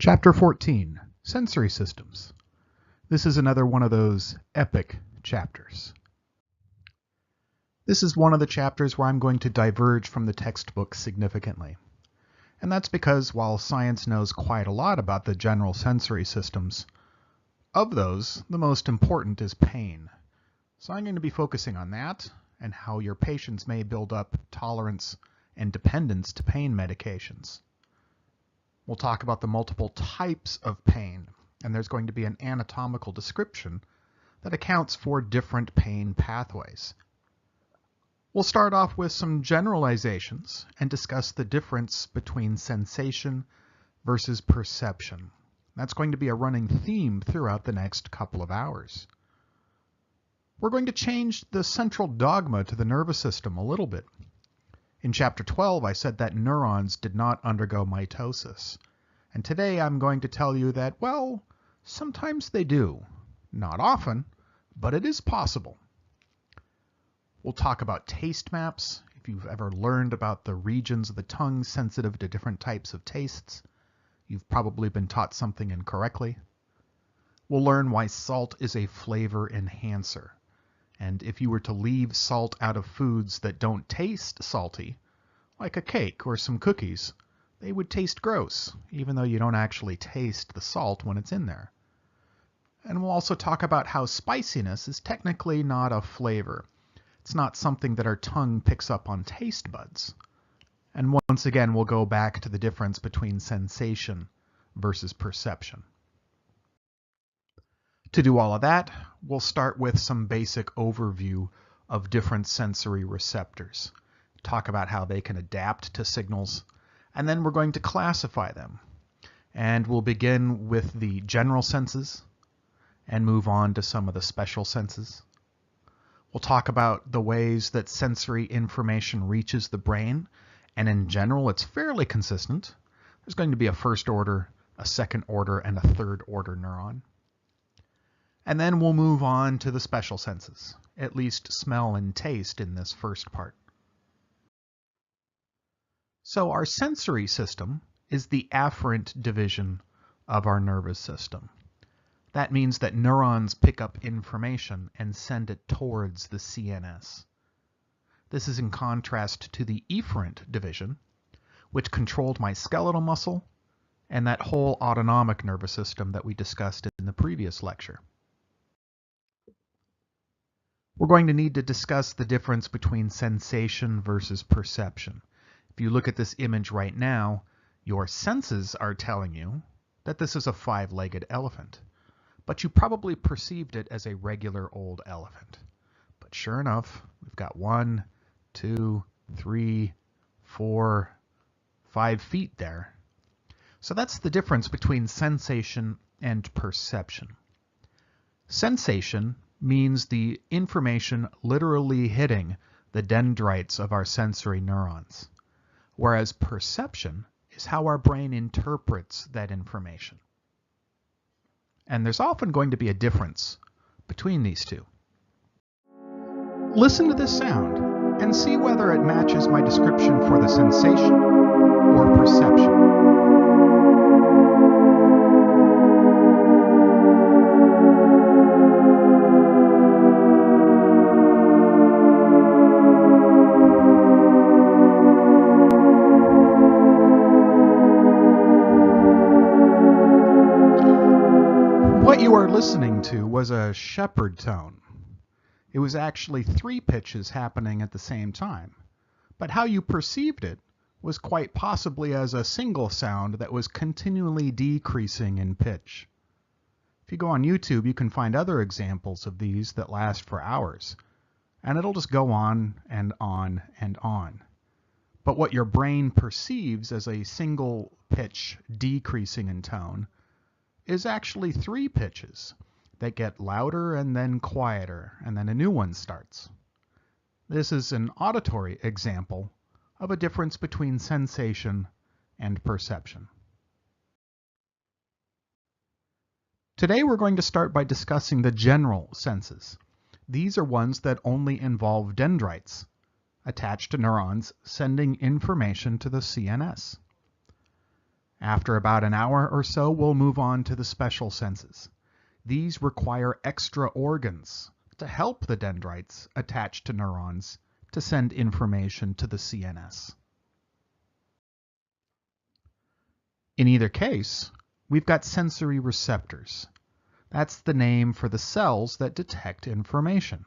Chapter 14, Sensory Systems. This is another one of those epic chapters. This is one of the chapters where I'm going to diverge from the textbook significantly. And that's because while science knows quite a lot about the general sensory systems, of those, the most important is pain. So I'm going to be focusing on that and how your patients may build up tolerance and dependence to pain medications. We'll talk about the multiple types of pain, and there's going to be an anatomical description that accounts for different pain pathways. We'll start off with some generalizations and discuss the difference between sensation versus perception. That's going to be a running theme throughout the next couple of hours. We're going to change the central dogma to the nervous system a little bit. In Chapter 12, I said that neurons did not undergo mitosis. And today I'm going to tell you that, well, sometimes they do. Not often, but it is possible. We'll talk about taste maps. If you've ever learned about the regions of the tongue sensitive to different types of tastes, you've probably been taught something incorrectly. We'll learn why salt is a flavor enhancer. And if you were to leave salt out of foods that don't taste salty, like a cake or some cookies, they would taste gross, even though you don't actually taste the salt when it's in there. And we'll also talk about how spiciness is technically not a flavor. It's not something that our tongue picks up on taste buds. And once again, we'll go back to the difference between sensation versus perception. To do all of that, we'll start with some basic overview of different sensory receptors, talk about how they can adapt to signals, and then we're going to classify them. And we'll begin with the general senses and move on to some of the special senses. We'll talk about the ways that sensory information reaches the brain, and in general it's fairly consistent. There's going to be a first order, a second order, and a third order neuron. And then we'll move on to the special senses, at least smell and taste in this first part. So our sensory system is the afferent division of our nervous system. That means that neurons pick up information and send it towards the CNS. This is in contrast to the efferent division, which controlled my skeletal muscle and that whole autonomic nervous system that we discussed in the previous lecture. We're going to need to discuss the difference between sensation versus perception. If you look at this image right now, your senses are telling you that this is a five-legged elephant, but you probably perceived it as a regular old elephant. But sure enough, we've got 1, 2, 3, 4, 5 feet there. So that's the difference between sensation and perception. Sensation means the information literally hitting the dendrites of our sensory neurons, whereas perception is how our brain interprets that information. And there's often going to be a difference between these two. Listen to this sound and see whether it matches my description for the sensation or perception. What you are listening to was a shepherd tone. It was actually 3 pitches happening at the same time, but how you perceived it was quite possibly as a single sound that was continually decreasing in pitch. If you go on YouTube, you can find other examples of these that last for hours, and it'll just go on and on and on. But what your brain perceives as a single pitch decreasing in tone is actually 3 pitches that get louder and then quieter, and then a new one starts. This is an auditory example of a difference between sensation and perception. Today we're going to start by discussing the general senses. These are ones that only involve dendrites attached to neurons sending information to the CNS. After about an hour or so, we'll move on to the special senses. These require extra organs to help the dendrites attached to neurons to send information to the CNS. In either case, we've got sensory receptors. That's the name for the cells that detect information.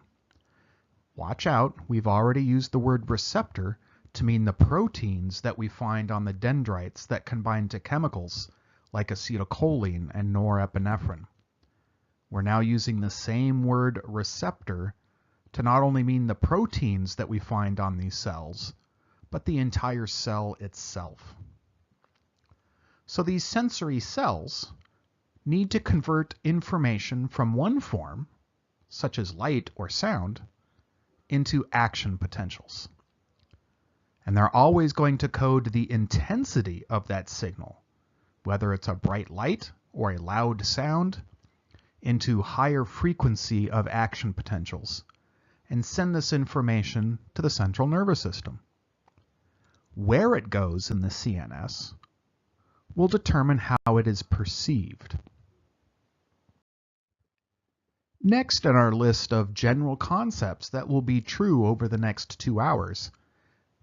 Watch out, we've already used the word receptor to mean the proteins that we find on the dendrites that combine to chemicals like acetylcholine and norepinephrine. We're now using the same word receptor to not only mean the proteins that we find on these cells, but the entire cell itself. So these sensory cells need to convert information from one form, such as light or sound, into action potentials. And they're always going to code the intensity of that signal, whether it's a bright light or a loud sound, into higher frequency of action potentials, and send this information to the central nervous system. Where it goes in the CNS will determine how it is perceived. Next in our list of general concepts that will be true over the next 2 hours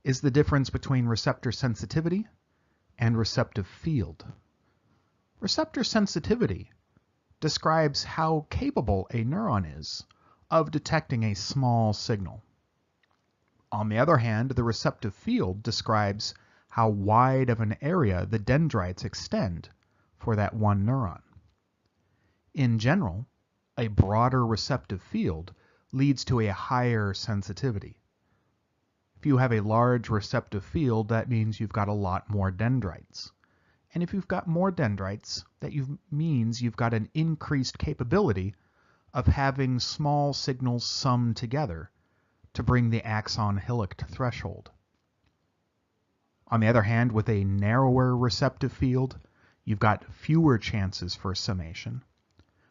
is the difference between receptor sensitivity and receptive field. Receptor sensitivity describes how capable a neuron is of detecting a small signal. On the other hand, the receptive field describes how wide of an area the dendrites extend for that one neuron. In general, a broader receptive field leads to a higher sensitivity. If you have a large receptive field, that means you've got a lot more dendrites. And if you've got more dendrites, that means you've got an increased capability of having small signals summed together to bring the axon hillock to threshold. On the other hand, with a narrower receptive field, you've got fewer chances for summation,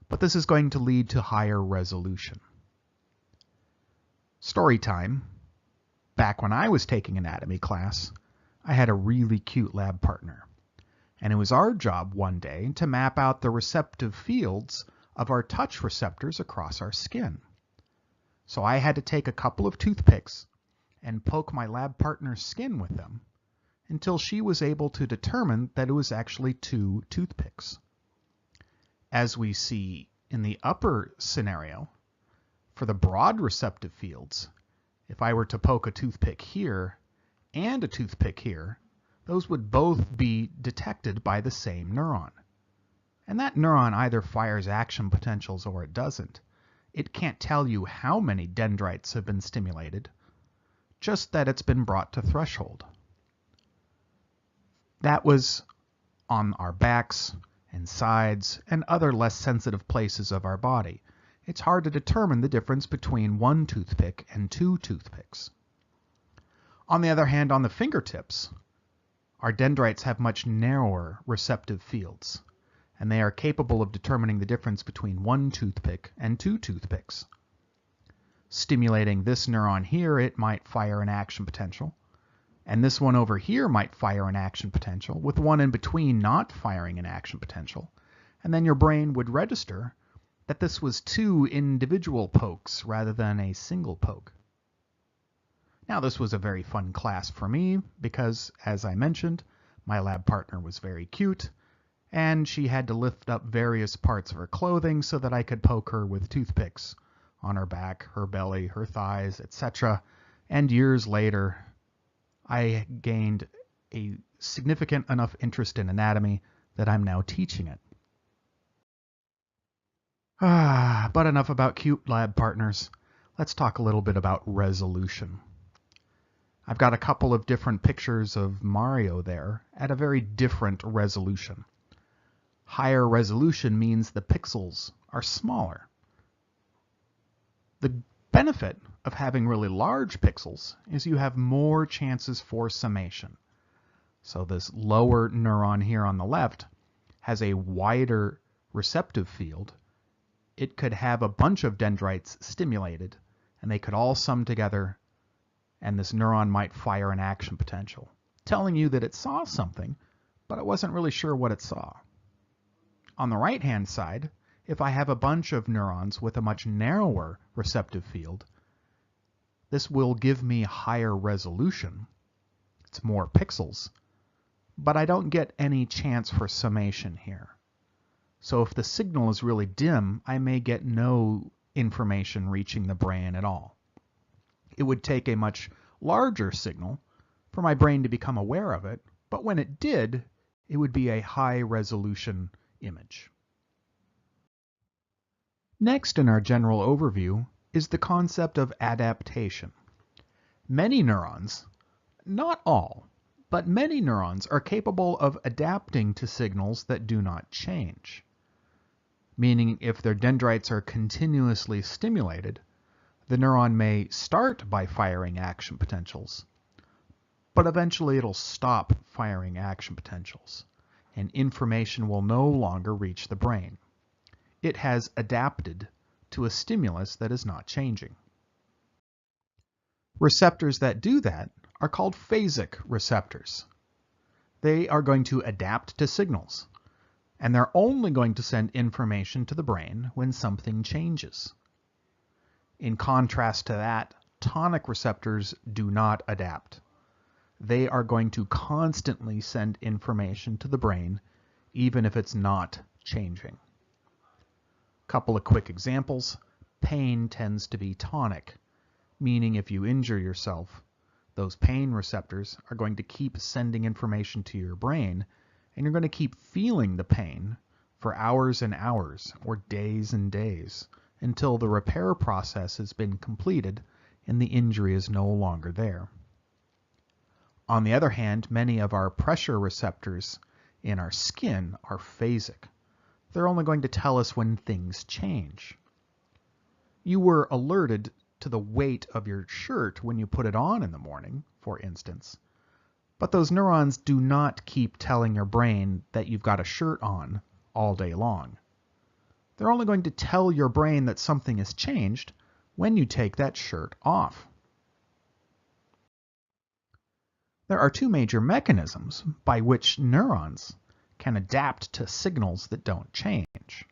but this is going to lead to higher resolution. Story time. Back when I was taking anatomy class, I had a really cute lab partner, and it was our job one day to map out the receptive fields of our touch receptors across our skin. So I had to take a couple of toothpicks and poke my lab partner's skin with them until she was able to determine that it was actually 2 toothpicks. As we see in the upper scenario, for the broad receptive fields, if I were to poke a toothpick here and a toothpick here, those would both be detected by the same neuron. And that neuron either fires action potentials or it doesn't. It can't tell you how many dendrites have been stimulated, just that it's been brought to threshold. That was on our backs and sides and other less sensitive places of our body. It's hard to determine the difference between 1 toothpick and 2 toothpicks. On the other hand, on the fingertips, our dendrites have much narrower receptive fields, and they are capable of determining the difference between 1 toothpick and 2 toothpicks. Stimulating this neuron here, it might fire an action potential, and this one over here might fire an action potential, with one in between not firing an action potential, and then your brain would register that this was 2 individual pokes rather than a single poke. Now, this was a very fun class for me because, as I mentioned, my lab partner was very cute, and she had to lift up various parts of her clothing so that I could poke her with toothpicks on her back, her belly, her thighs, etc. And years later, I gained a significant enough interest in anatomy that I'm now teaching it. But enough about cute lab partners. Let's talk a little bit about resolution. I've got a couple of different pictures of Mario there at a very different resolution. Higher resolution means the pixels are smaller. The benefit of having really large pixels is you have more chances for summation. So this lower neuron here on the left has a wider receptive field. It could have a bunch of dendrites stimulated, and they could all sum together, and this neuron might fire an action potential, telling you that it saw something, but I wasn't really sure what it saw. On the right-hand side, if I have a bunch of neurons with a much narrower receptive field, this will give me higher resolution. It's more pixels, but I don't get any chance for summation here. So if the signal is really dim, I may get no information reaching the brain at all. It would take a much larger signal for my brain to become aware of it, but when it did, it would be a high-resolution image. Next in our general overview is the concept of adaptation. Many neurons, not all, but many neurons are capable of adapting to signals that do not change. Meaning if their dendrites are continuously stimulated, the neuron may start by firing action potentials, but eventually it'll stop firing action potentials, and information will no longer reach the brain. It has adapted to a stimulus that is not changing. Receptors that do that are called phasic receptors. They are going to adapt to signals, and they're only going to send information to the brain when something changes. In contrast to that, tonic receptors do not adapt. They are going to constantly send information to the brain, even if it's not changing. Couple of quick examples. Pain tends to be tonic, meaning if you injure yourself, those pain receptors are going to keep sending information to your brain, and you're going to keep feeling the pain for hours and hours, or days and days, until the repair process has been completed and the injury is no longer there. On the other hand, many of our pressure receptors in our skin are phasic. They're only going to tell us when things change. You were alerted to the weight of your shirt when you put it on in the morning, for instance, but those neurons do not keep telling your brain that you've got a shirt on all day long. They're only going to tell your brain that something has changed when you take that shirt off. There are two major mechanisms by which neurons can adapt to signals that don't change.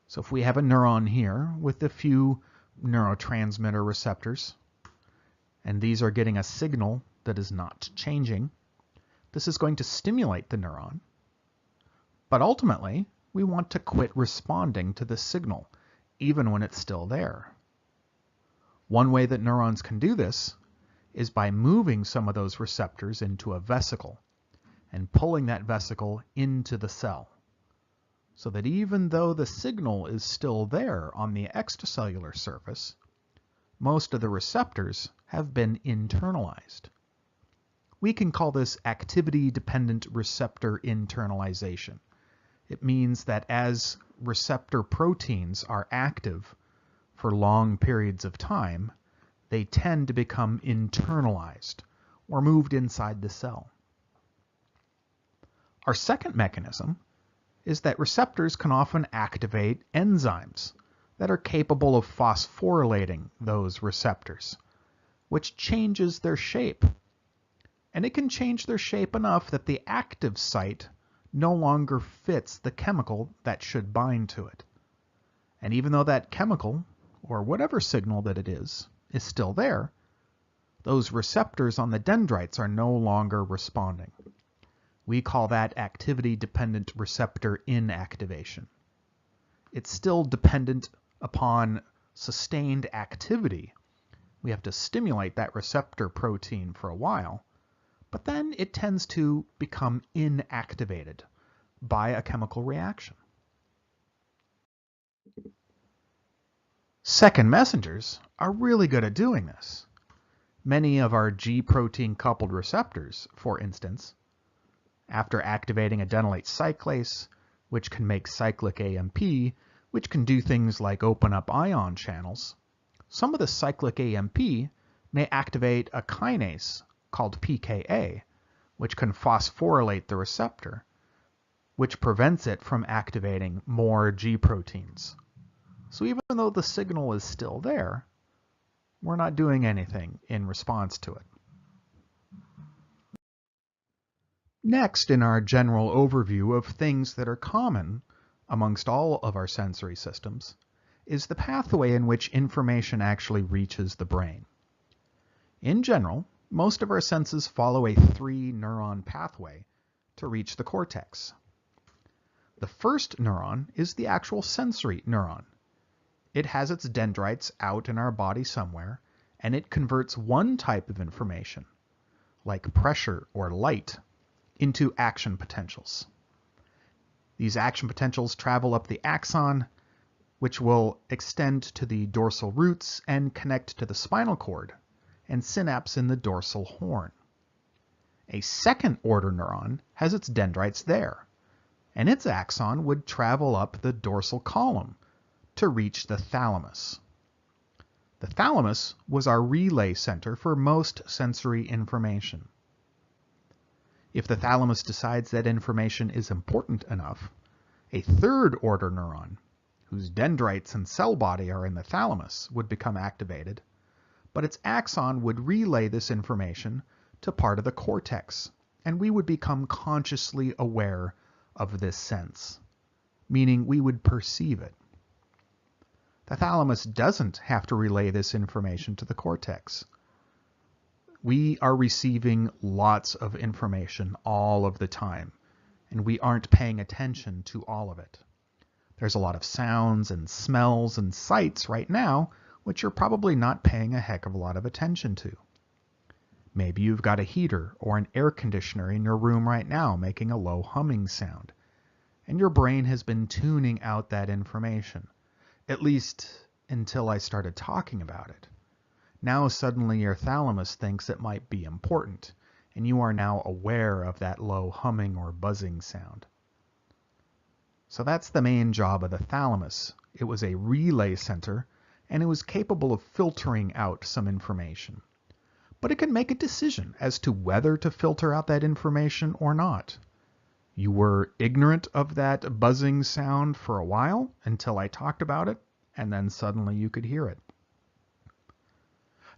So if we have a neuron here with a few neurotransmitter receptors, and these are getting a signal that is not changing, this is going to stimulate the neuron. But ultimately, we want to quit responding to this signal, even when it's still there. One way that neurons can do this is by moving some of those receptors into a vesicle and pulling that vesicle into the cell, so that even though the signal is still there on the extracellular surface, most of the receptors have been internalized. We can call this activity-dependent receptor internalization. It means that as receptor proteins are active for long periods of time, they tend to become internalized or moved inside the cell. Our second mechanism is that receptors can often activate enzymes that are capable of phosphorylating those receptors, which changes their shape. And it can change their shape enough that the active site no longer fits the chemical that should bind to it. And even though that chemical, or whatever signal that it is still there, those receptors on the dendrites are no longer responding. We call that activity-dependent receptor inactivation. It's still dependent upon sustained activity. We have to stimulate that receptor protein for a while, but then it tends to become inactivated by a chemical reaction. Second messengers are really good at doing this. Many of our G protein coupled receptors, for instance, after activating adenylate cyclase, which can make cyclic AMP, which can do things like open up ion channels, some of the cyclic AMP may activate a kinase called pKa, which can phosphorylate the receptor, which prevents it from activating more G proteins. So even though the signal is still there, we're not doing anything in response to it. Next, in our general overview of things that are common amongst all of our sensory systems, is the pathway in which information actually reaches the brain. In general, most of our senses follow a 3-neuron pathway to reach the cortex. The first neuron is the actual sensory neuron. It has its dendrites out in our body somewhere, and it converts one type of information, like pressure or light, into action potentials. These action potentials travel up the axon, which will extend to the dorsal roots and connect to the spinal cord and synapse in the dorsal horn. A second-order neuron has its dendrites there, and its axon would travel up the dorsal column to reach the thalamus. The thalamus was our relay center for most sensory information. If the thalamus decides that information is important enough, a third-order neuron, whose dendrites and cell body are in the thalamus, would become activated, but its axon would relay this information to part of the cortex, and we would become consciously aware of this sense, meaning we would perceive it. The thalamus doesn't have to relay this information to the cortex. We are receiving lots of information all of the time, and we aren't paying attention to all of it. There's a lot of sounds and smells and sights right now which you're probably not paying a heck of a lot of attention to. Maybe you've got a heater or an air conditioner in your room right now making a low humming sound, and your brain has been tuning out that information, at least until I started talking about it. Now suddenly your thalamus thinks it might be important, and you are now aware of that low humming or buzzing sound. So that's the main job of the thalamus. It was a relay center, and it was capable of filtering out some information. But it can make a decision as to whether to filter out that information or not. You were ignorant of that buzzing sound for a while until I talked about it, and then suddenly you could hear it.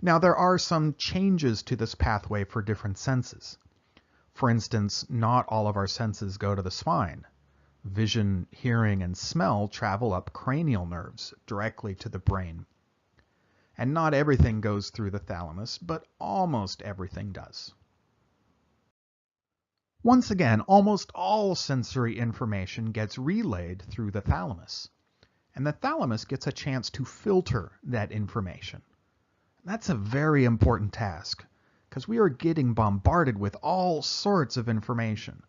Now, there are some changes to this pathway for different senses. For instance, not all of our senses go to the spine. Vision, hearing, and smell travel up cranial nerves directly to the brain. And not everything goes through the thalamus, but almost everything does. Once again, almost all sensory information gets relayed through the thalamus, and the thalamus gets a chance to filter that information. That's a very important task, because we are getting bombarded with all sorts of information,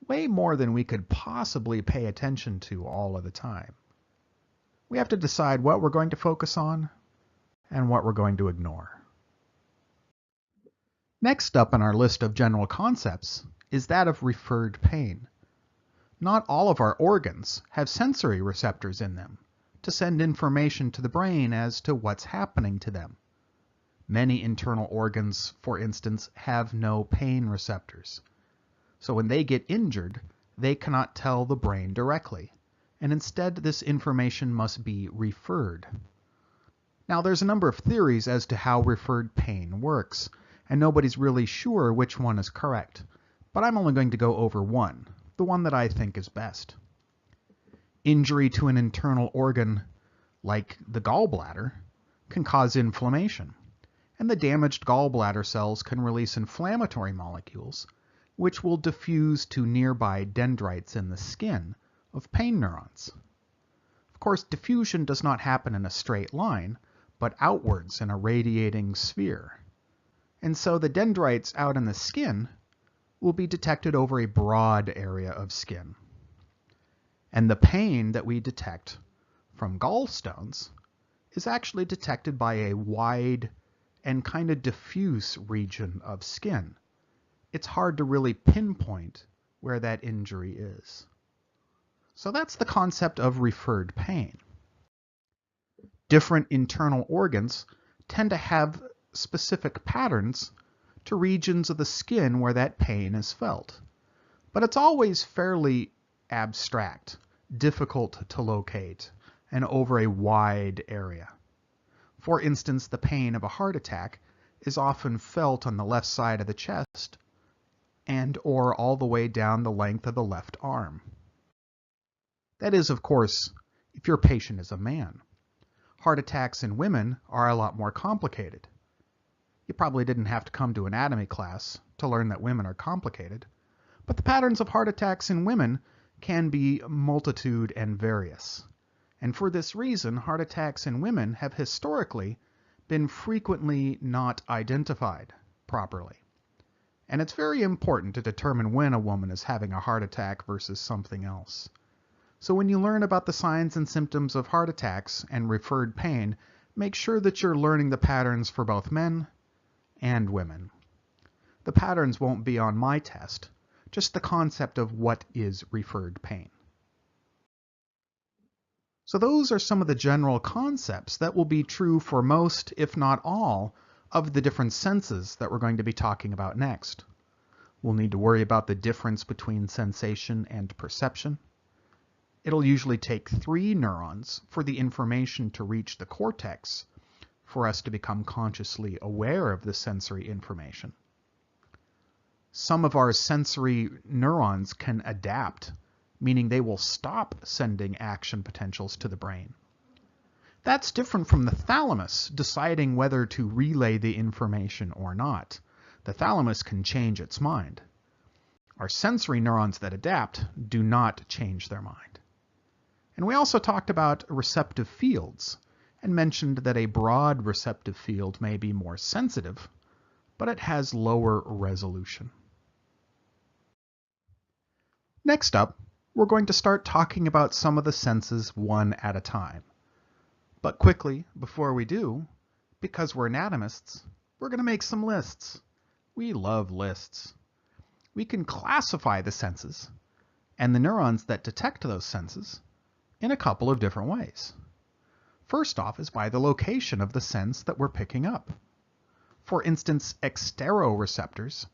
way more than we could possibly pay attention to all of the time. We have to decide what we're going to focus on and what we're going to ignore. Next up on our list of general concepts is that of referred pain. Not all of our organs have sensory receptors in them to send information to the brain as to what's happening to them. Many internal organs, for instance, have no pain receptors. So when they get injured, they cannot tell the brain directly, and instead this information must be referred. Now, there's a number of theories as to how referred pain works, and nobody's really sure which one is correct, but I'm only going to go over one, the one that I think is best. Injury to an internal organ, like the gallbladder, can cause inflammation, and the damaged gallbladder cells can release inflammatory molecules, which will diffuse to nearby dendrites in the skin of pain neurons. Of course, diffusion does not happen in a straight line, but outwards in a radiating sphere. And so the dendrites out in the skin will be detected over a broad area of skin. And the pain that we detect from gallstones is actually detected by a wide and kind of diffuse region of skin. It's hard to really pinpoint where that injury is. So that's the concept of referred pain. Different internal organs tend to have specific patterns to regions of the skin where that pain is felt. But it's always fairly abstract, difficult to locate, and over a wide area. For instance, the pain of a heart attack is often felt on the left side of the chest, and or all the way down the length of the left arm. That is, of course, if your patient is a man. Heart attacks in women are a lot more complicated. You probably didn't have to come to anatomy class to learn that women are complicated, but the patterns of heart attacks in women can be multitude and various. And for this reason, heart attacks in women have historically been frequently not identified properly. And it's very important to determine when a woman is having a heart attack versus something else. So when you learn about the signs and symptoms of heart attacks and referred pain, make sure that you're learning the patterns for both men and women. The patterns won't be on my test, just the concept of what is referred pain. So those are some of the general concepts that will be true for most, if not all, of the different senses that we're going to be talking about next. We'll need to worry about the difference between sensation and perception. It'll usually take 3 neurons for the information to reach the cortex for us to become consciously aware of the sensory information. Some of our sensory neurons can adapt, meaning they will stop sending action potentials to the brain. That's different from the thalamus deciding whether to relay the information or not. The thalamus can change its mind. Our sensory neurons that adapt do not change their mind. And we also talked about receptive fields and mentioned that a broad receptive field may be more sensitive, but it has lower resolution. Next up, we're going to start talking about some of the senses one at a time. But quickly, before we do, because we're anatomists, we're going to make some lists. We love lists. We can classify the senses and the neurons that detect those senses in a couple of different ways. First off is by the location of the sense that we're picking up. For instance, exteroreceptors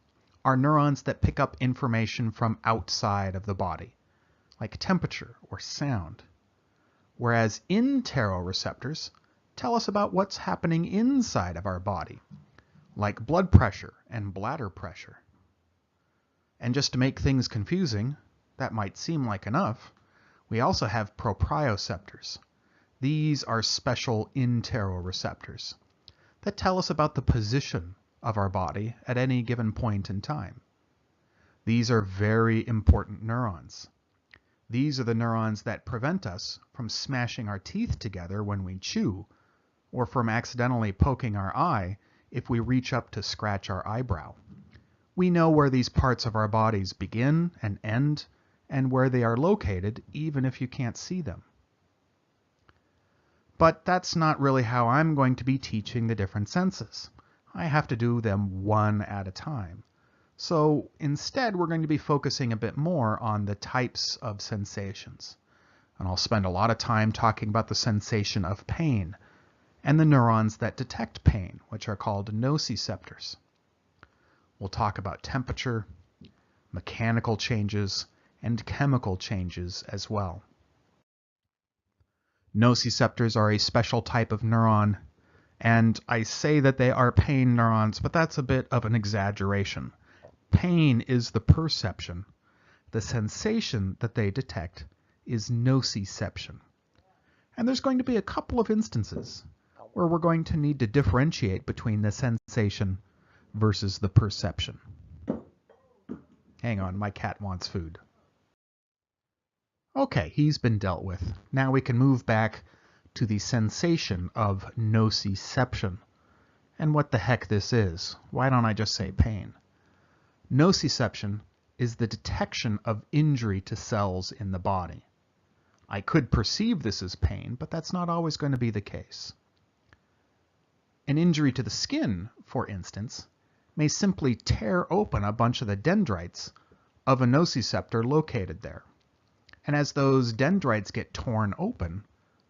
are neurons that pick up information from outside of the body, like temperature or sound, whereas interoreceptors tell us about what's happening inside of our body, like blood pressure and bladder pressure. And just to make things confusing, that might seem like enough, we also have proprioceptors. These are special interoreceptors that tell us about the position of our body at any given point in time. These are very important neurons. These are the neurons that prevent us from smashing our teeth together when we chew, or from accidentally poking our eye if we reach up to scratch our eyebrow. We know where these parts of our bodies begin and end, and where they are located, even if you can't see them. But that's not really how I'm going to be teaching the different senses. I have to do them one at a time. So instead, we're going to be focusing a bit more on the types of sensations. And I'll spend a lot of time talking about the sensation of pain and the neurons that detect pain, which are called nociceptors. We'll talk about temperature, mechanical changes, and chemical changes as well. Nociceptors are a special type of neuron, and I say that they are pain neurons, but that's a bit of an exaggeration. Pain is the perception. The sensation that they detect is nociception. And there's going to be a couple of instances where we're going to need to differentiate between the sensation versus the perception. Hang on, my cat wants food. Okay, he's been dealt with. Now we can move back to the sensation of nociception. And what the heck this is. Why don't I just say pain? Nociception is the detection of injury to cells in the body. I could perceive this as pain, but that's not always going to be the case. An injury to the skin, for instance, may simply tear open a bunch of the dendrites of a nociceptor located there. And as those dendrites get torn open,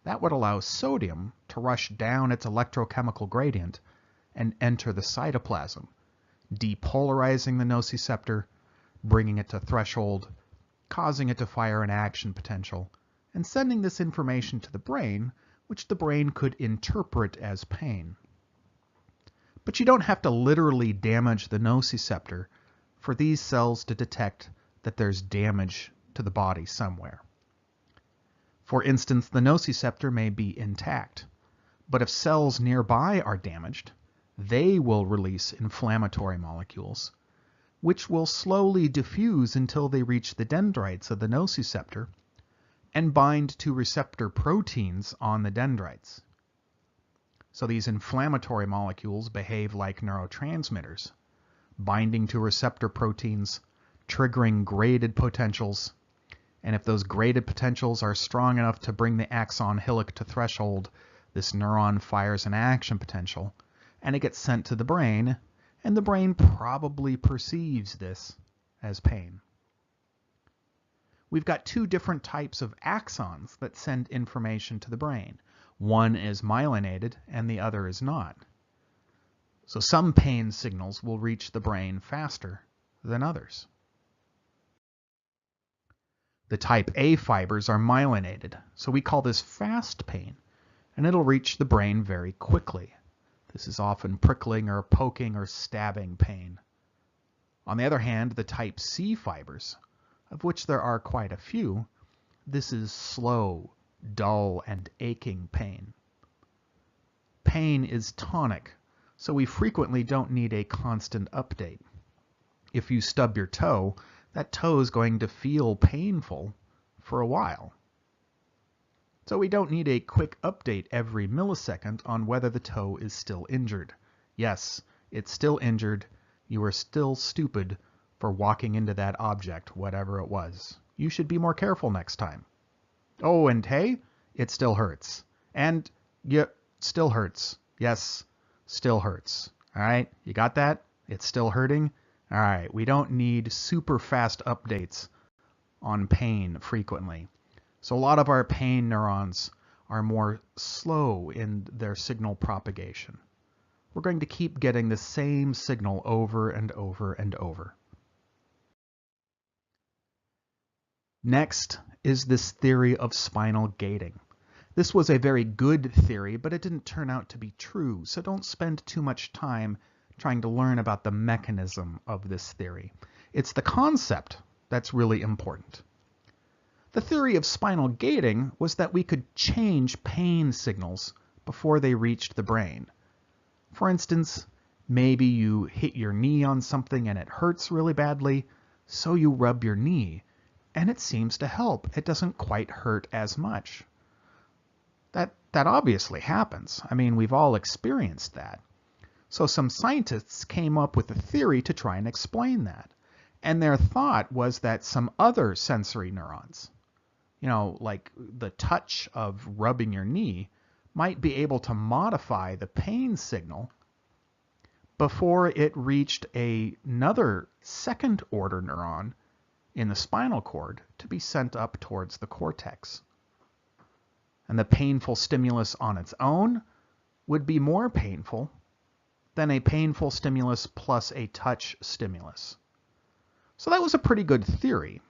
that would allow sodium to rush down its electrochemical gradient and enter the cytoplasm, depolarizing the nociceptor, bringing it to threshold, causing it to fire an action potential, and sending this information to the brain, which the brain could interpret as pain. But you don't have to literally damage the nociceptor for these cells to detect that there's damage to the body somewhere. For instance, the nociceptor may be intact, but if cells nearby are damaged, they will release inflammatory molecules, which will slowly diffuse until they reach the dendrites of the nociceptor and bind to receptor proteins on the dendrites. So these inflammatory molecules behave like neurotransmitters, binding to receptor proteins, triggering graded potentials, and if those graded potentials are strong enough to bring the axon hillock to threshold, this neuron fires an action potential, and it gets sent to the brain, and the brain probably perceives this as pain. We've got two different types of axons that send information to the brain. One is myelinated and the other is not. So some pain signals will reach the brain faster than others. The type A fibers are myelinated, so we call this fast pain, and it'll reach the brain very quickly. This is often prickling or poking or stabbing pain. On the other hand, the type C fibers, of which there are quite a few, this is slow, dull, and aching pain. Pain is tonic, so we frequently don't need a constant update. If you stub your toe, that toe is going to feel painful for a while. So we don't need a quick update every millisecond on whether the toe is still injured. Yes, it's still injured. You are still stupid for walking into that object, whatever it was. You should be more careful next time. Oh, and hey, it still hurts. And yeah, still hurts. Yes, still hurts. All right, you got that? It's still hurting? All right, we don't need super fast updates on pain frequently. So a lot of our pain neurons are more slow in their signal propagation. We're going to keep getting the same signal over and over and over. Next is this theory of spinal gating. This was a very good theory, but it didn't turn out to be true, so don't spend too much time trying to learn about the mechanism of this theory. It's the concept that's really important. The theory of spinal gating was that we could change pain signals before they reached the brain. For instance, maybe you hit your knee on something and it hurts really badly, so you rub your knee, and it seems to help. It doesn't quite hurt as much. That obviously happens. I mean, we've all experienced that. So some scientists came up with a theory to try and explain that. And their thought was that some other sensory neurons, like the touch of rubbing your knee, might be able to modify the pain signal before it reached another second-order neuron in the spinal cord to be sent up towards the cortex. And the painful stimulus on its own would be more painful than a painful stimulus plus a touch stimulus. So that was a pretty good theory,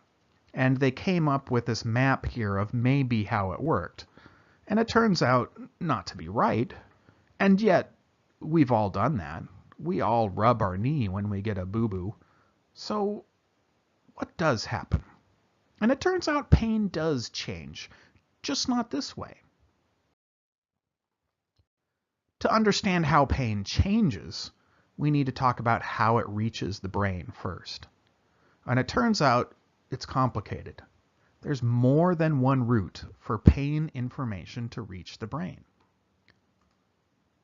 and they came up with this map here of maybe how it worked. And it turns out not to be right, and yet we've all done that. We all rub our knee when we get a boo-boo. So what does happen? And it turns out pain does change, just not this way. To understand how pain changes, we need to talk about how it reaches the brain first. And it turns out it's complicated. There's more than one route for pain information to reach the brain.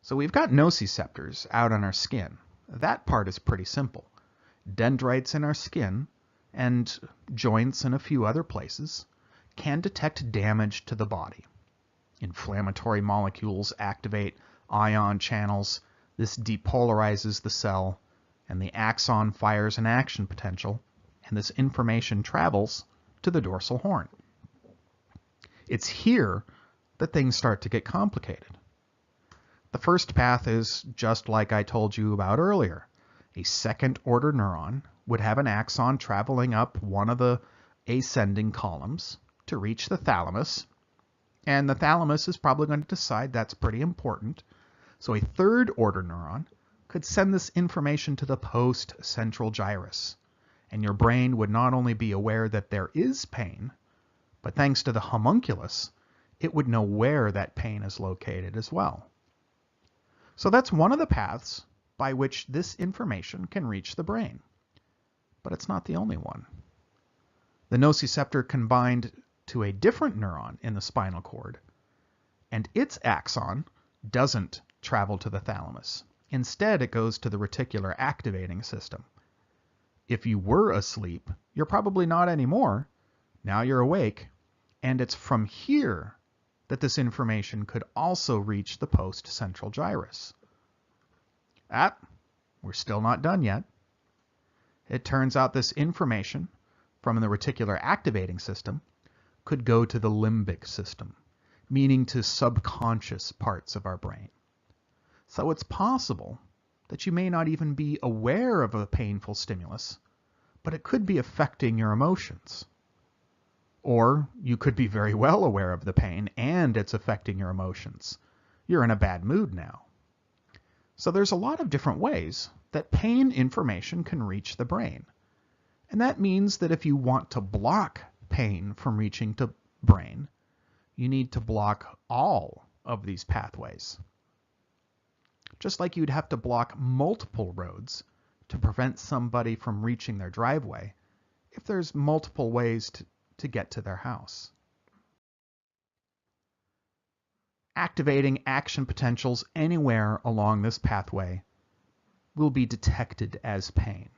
So we've got nociceptors out on our skin. That part is pretty simple. Dendrites in our skin and joints in a few other places can detect damage to the body. Inflammatory molecules activate ion channels. This depolarizes the cell, and the axon fires an action potential, and this information travels to the dorsal horn. It's here that things start to get complicated. The first path is just like I told you about earlier. A second-order neuron would have an axon traveling up one of the ascending columns to reach the thalamus, and the thalamus is probably going to decide that's pretty important. So a third-order neuron could send this information to the post-central gyrus. and your brain would not only be aware that there is pain, but thanks to the homunculus, it would know where that pain is located as well. So that's one of the paths by which this information can reach the brain. But it's not the only one. The nociceptor can bind to a different neuron in the spinal cord, and its axon doesn't travel to the thalamus. Instead, it goes to the reticular activating system. If you were asleep, you're probably not anymore. Now you're awake, and it's from here that this information could also reach the post-central gyrus. We're still not done yet. It turns out this information from the reticular activating system could go to the limbic system, meaning to subconscious parts of our brain. So it's possible that you may not even be aware of a painful stimulus, but it could be affecting your emotions. Or you could be very well aware of the pain and it's affecting your emotions. You're in a bad mood now. So there's a lot of different ways that pain information can reach the brain. And that means that if you want to block pain from reaching to brain, you need to block all of these pathways. Just like you'd have to block multiple roads to prevent somebody from reaching their driveway if there's multiple ways to get to their house. Activating action potentials anywhere along this pathway will be detected as pain.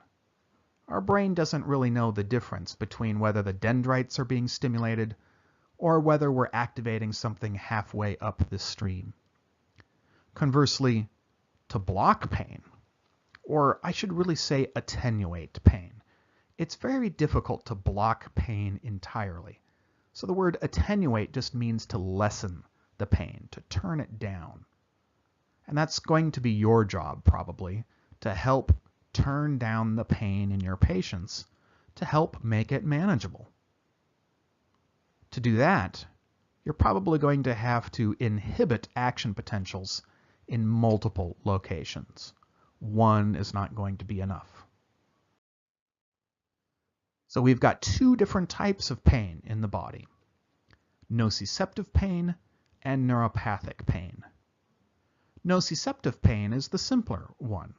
Our brain doesn't really know the difference between whether the dendrites are being stimulated or whether we're activating something halfway up the stream. Conversely, to block pain, or I should really say attenuate pain, it's very difficult to block pain entirely. So the word attenuate just means to lessen the pain, to turn it down. And that's going to be your job probably, to help turn down the pain in your patients, to help make it manageable. To do that, you're probably going to have to inhibit action potentials in multiple locations. One is not going to be enough. So we've got two different types of pain in the body: nociceptive pain and neuropathic pain. Nociceptive pain is the simpler one.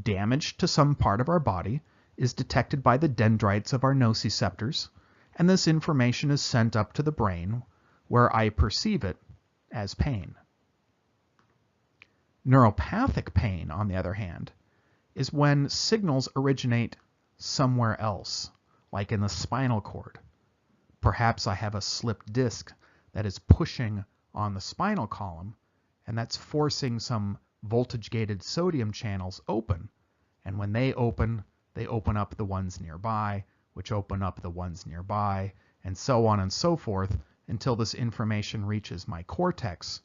Damage to some part of our body is detected by the dendrites of our nociceptors, and this information is sent up to the brain, where I perceive it as pain. Neuropathic pain, on the other hand, is when signals originate somewhere else, like in the spinal cord. Perhaps I have a slipped disc that is pushing on the spinal column, and that's forcing some voltage-gated sodium channels open. And when they open up the ones nearby, which open up the ones nearby, and so on and so forth, until this information reaches my cortex,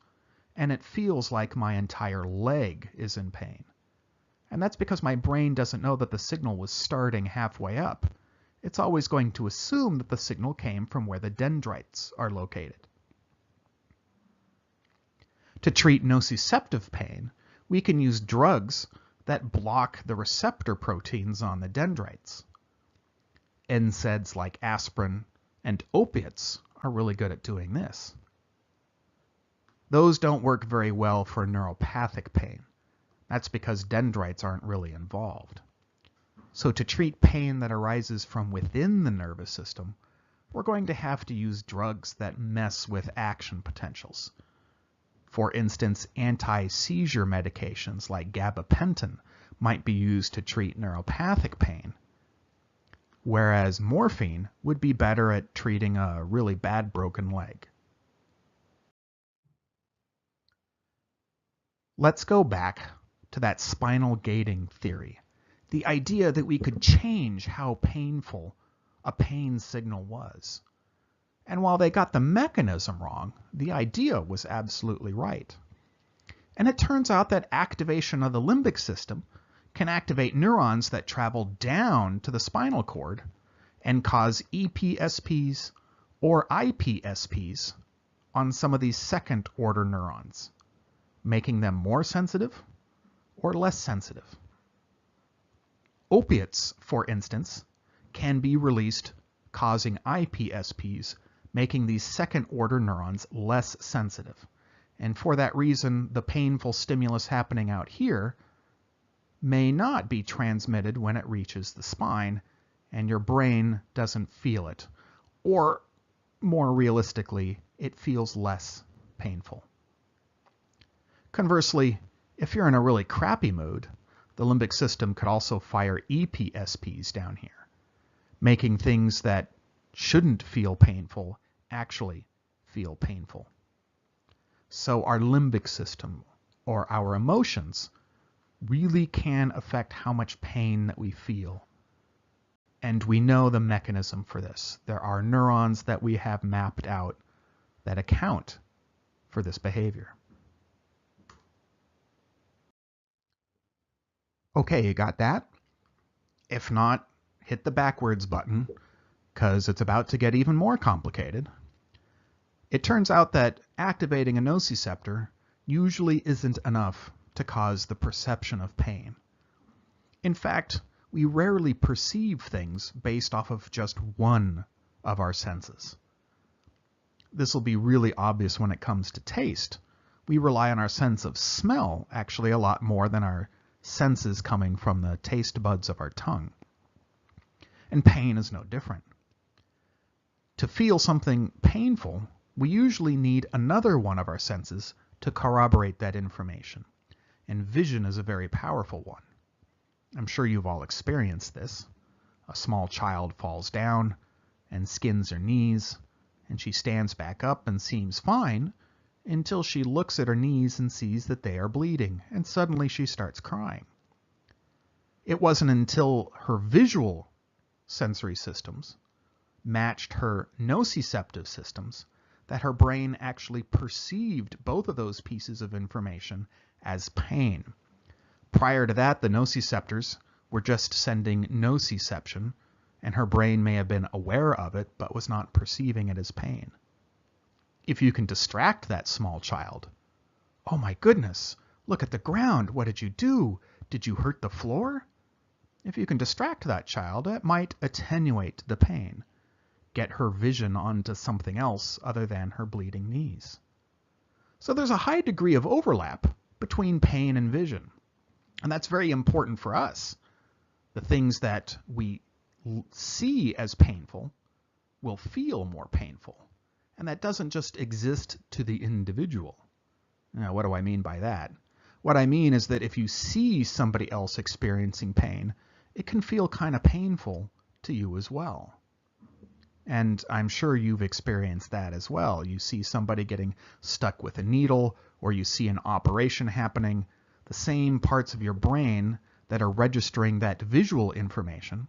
and it feels like my entire leg is in pain. And that's because my brain doesn't know that the signal was starting halfway up. It's always going to assume that the signal came from where the dendrites are located. To treat nociceptive pain, we can use drugs that block the receptor proteins on the dendrites. NSAIDs like aspirin and opiates are really good at doing this. Those don't work very well for neuropathic pain. That's because dendrites aren't really involved. So to treat pain that arises from within the nervous system, we're going to have to use drugs that mess with action potentials. For instance, anti-seizure medications like gabapentin might be used to treat neuropathic pain, whereas morphine would be better at treating a really bad broken leg. Let's go back to that spinal gating theory, the idea that we could change how painful a pain signal was. And while they got the mechanism wrong, the idea was absolutely right. And it turns out that activation of the limbic system can activate neurons that travel down to the spinal cord and cause EPSPs or IPSPs on some of these second-order neurons, making them more sensitive or less sensitive. Opiates, for instance, can be released, causing IPSPs, making these second-order neurons less sensitive. And for that reason, the painful stimulus happening out here may not be transmitted when it reaches the spine, and your brain doesn't feel it. Or, more realistically, it feels less painful. Conversely, if you're in a really crappy mood, the limbic system could also fire EPSPs down here, making things that shouldn't feel painful actually feel painful. So our limbic system, or our emotions, really can affect how much pain that we feel. And we know the mechanism for this. There are neurons that we have mapped out that account for this behavior. Okay, you got that? If not, hit the backwards button, because it's about to get even more complicated. It turns out that activating a nociceptor usually isn't enough to cause the perception of pain. In fact, we rarely perceive things based off of just one of our senses. This will be really obvious when it comes to taste. We rely on our sense of smell actually a lot more than our senses coming from the taste buds of our tongue. And pain is no different. To feel something painful, we usually need another one of our senses to corroborate that information. And vision is a very powerful one. I'm sure you've all experienced this. A small child falls down and skins her knees, and she stands back up and seems fine until she looks at her knees and sees that they are bleeding, and suddenly she starts crying. It wasn't until her visual sensory systems matched her nociceptive systems that her brain actually perceived both of those pieces of information as pain. Prior to that, the nociceptors were just sending nociception, and her brain may have been aware of it, but was not perceiving it as pain. If you can distract that small child, oh my goodness, look at the ground, what did you do? Did you hurt the floor? If you can distract that child, it might attenuate the pain, get her vision onto something else other than her bleeding knees. So there's a high degree of overlap between pain and vision. And that's very important for us. The things that we see as painful will feel more painful. And that doesn't just exist to the individual. Now, what do I mean by that? What I mean is that if you see somebody else experiencing pain, it can feel kind of painful to you as well. And I'm sure you've experienced that as well. You see somebody getting stuck with a needle, or you see an operation happening. The same parts of your brain that are registering that visual information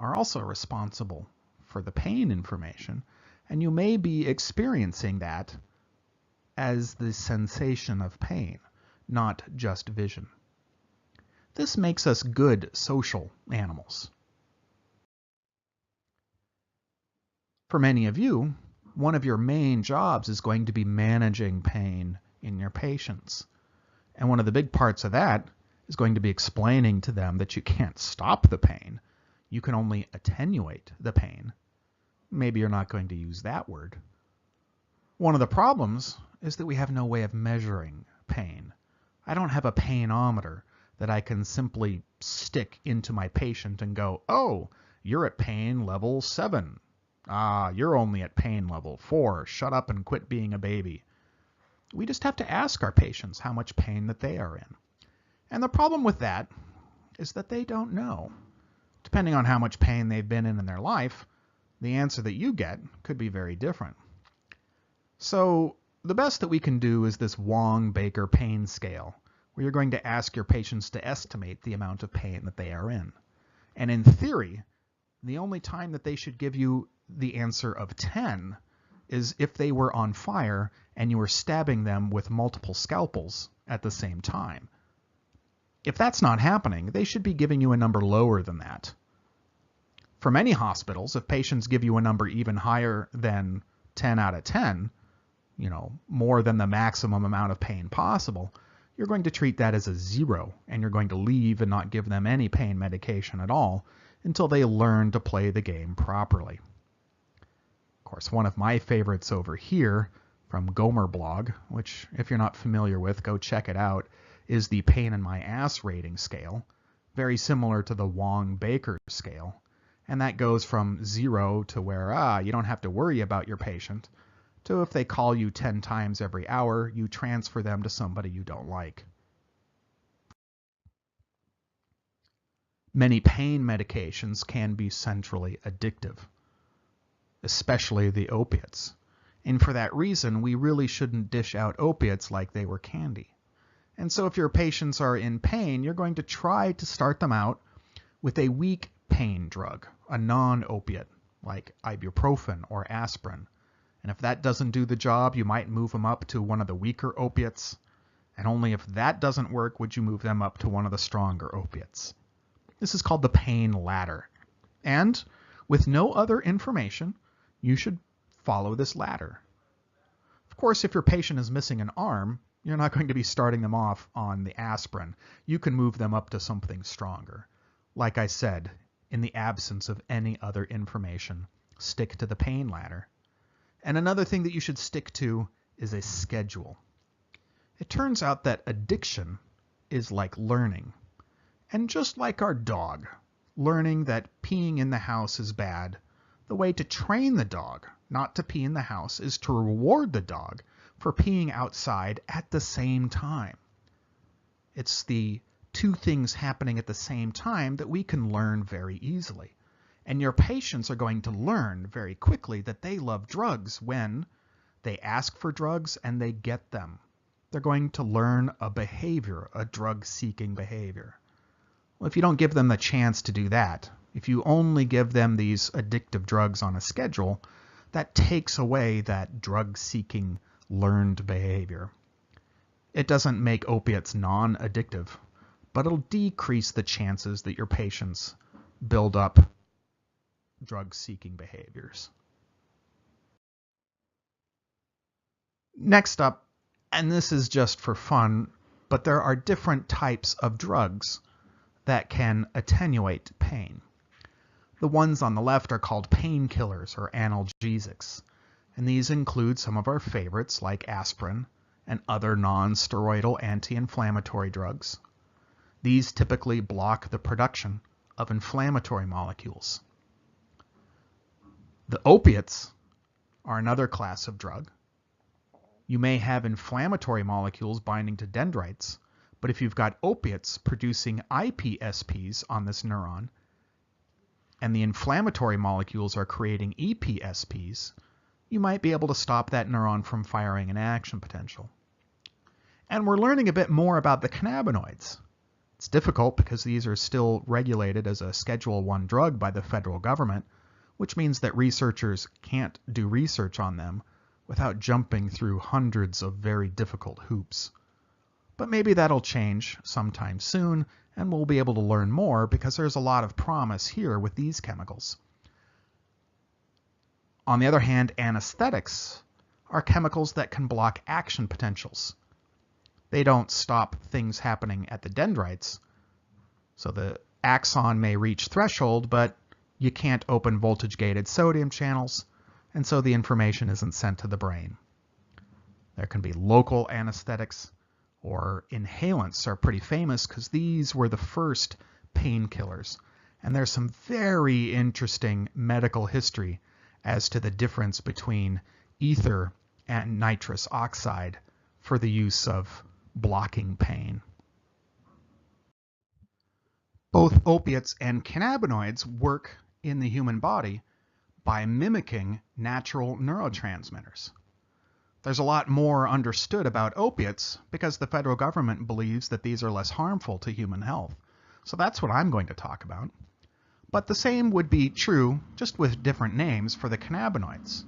are also responsible for the pain information, and you may be experiencing that as the sensation of pain, not just vision. This makes us good social animals. For many of you, one of your main jobs is going to be managing pain in your patients. And one of the big parts of that is going to be explaining to them that you can't stop the pain. You can only attenuate the pain. Maybe you're not going to use that word. One of the problems is that we have no way of measuring pain. I don't have a painometer that I can simply stick into my patient and go, oh, you're at pain level 7. You're only at pain level 4. Shut up and quit being a baby. We just have to ask our patients how much pain that they are in. And the problem with that is that they don't know. Depending on how much pain they've been in their life, the answer that you get could be very different. So the best that we can do is this Wong-Baker pain scale, where you're going to ask your patients to estimate the amount of pain that they are in. And in theory, the only time that they should give you the answer of 10 is if they were on fire and you were stabbing them with multiple scalpels at the same time. If that's not happening, they should be giving you a number lower than that. For many hospitals, if patients give you a number even higher than 10 out of 10, more than the maximum amount of pain possible, you're going to treat that as a 0, and you're going to leave and not give them any pain medication at all, until they learn to play the game properly. Of course, one of my favorites over here from Gomer blog, which if you're not familiar with, go check it out, is the pain in my ass rating scale, very similar to the Wong-Baker scale. And that goes from 0 to where, you don't have to worry about your patient, to if they call you 10 times every hour, you transfer them to somebody you don't like. Many pain medications can be centrally addictive, especially the opiates. And for that reason, we really shouldn't dish out opiates like they were candy. And so if your patients are in pain, you're going to try to start them out with a weak pain drug, a non-opiate, like ibuprofen or aspirin. And if that doesn't do the job, you might move them up to one of the weaker opiates. And only if that doesn't work would you move them up to one of the stronger opiates. This is called the pain ladder. And with no other information, you should follow this ladder. Of course, if your patient is missing an arm, you're not going to be starting them off on the aspirin. You can move them up to something stronger. Like I said, in the absence of any other information, stick to the pain ladder. And another thing that you should stick to is a schedule. It turns out that addiction is like learning. And just like our dog, learning that peeing in the house is bad, the way to train the dog not to pee in the house is to reward the dog for peeing outside at the same time. It's the two things happening at the same time that we can learn very easily. And your patients are going to learn very quickly that they love drugs when they ask for drugs and they get them. They're going to learn a behavior, a drug-seeking behavior. Well, if you don't give them the chance to do that, if you only give them these addictive drugs on a schedule, that takes away that drug-seeking learned behavior. It doesn't make opiates non-addictive, but it'll decrease the chances that your patients build up drug-seeking behaviors. Next up, and this is just for fun, but there are different types of drugs that can attenuate pain. The ones on the left are called painkillers or analgesics, and these include some of our favorites like aspirin and other non-steroidal anti-inflammatory drugs. These typically block the production of inflammatory molecules. The opiates are another class of drug. You may have inflammatory molecules binding to dendrites, but if you've got opiates producing iPSPs on this neuron, and the inflammatory molecules are creating EPSPs, you might be able to stop that neuron from firing an action potential. And we're learning a bit more about the cannabinoids. It's difficult because these are still regulated as a Schedule I drug by the federal government, which means that researchers can't do research on them without jumping through hundreds of very difficult hoops. But maybe that'll change sometime soon, and we'll be able to learn more because there's a lot of promise here with these chemicals. On the other hand, anesthetics are chemicals that can block action potentials. They don't stop things happening at the dendrites, so the axon may reach threshold, but you can't open voltage-gated sodium channels, and so the information isn't sent to the brain. There can be local anesthetics, or inhalants are pretty famous because these were the first painkillers. And there's some very interesting medical history as to the difference between ether and nitrous oxide for the use of blocking pain. Both opiates and cannabinoids work in the human body by mimicking natural neurotransmitters. There's a lot more understood about opiates because the federal government believes that these are less harmful to human health. So that's what I'm going to talk about. But the same would be true, just with different names, for the cannabinoids.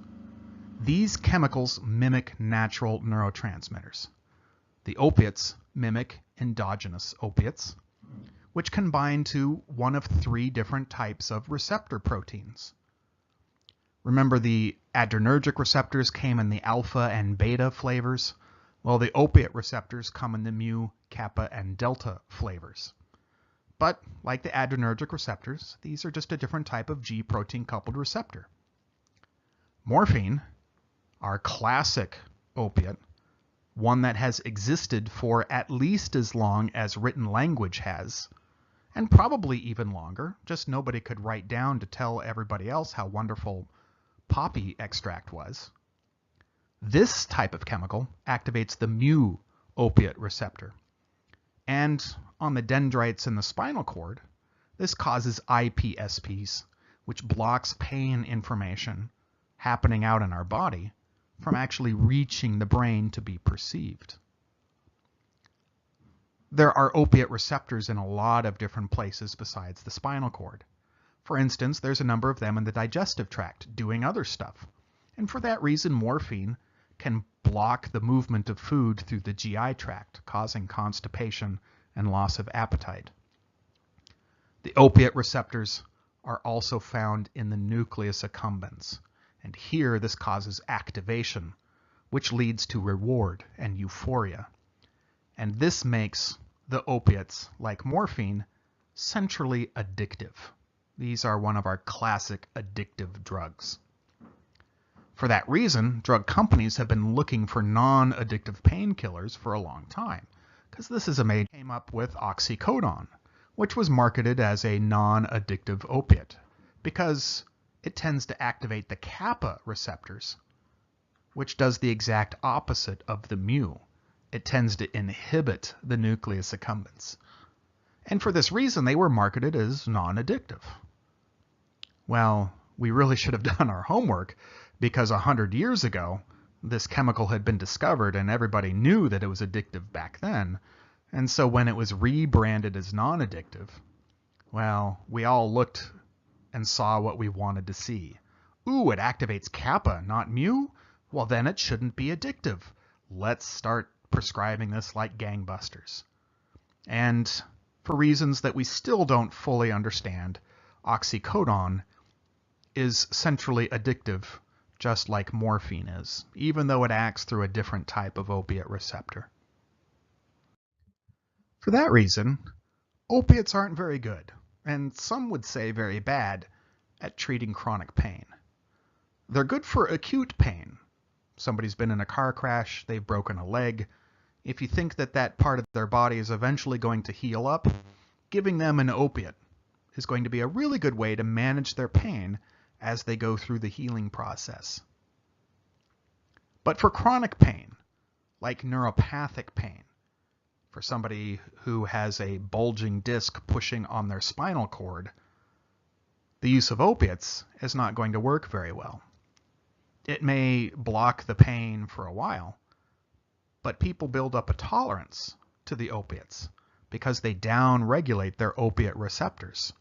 These chemicals mimic natural neurotransmitters. The opiates mimic endogenous opiates, which can bind to one of 3 different types of receptor proteins. Remember the adrenergic receptors came in the alpha and beta flavors? Well, the opiate receptors come in the mu, kappa, and delta flavors. But like the adrenergic receptors, these are just a different type of G protein coupled receptor. Morphine, our classic opiate, one that has existed for at least as long as written language has, and probably even longer, just nobody could write down to tell everybody else how wonderful poppy extract was. This type of chemical activates the mu opiate receptor. And on the dendrites in the spinal cord, this causes IPSPs, which blocks pain information happening out in our body from actually reaching the brain to be perceived. There are opiate receptors in a lot of different places besides the spinal cord. For instance, there's a number of them in the digestive tract doing other stuff. And for that reason, morphine can block the movement of food through the GI tract, causing constipation and loss of appetite. The opiate receptors are also found in the nucleus accumbens, and here this causes activation, which leads to reward and euphoria. And this makes the opiates, like morphine, centrally addictive. These are one of our classic addictive drugs. For that reason, drug companies have been looking for non-addictive painkillers for a long time, because this is came up with oxycodone, which was marketed as a non-addictive opiate, because it tends to activate the kappa receptors, which does the exact opposite of the mu. It tends to inhibit the nucleus accumbens. And for this reason, they were marketed as non-addictive. Well, we really should have done our homework, because 100 years ago, this chemical had been discovered and everybody knew that it was addictive back then. And so when it was rebranded as non-addictive, well, we all looked and saw what we wanted to see. Ooh, it activates kappa, not mu? Well, then it shouldn't be addictive. Let's start prescribing this like gangbusters. And for reasons that we still don't fully understand, oxycodone is centrally addictive, just like morphine is, even though it acts through a different type of opiate receptor. For that reason, opiates aren't very good, and some would say very bad, at treating chronic pain. They're good for acute pain. Somebody's been in a car crash, they've broken a leg. If you think that that part of their body is eventually going to heal up, giving them an opiate is going to be a really good way to manage their pain as they go through the healing process. But for chronic pain, like neuropathic pain, for somebody who has a bulging disc pushing on their spinal cord, the use of opiates is not going to work very well. It may block the pain for a while, but people build up a tolerance to the opiates because they down-regulate their opiate receptors.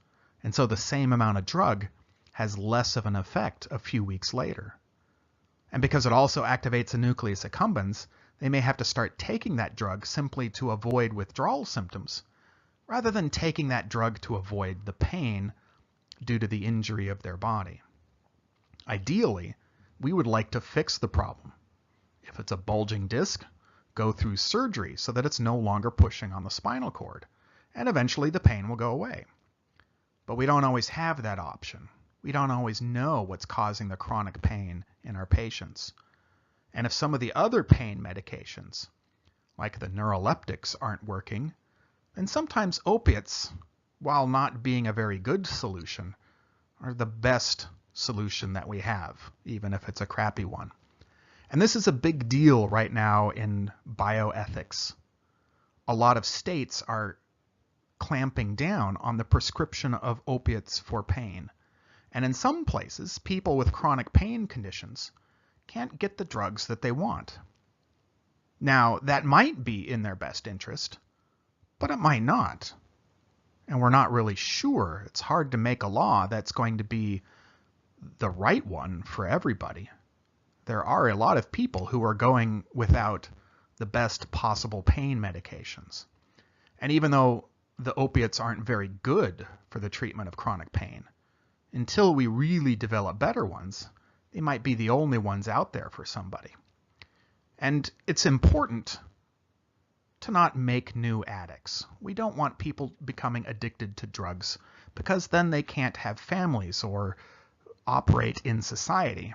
And so the same amount of drug has less of an effect a few weeks later. And because it also activates the nucleus accumbens, they may have to start taking that drug simply to avoid withdrawal symptoms, rather than taking that drug to avoid the pain due to the injury of their body. Ideally, we would like to fix the problem. If it's a bulging disc, go through surgery so that it's no longer pushing on the spinal cord, and eventually the pain will go away. But we don't always have that option. We don't always know what's causing the chronic pain in our patients. And if some of the other pain medications, like the neuroleptics, aren't working, then sometimes opiates, while not being a very good solution, are the best solution that we have, even if it's a crappy one. And this is a big deal right now in bioethics. A lot of states are clamping down on the prescription of opiates for pain. And in some places, people with chronic pain conditions can't get the drugs that they want. Now, that might be in their best interest, but it might not. And we're not really sure. It's hard to make a law that's going to be the right one for everybody. There are a lot of people who are going without the best possible pain medications. And even though the opiates aren't very good for the treatment of chronic pain, until we really develop better ones, they might be the only ones out there for somebody. And it's important to not make new addicts. We don't want people becoming addicted to drugs because then they can't have families or operate in society.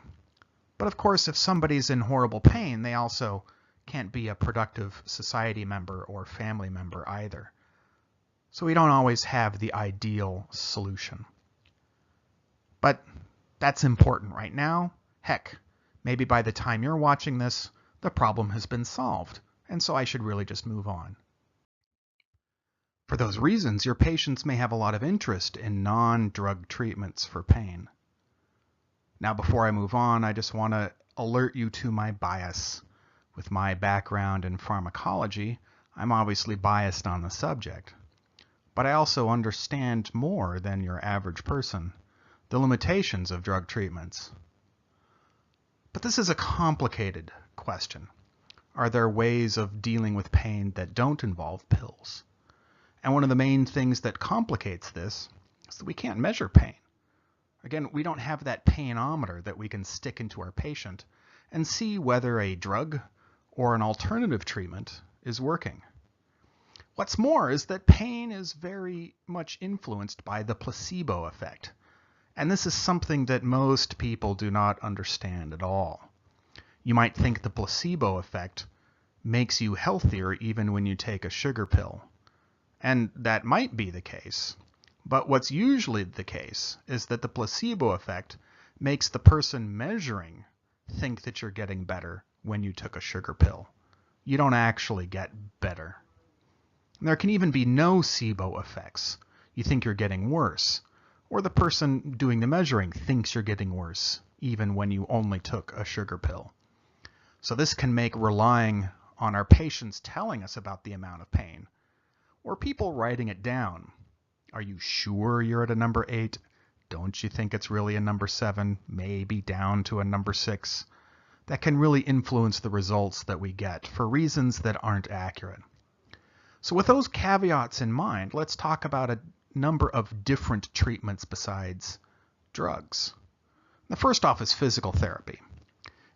But of course, if somebody's in horrible pain, they also can't be a productive society member or family member either. So we don't always have the ideal solution. But that's important right now. Heck, maybe by the time you're watching this, the problem has been solved, and so I should really just move on. For those reasons, your patients may have a lot of interest in non-drug treatments for pain. Now, before I move on, I just want to alert you to my bias. With my background in pharmacology, I'm obviously biased on the subject. But I also understand more than your average person the limitations of drug treatments. But this is a complicated question. Are there ways of dealing with pain that don't involve pills? And one of the main things that complicates this is that we can't measure pain. Again, we don't have that painometer that we can stick into our patient and see whether a drug or an alternative treatment is working. What's more is that pain is very much influenced by the placebo effect. And this is something that most people do not understand at all. You might think the placebo effect makes you healthier even when you take a sugar pill. And that might be the case. But what's usually the case is that the placebo effect makes the person measuring think that you're getting better when you took a sugar pill. You don't actually get better. And there can even be nocebo effects. You think you're getting worse. Or the person doing the measuring thinks you're getting worse, even when you only took a sugar pill. So this can make relying on our patients telling us about the amount of pain, or people writing it down. Are you sure you're at a number 8? Don't you think it's really a number 7? Maybe down to a number 6? That can really influence the results that we get for reasons that aren't accurate. So with those caveats in mind, let's talk about a number of different treatments besides drugs. The first off is physical therapy.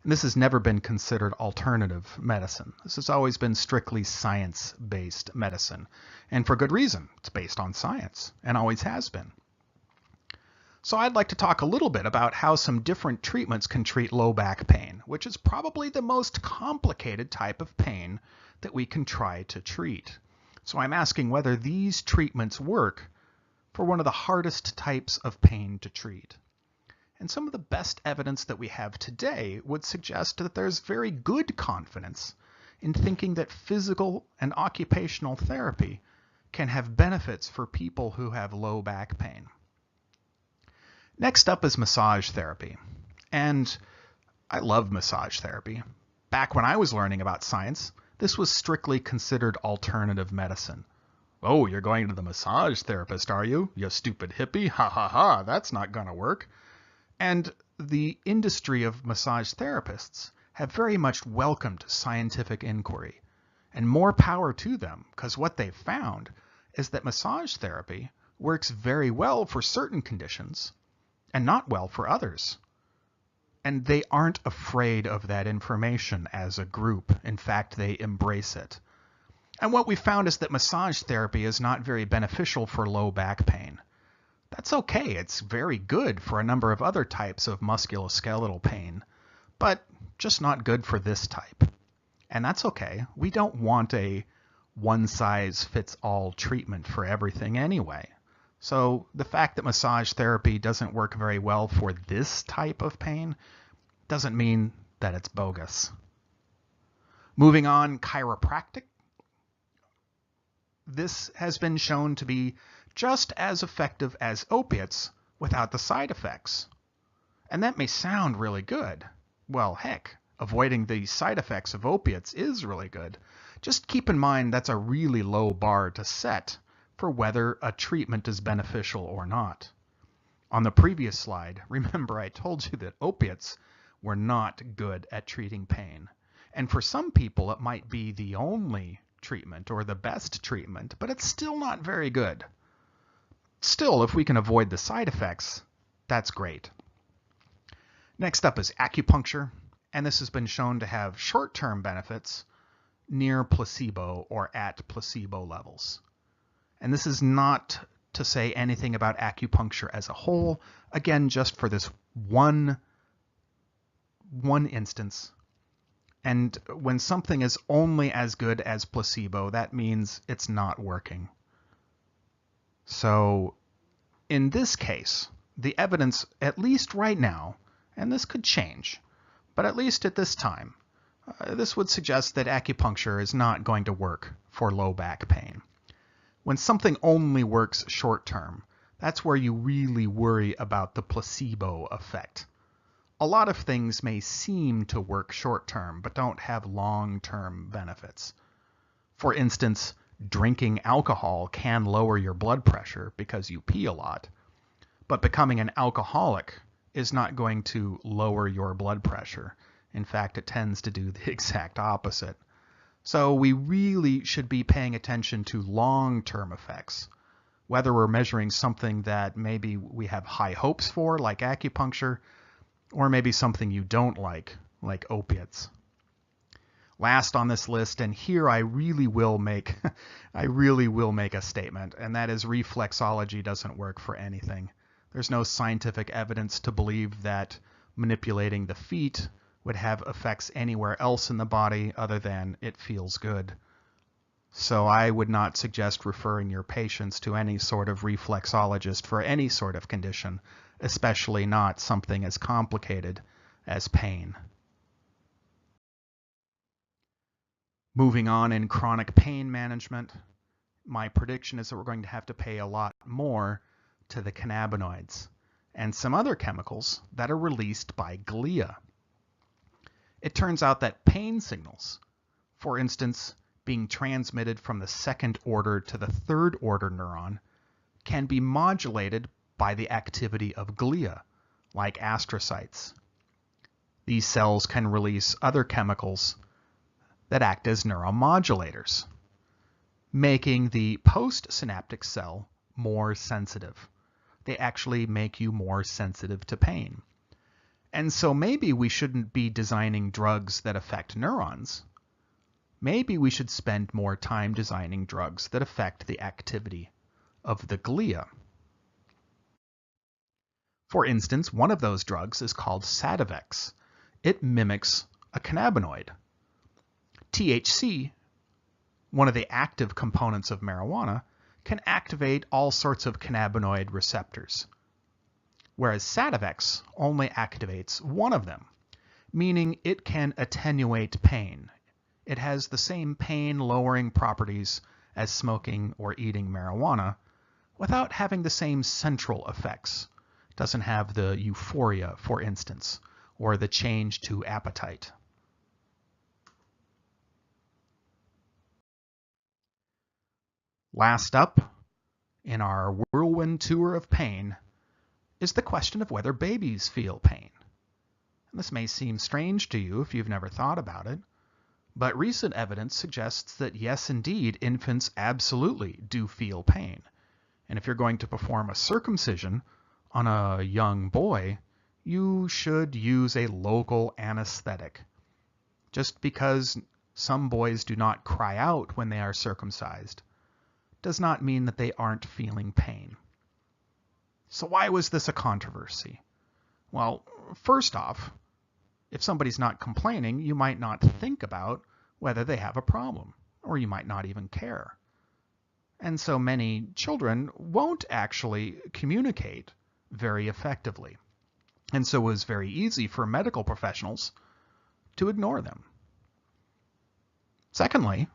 And this has never been considered alternative medicine. This has always been strictly science-based medicine. And for good reason. It's based on science and always has been. So I'd like to talk a little bit about how some different treatments can treat low back pain, which is probably the most complicated type of pain that we can try to treat. So I'm asking whether these treatments work for one of the hardest types of pain to treat. And some of the best evidence that we have today would suggest that there's very good confidence in thinking that physical and occupational therapy can have benefits for people who have low back pain. Next up is massage therapy. And I love massage therapy. Back when I was learning about science, this was strictly considered alternative medicine. Oh, you're going to the massage therapist, are you? You stupid hippie. Ha ha ha, that's not gonna work. And the industry of massage therapists have very much welcomed scientific inquiry. And more power to them, because what they've found is that massage therapy works very well for certain conditions and not well for others. And they aren't afraid of that information as a group. In fact, they embrace it. And what we found is that massage therapy is not very beneficial for low back pain. That's okay. It's very good for a number of other types of musculoskeletal pain, but just not good for this type. And that's okay. We don't want a one-size-fits-all treatment for everything anyway. So the fact that massage therapy doesn't work very well for this type of pain doesn't mean that it's bogus. Moving on, chiropractic. This has been shown to be just as effective as opiates without the side effects. And that may sound really good. Well, heck, avoiding the side effects of opiates is really good. Just keep in mind that's a really low bar to set for whether a treatment is beneficial or not. On the previous slide, remember I told you that opiates were not good at treating pain. And for some people, it might be the only treatment or the best treatment, but it's still not very good. Still, if we can avoid the side effects, that's great. Next up is acupuncture, and this has been shown to have short-term benefits, near placebo or at placebo levels. And this is not to say anything about acupuncture as a whole. Again, just for this one instance. And when something is only as good as placebo, that means it's not working. So in this case, the evidence, at least right now, and this could change, but at least at this time, this would suggest that acupuncture is not going to work for low back pain. When something only works short term, that's where you really worry about the placebo effect. A lot of things may seem to work short term, but don't have long-term benefits. For instance, drinking alcohol can lower your blood pressure because you pee a lot, but becoming an alcoholic is not going to lower your blood pressure. In fact, it tends to do the exact opposite. So we really should be paying attention to long-term effects, whether we're measuring something that maybe we have high hopes for, like acupuncture, or maybe something you don't like opiates. Last on this list, and here I really will make a statement, and that is reflexology doesn't work for anything. There's no scientific evidence to believe that manipulating the feet would have effects anywhere else in the body other than it feels good. So I would not suggest referring your patients to any sort of reflexologist for any sort of condition, especially not something as complicated as pain. Moving on in chronic pain management, my prediction is that we're going to have to pay a lot more to the cannabinoids and some other chemicals that are released by glia. It turns out that pain signals, for instance, being transmitted from the second order to the third order neuron, can be modulated by the activity of glia, like astrocytes. These cells can release other chemicals that act as neuromodulators, making the postsynaptic cell more sensitive. They actually make you more sensitive to pain. And so maybe we shouldn't be designing drugs that affect neurons. Maybe we should spend more time designing drugs that affect the activity of the glia. For instance, one of those drugs is called Sativex. It mimics a cannabinoid. THC, one of the active components of marijuana, can activate all sorts of cannabinoid receptors, whereas Sativex only activates one of them, meaning it can attenuate pain. It has the same pain-lowering properties as smoking or eating marijuana without having the same central effects. It doesn't have the euphoria, for instance, or the change to appetite. Last up in our whirlwind tour of pain is the question of whether babies feel pain. And this may seem strange to you if you've never thought about it, but recent evidence suggests that yes, indeed, infants absolutely do feel pain. And if you're going to perform a circumcision on a young boy, you should use a local anesthetic. Just because some boys do not cry out when they are circumcised does not mean that they aren't feeling pain. So why was this a controversy? Well, first off, if somebody's not complaining, you might not think about whether they have a problem, or you might not even care. And so many children won't actually communicate very effectively. And so it was very easy for medical professionals to ignore them. Secondly,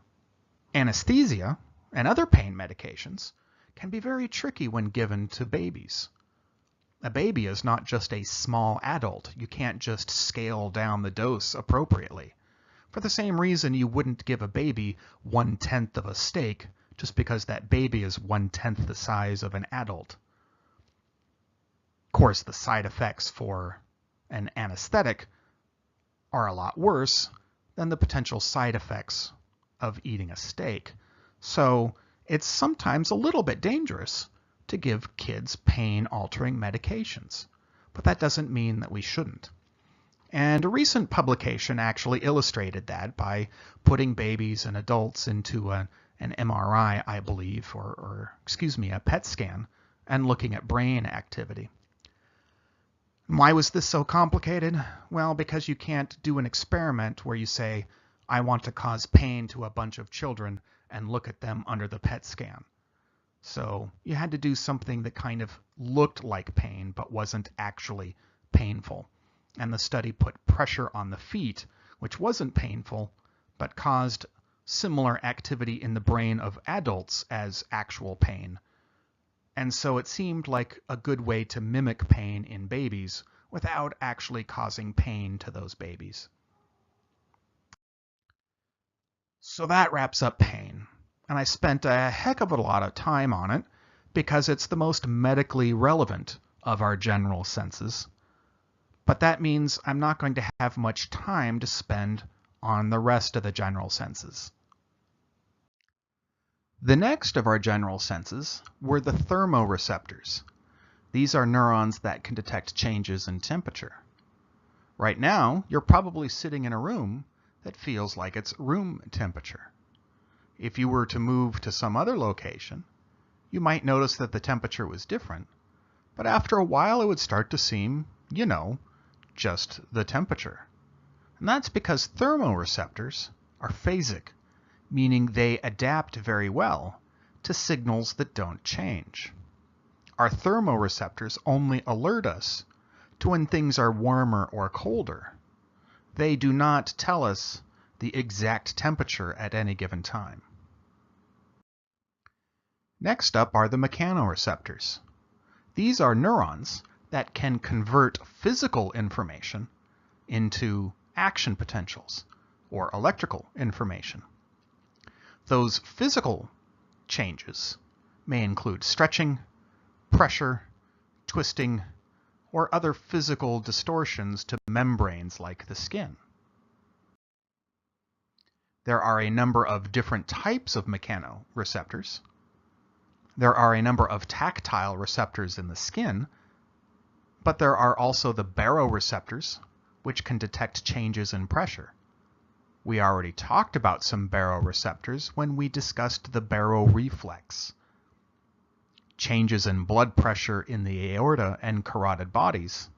anesthesia and other pain medications can be very tricky when given to babies. A baby is not just a small adult. You can't just scale down the dose appropriately. For the same reason you wouldn't give a baby 1/10 of a steak just because that baby is 1/10 the size of an adult. Of course, the side effects for an anesthetic are a lot worse than the potential side effects of eating a steak. So it's sometimes a little bit dangerous to give kids pain-altering medications. But that doesn't mean that we shouldn't. And a recent publication actually illustrated that by putting babies and adults into an MRI, I believe, or excuse me, a PET scan, and looking at brain activity. Why was this so complicated? Well, because you can't do an experiment where you say, I want to cause pain to a bunch of children and look at them under the PET scan. So you had to do something that kind of looked like pain but wasn't actually painful. And the study put pressure on the feet, which wasn't painful, but caused similar activity in the brain of adults as actual pain. And so it seemed like a good way to mimic pain in babies without actually causing pain to those babies. So that wraps up pain. And I spent a heck of a lot of time on it because it's the most medically relevant of our general senses. But that means I'm not going to have much time to spend on the rest of the general senses. The next of our general senses were the thermoreceptors. These are neurons that can detect changes in temperature. Right now, you're probably sitting in a room that feels like it's room temperature. If you were to move to some other location, you might notice that the temperature was different, but after a while it would start to seem, just the temperature. And that's because thermoreceptors are phasic, meaning they adapt very well to signals that don't change. Our thermoreceptors only alert us to when things are warmer or colder. They do not tell us the exact temperature at any given time. Next up are the mechanoreceptors. These are neurons that can convert physical information into action potentials, or electrical information. Those physical changes may include stretching, pressure, twisting, or other physical distortions to membranes like the skin. There are a number of different types of mechanoreceptors. There are a number of tactile receptors in the skin, but there are also the baroreceptors, which can detect changes in pressure. We already talked about some baroreceptors when we discussed the baroreflex. Changes in blood pressure in the aorta and carotid bodies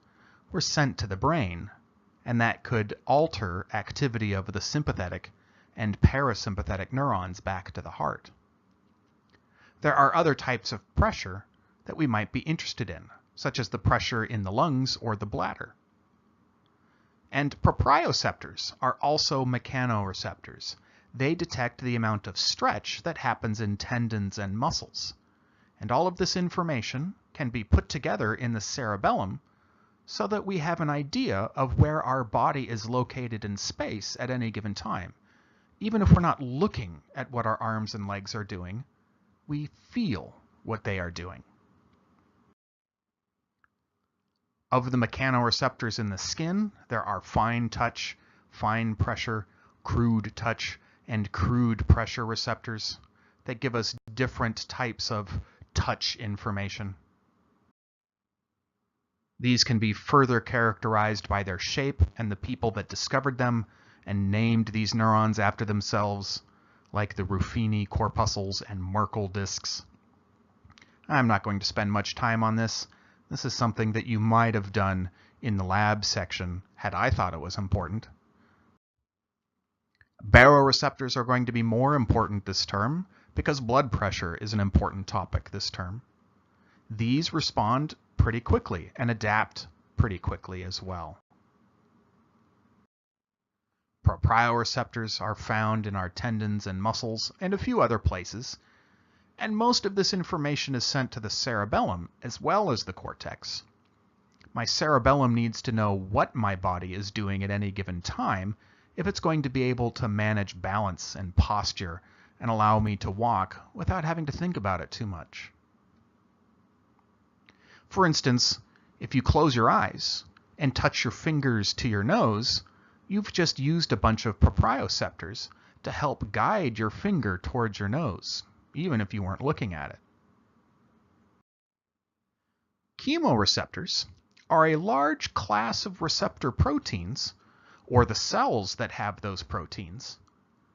were sent to the brain, and that could alter activity of the sympathetic and parasympathetic neurons back to the heart. There are other types of pressure that we might be interested in, such as the pressure in the lungs or the bladder. And proprioceptors are also mechanoreceptors. They detect the amount of stretch that happens in tendons and muscles. And all of this information can be put together in the cerebellum so that we have an idea of where our body is located in space at any given time. Even if we're not looking at what our arms and legs are doing, we feel what they are doing. Of the mechanoreceptors in the skin, there are fine touch, fine pressure, crude touch, and crude pressure receptors that give us different types of touch information. These can be further characterized by their shape and the people that discovered them and named these neurons after themselves, like the Ruffini corpuscles and Merkel discs. I'm not going to spend much time on this. This is something that you might have done in the lab section had I thought it was important. Baroreceptors are going to be more important this term because blood pressure is an important topic this term. These respond pretty quickly and adapt pretty quickly as well. Proprioreceptors are found in our tendons and muscles and a few other places, and most of this information is sent to the cerebellum as well as the cortex. My cerebellum needs to know what my body is doing at any given time if it's going to be able to manage balance and posture and allow me to walk without having to think about it too much. For instance, if you close your eyes and touch your fingers to your nose, you've just used a bunch of proprioceptors to help guide your finger towards your nose, even if you weren't looking at it. Chemoreceptors are a large class of receptor proteins, or the cells that have those proteins,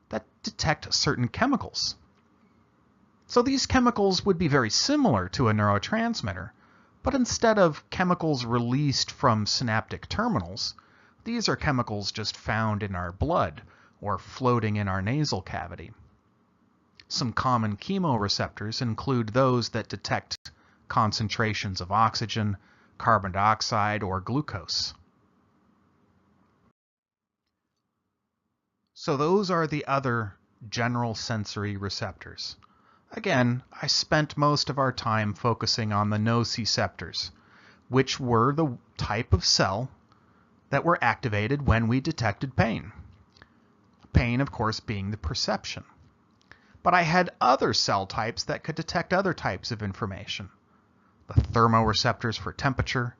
that detect certain chemicals. So these chemicals would be very similar to a neurotransmitter, but instead of chemicals released from synaptic terminals, these are chemicals just found in our blood or floating in our nasal cavity. Some common chemoreceptors include those that detect concentrations of oxygen, carbon dioxide, or glucose. So those are the other general sensory receptors. Again, I spent most of our time focusing on the nociceptors, which were the type of cell that were activated when we detected pain. Pain, of course, being the perception. But I had other cell types that could detect other types of information. The thermoreceptors for temperature,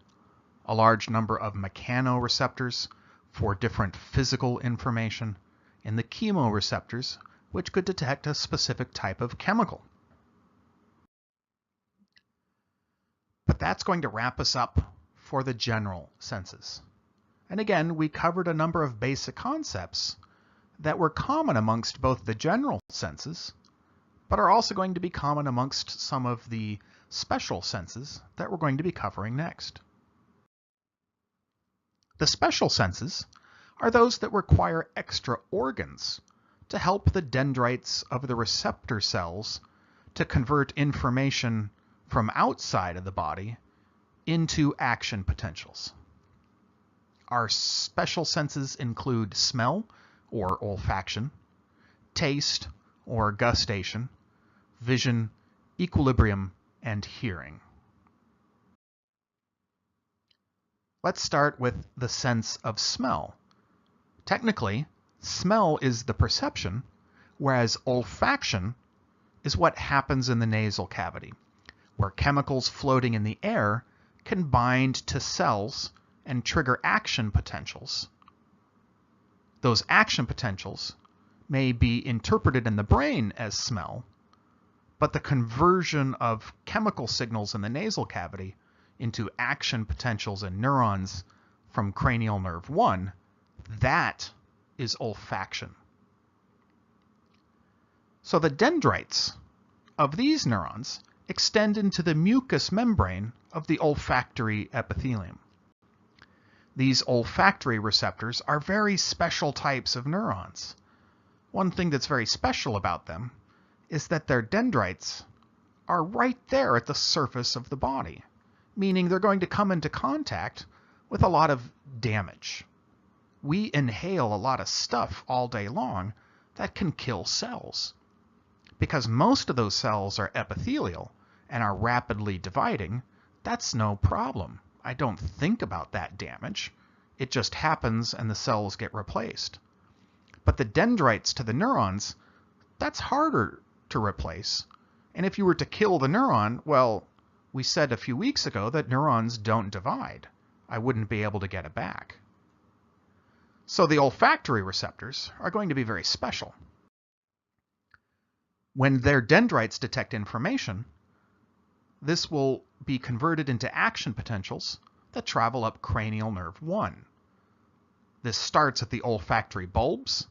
a large number of mechanoreceptors for different physical information, and the chemoreceptors, which could detect a specific type of chemical. But that's going to wrap us up for the general senses. And again, we covered a number of basic concepts that were common amongst both the general senses, but are also going to be common amongst some of the special senses that we're going to be covering next. The special senses are those that require extra organs to help the dendrites of the receptor cells to convert information from outside of the body into action potentials. Our special senses include smell or olfaction, taste or gustation, vision, equilibrium, and hearing. Let's start with the sense of smell. Technically, smell is the perception, whereas olfaction is what happens in the nasal cavity, where chemicals floating in the air can bind to cells and trigger action potentials. Those action potentials may be interpreted in the brain as smell, but the conversion of chemical signals in the nasal cavity into action potentials in neurons from cranial nerve 1, that is olfaction. So the dendrites of these neurons extend into the mucous membrane of the olfactory epithelium. These olfactory receptors are very special types of neurons. One thing that's very special about them is that their dendrites are right there at the surface of the body, meaning they're going to come into contact with a lot of damage. We inhale a lot of stuff all day long that can kill cells. Because most of those cells are epithelial and are rapidly dividing, that's no problem. I don't think about that damage. It just happens and the cells get replaced. But the dendrites to the neurons, that's harder to replace. And if you were to kill the neuron, well, we said a few weeks ago that neurons don't divide. I wouldn't be able to get it back. So the olfactory receptors are going to be very special. When their dendrites detect information, this will be converted into action potentials that travel up cranial nerve 1. This starts at the olfactory bulbs,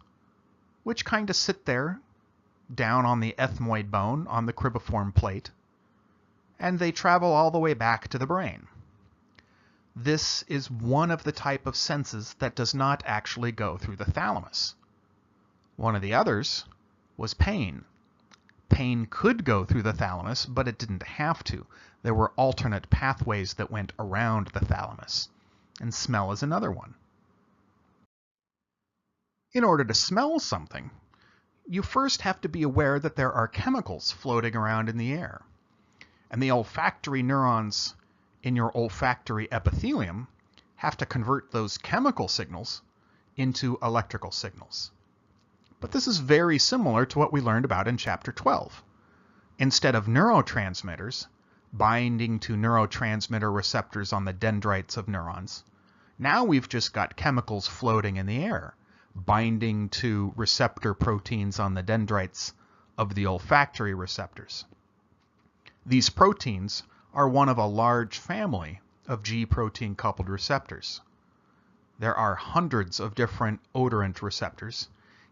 which kind of sit there down on the ethmoid bone on the cribriform plate, and they travel all the way back to the brain. This is one of the type of senses that does not actually go through the thalamus. One of the others was pain. Pain could go through the thalamus, but it didn't have to. There were alternate pathways that went around the thalamus, and smell is another one. In order to smell something, you first have to be aware that there are chemicals floating around in the air. And the olfactory neurons in your olfactory epithelium have to convert those chemical signals into electrical signals. But this is very similar to what we learned about in Chapter 12. Instead of neurotransmitters binding to neurotransmitter receptors on the dendrites of neurons, now we've just got chemicals floating in the air, binding to receptor proteins on the dendrites of the olfactory receptors. These proteins are one of a large family of G protein coupled receptors. There are hundreds of different odorant receptors,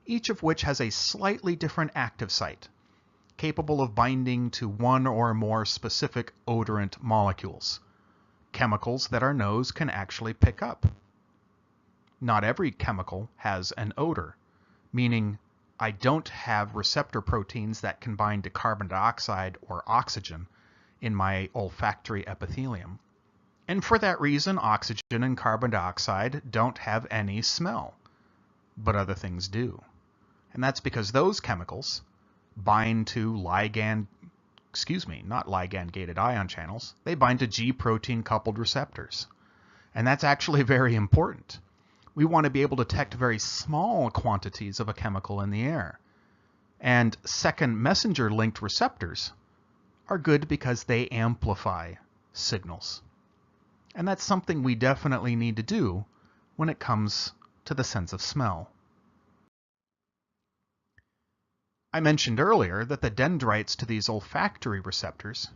each of which has a slightly different active site, capable of binding to one or more specific odorant molecules, chemicals that our nose can actually pick up. Not every chemical has an odor, meaning I don't have receptor proteins that can bind to carbon dioxide or oxygen in my olfactory epithelium. And for that reason, oxygen and carbon dioxide don't have any smell, but other things do. And that's because those chemicals bind to not ligand-gated ion channels. They bind to G protein coupled receptors. And that's actually very important. We want to be able to detect very small quantities of a chemical in the air. And second messenger linked receptors are good because they amplify signals. And that's something we definitely need to do when it comes to the sense of smell. I mentioned earlier that the dendrites to these olfactory receptors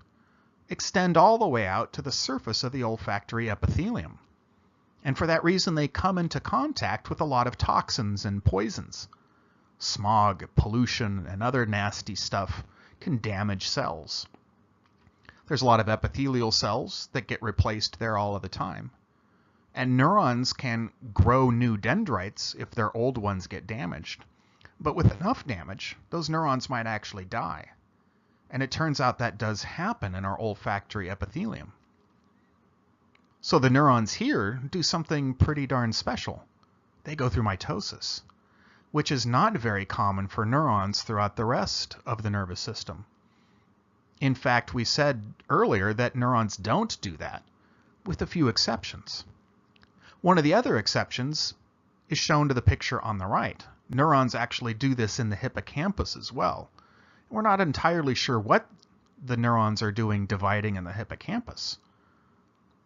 extend all the way out to the surface of the olfactory epithelium. And for that reason, they come into contact with a lot of toxins and poisons. Smog, pollution, and other nasty stuff can damage cells. There's a lot of epithelial cells that get replaced there all of the time. And neurons can grow new dendrites if their old ones get damaged. But with enough damage, those neurons might actually die. And it turns out that does happen in our olfactory epithelium. So the neurons here do something pretty darn special. They go through mitosis, which is not very common for neurons throughout the rest of the nervous system. In fact, we said earlier that neurons don't do that, with a few exceptions. One of the other exceptions is shown to the picture on the right. Neurons actually do this in the hippocampus as well. We're not entirely sure what the neurons are doing dividing in the hippocampus.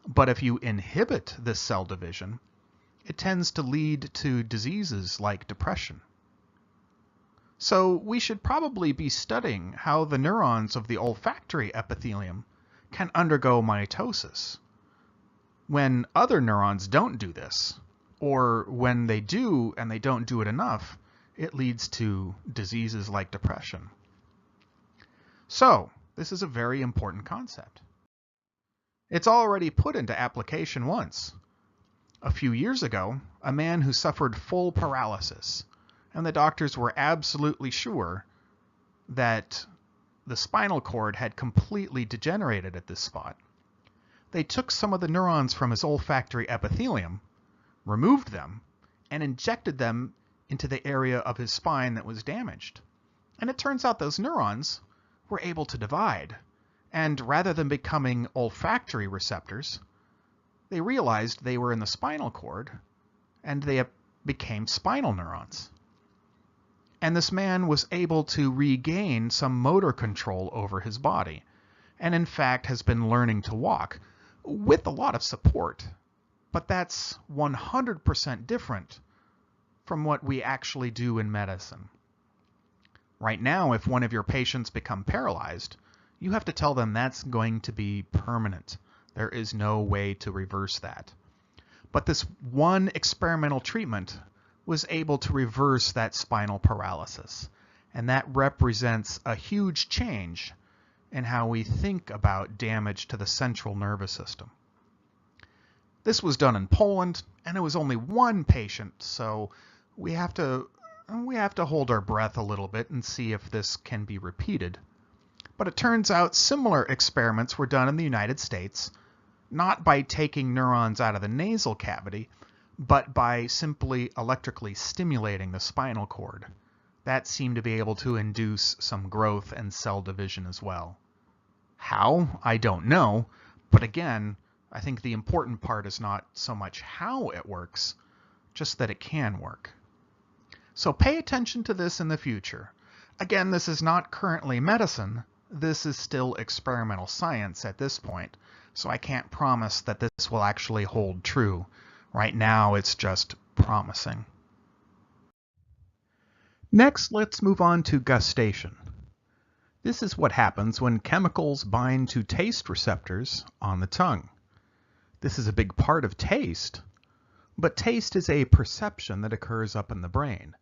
But if you inhibit this cell division, it tends to lead to diseases like depression. So we should probably be studying how the neurons of the olfactory epithelium can undergo mitosis. When other neurons don't do this, or when they do and they don't do it enough, it leads to diseases like depression. So this is a very important concept. It's already put into application once. A few years ago, a man who suffered full paralysis, and the doctors were absolutely sure that the spinal cord had completely degenerated at this spot. They took some of the neurons from his olfactory epithelium, removed them, and injected them into the area of his spine that was damaged. And it turns out those neurons were able to divide. And rather than becoming olfactory receptors, they realized they were in the spinal cord, and they became spinal neurons. And this man was able to regain some motor control over his body, and in fact has been learning to walk with a lot of support. But that's 100% different from what we actually do in medicine. Right now, if one of your patients become paralyzed, you have to tell them that's going to be permanent. There is no way to reverse that. But this one experimental treatment was able to reverse that spinal paralysis. And that represents a huge change in how we think about damage to the central nervous system. This was done in Poland, and it was only one patient, so we have to hold our breath a little bit and see if this can be repeated. But it turns out similar experiments were done in the United States, not by taking neurons out of the nasal cavity, but by simply electrically stimulating the spinal cord. That seemed to be able to induce some growth and cell division as well. How? I don't know, but again, I think the important part is not so much how it works, just that it can work. So pay attention to this in the future. Again, this is not currently medicine. This is still experimental science at this point, so I can't promise that this will actually hold true. Right now, it's just promising. Next, let's move on to gustation. This is what happens when chemicals bind to taste receptors on the tongue. This is a big part of taste, but taste is a perception that occurs up in the brain,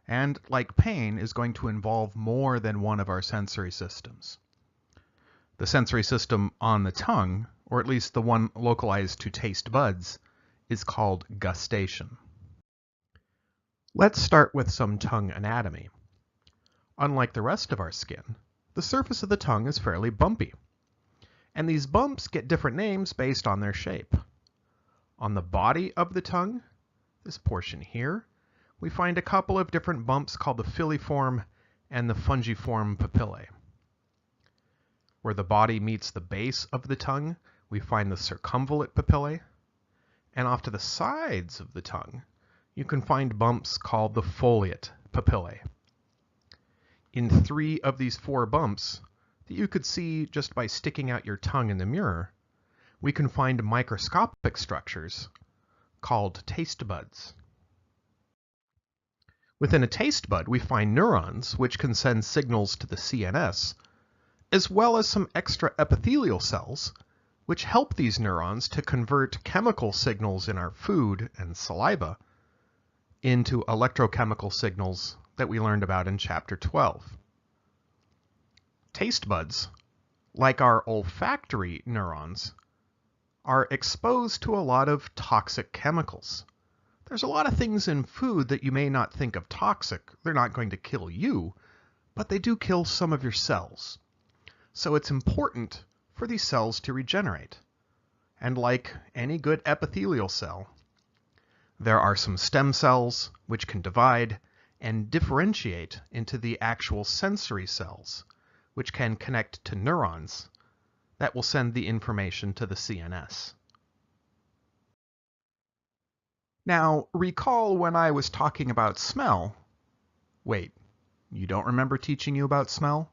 and like pain is going to involve more than one of our sensory systems. The sensory system on the tongue, or at least the one localized to taste buds, is called gustation. Let's start with some tongue anatomy. Unlike the rest of our skin, the surface of the tongue is fairly bumpy, and these bumps get different names based on their shape. On the body of the tongue, this portion here, we find a couple of different bumps called the filiform and the fungiform papillae. Where the body meets the base of the tongue, we find the circumvallate papillae, and off to the sides of the tongue, you can find bumps called the foliate papillae. In 3 of these 4 bumps that you could see just by sticking out your tongue in the mirror, we can find microscopic structures called taste buds. Within a taste bud, we find neurons which can send signals to the CNS, as well as some extra epithelial cells which help these neurons to convert chemical signals in our food and saliva into electrochemical signals that we learned about in Chapter 12. Taste buds, like our olfactory neurons, are exposed to a lot of toxic chemicals. There's a lot of things in food that you may not think of toxic. They're not going to kill you, but they do kill some of your cells. So it's important for these cells to regenerate. And like any good epithelial cell, there are some stem cells which can divide and differentiate into the actual sensory cells, which can connect to neurons that will send the information to the CNS. Now, recall when I was talking about smell. Wait, you don't remember teaching you about smell?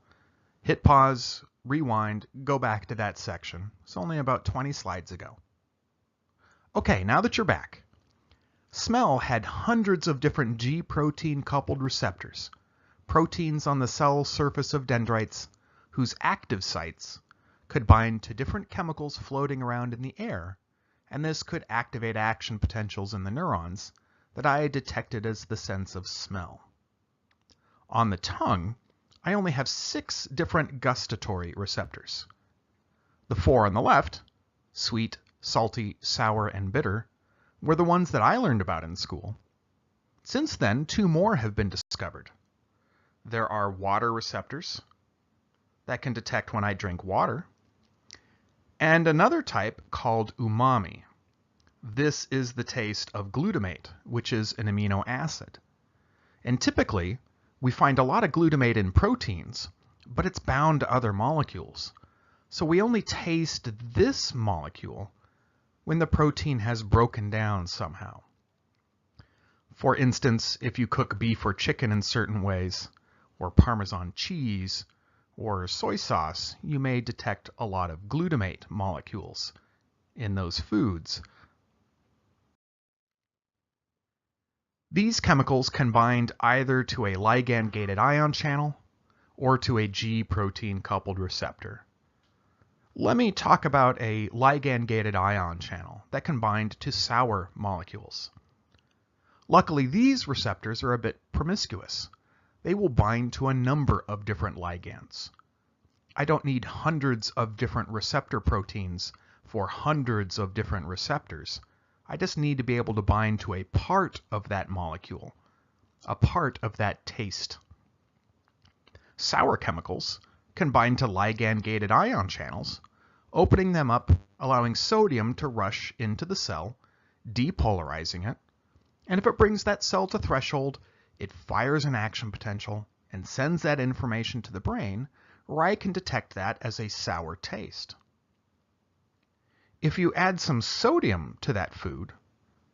Hit pause, rewind, go back to that section. It's only about 20 slides ago. Okay, now that you're back. Smell had hundreds of different G protein coupled receptors, proteins on the cell surface of dendrites whose active sites could bind to different chemicals floating around in the air, and this could activate action potentials in the neurons that I detected as the sense of smell. On the tongue, I only have 6 different gustatory receptors. The 4 on the left, sweet, salty, sour, and bitter, were the ones that I learned about in school. Since then, 2 more have been discovered. There are water receptors that can detect when I drink water, and another type called umami. This is the taste of glutamate, which is an amino acid. And typically, we find a lot of glutamate in proteins, but it's bound to other molecules. So we only taste this molecule when the protein has broken down somehow. For instance, if you cook beef or chicken in certain ways, or Parmesan cheese, or soy sauce, you may detect a lot of glutamate molecules in those foods. These chemicals can bind either to a ligand-gated ion channel or to a G protein coupled receptor. Let me talk about a ligand-gated ion channel that can bind to sour molecules. Luckily, these receptors are a bit promiscuous. They will bind to a number of different ligands. I don't need hundreds of different receptor proteins for hundreds of different receptors. I just need to be able to bind to a part of that molecule, a part of that taste. Sour chemicals can bind to ligand-gated ion channels, opening them up, allowing sodium to rush into the cell, depolarizing it, and if it brings that cell to threshold, it fires an action potential and sends that information to the brain, where I can detect that as a sour taste. If you add some sodium to that food,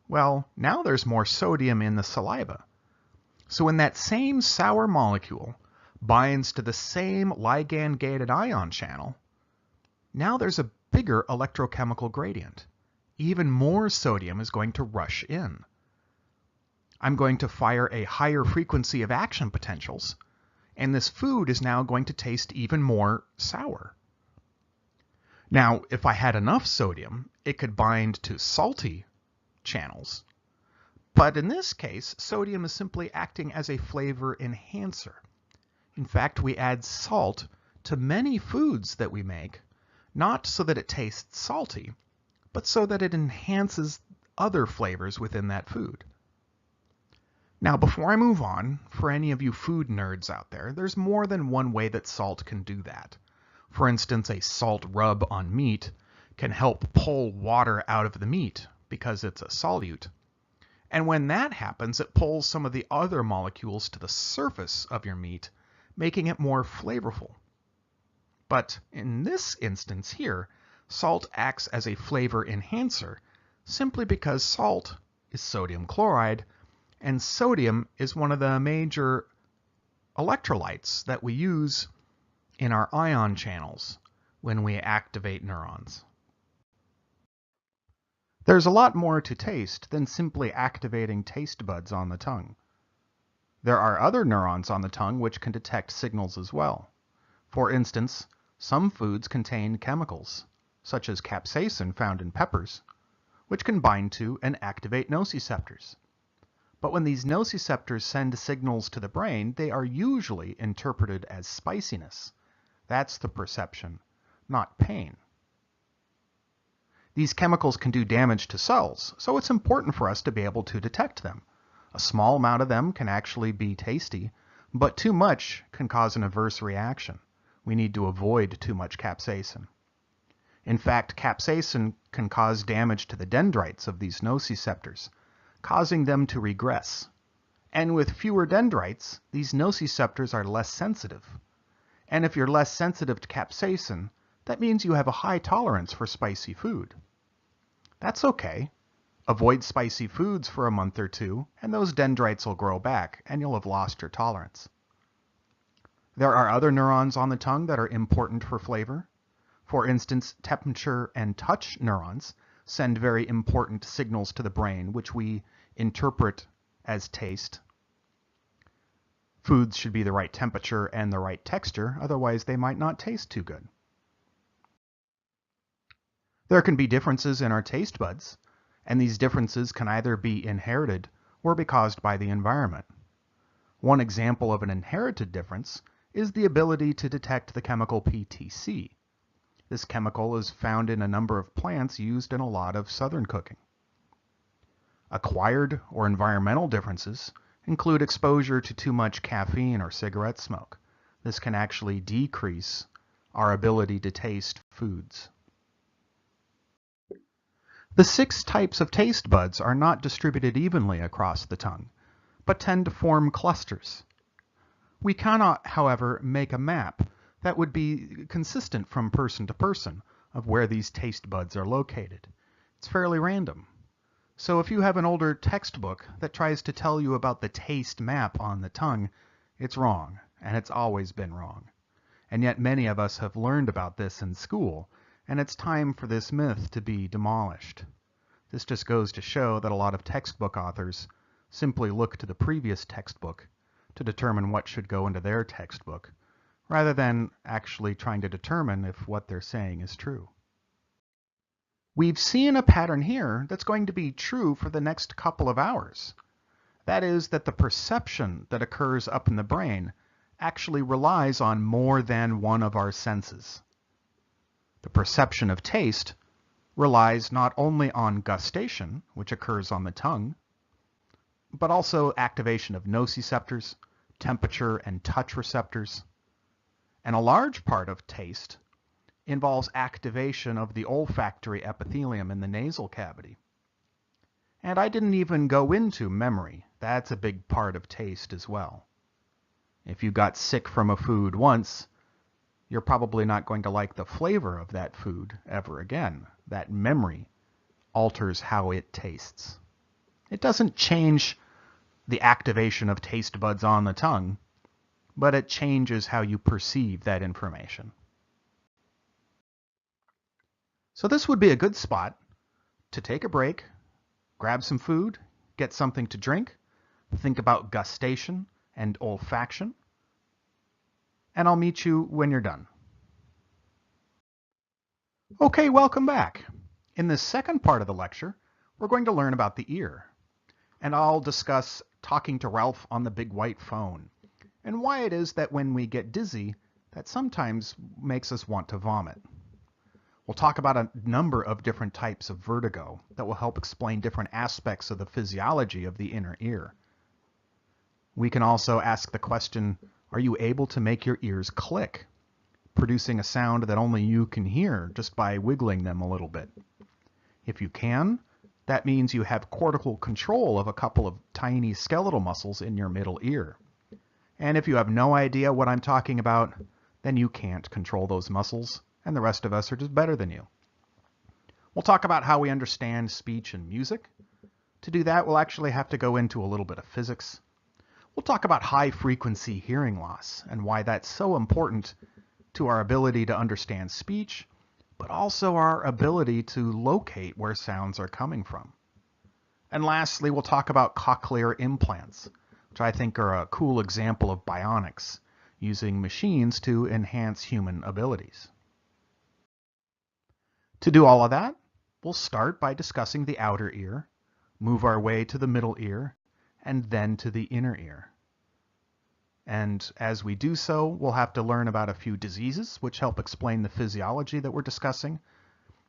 well, now there's more sodium in the saliva. So when that same sour molecule binds to the same ligand-gated ion channel, now there's a bigger electrochemical gradient. Even more sodium is going to rush in. I'm going to fire a higher frequency of action potentials, and this food is now going to taste even more sour. Now, if I had enough sodium, it could bind to salty channels. But in this case, sodium is simply acting as a flavor enhancer. In fact, we add salt to many foods that we make, not so that it tastes salty, but so that it enhances other flavors within that food. Now, before I move on, for any of you food nerds out there, there's more than one way that salt can do that. For instance, a salt rub on meat can help pull water out of the meat because it's a solute. And when that happens, it pulls some of the other molecules to the surface of your meat, making it more flavorful. But in this instance here, salt acts as a flavor enhancer simply because salt is sodium chloride, and sodium is one of the major electrolytes that we use in our ion channels when we activate neurons. There's a lot more to taste than simply activating taste buds on the tongue. There are other neurons on the tongue which can detect signals as well. For instance, some foods contain chemicals, such as capsaicin found in peppers, which can bind to and activate nociceptors. But when these nociceptors send signals to the brain, they are usually interpreted as spiciness. That's the perception, not pain. These chemicals can do damage to cells, so it's important for us to be able to detect them. A small amount of them can actually be tasty, but too much can cause an adverse reaction. We need to avoid too much capsaicin. In fact, capsaicin can cause damage to the dendrites of these nociceptors, causing them to regress. And with fewer dendrites, these nociceptors are less sensitive. And if you're less sensitive to capsaicin, that means you have a high tolerance for spicy food. That's okay. Avoid spicy foods for a month or two, and those dendrites will grow back, and you'll have lost your tolerance. There are other neurons on the tongue that are important for flavor. For instance, temperature and touch neurons send very important signals to the brain, which we interpret as taste. Foods should be the right temperature and the right texture, otherwise they might not taste too good. There can be differences in our taste buds, and these differences can either be inherited or be caused by the environment. One example of an inherited difference is the ability to detect the chemical PTC. This chemical is found in a number of plants used in a lot of Southern cooking. Acquired or environmental differences include exposure to too much caffeine or cigarette smoke. This can actually decrease our ability to taste foods. The 6 types of taste buds are not distributed evenly across the tongue, but tend to form clusters. We cannot, however, make a map that would be consistent from person to person of where these taste buds are located. It's fairly random. So if you have an older textbook that tries to tell you about the taste map on the tongue, it's wrong, and it's always been wrong. And yet many of us have learned about this in school, and it's time for this myth to be demolished. This just goes to show that a lot of textbook authors simply look to the previous textbook to determine what should go into their textbook, rather than actually trying to determine if what they're saying is true. We've seen a pattern here that's going to be true for the next couple of hours. That is that the perception that occurs up in the brain actually relies on more than one of our senses. The perception of taste relies not only on gustation, which occurs on the tongue, but also activation of nociceptors, temperature and touch receptors. And a large part of taste involves activation of the olfactory epithelium in the nasal cavity. And I didn't even go into memory. That's a big part of taste as well. If you got sick from a food once, you're probably not going to like the flavor of that food ever again. That memory alters how it tastes. It doesn't change the activation of taste buds on the tongue, but it changes how you perceive that information. So this would be a good spot to take a break, grab some food, get something to drink, think about gustation and olfaction, and I'll meet you when you're done. Okay, welcome back. In this second part of the lecture, we're going to learn about the ear. And I'll discuss talking to Ralph on the big white phone, and why it is that when we get dizzy, that sometimes makes us want to vomit. We'll talk about a number of different types of vertigo that will help explain different aspects of the physiology of the inner ear. We can also ask the question, are you able to make your ears click, producing a sound that only you can hear just by wiggling them a little bit? If you can, that means you have cortical control of a couple of tiny skeletal muscles in your middle ear. And if you have no idea what I'm talking about, then you can't control those muscles, and the rest of us are just better than you. We'll talk about how we understand speech and music. To do that, we'll actually have to go into a little bit of physics. We'll talk about high-frequency hearing loss and why that's so important to our ability to understand speech, but also our ability to locate where sounds are coming from. And lastly, we'll talk about cochlear implants, which I think are a cool example of bionics, using machines to enhance human abilities. To do all of that, we'll start by discussing the outer ear, move our way to the middle ear, and then to the inner ear. And as we do so, we'll have to learn about a few diseases which help explain the physiology that we're discussing.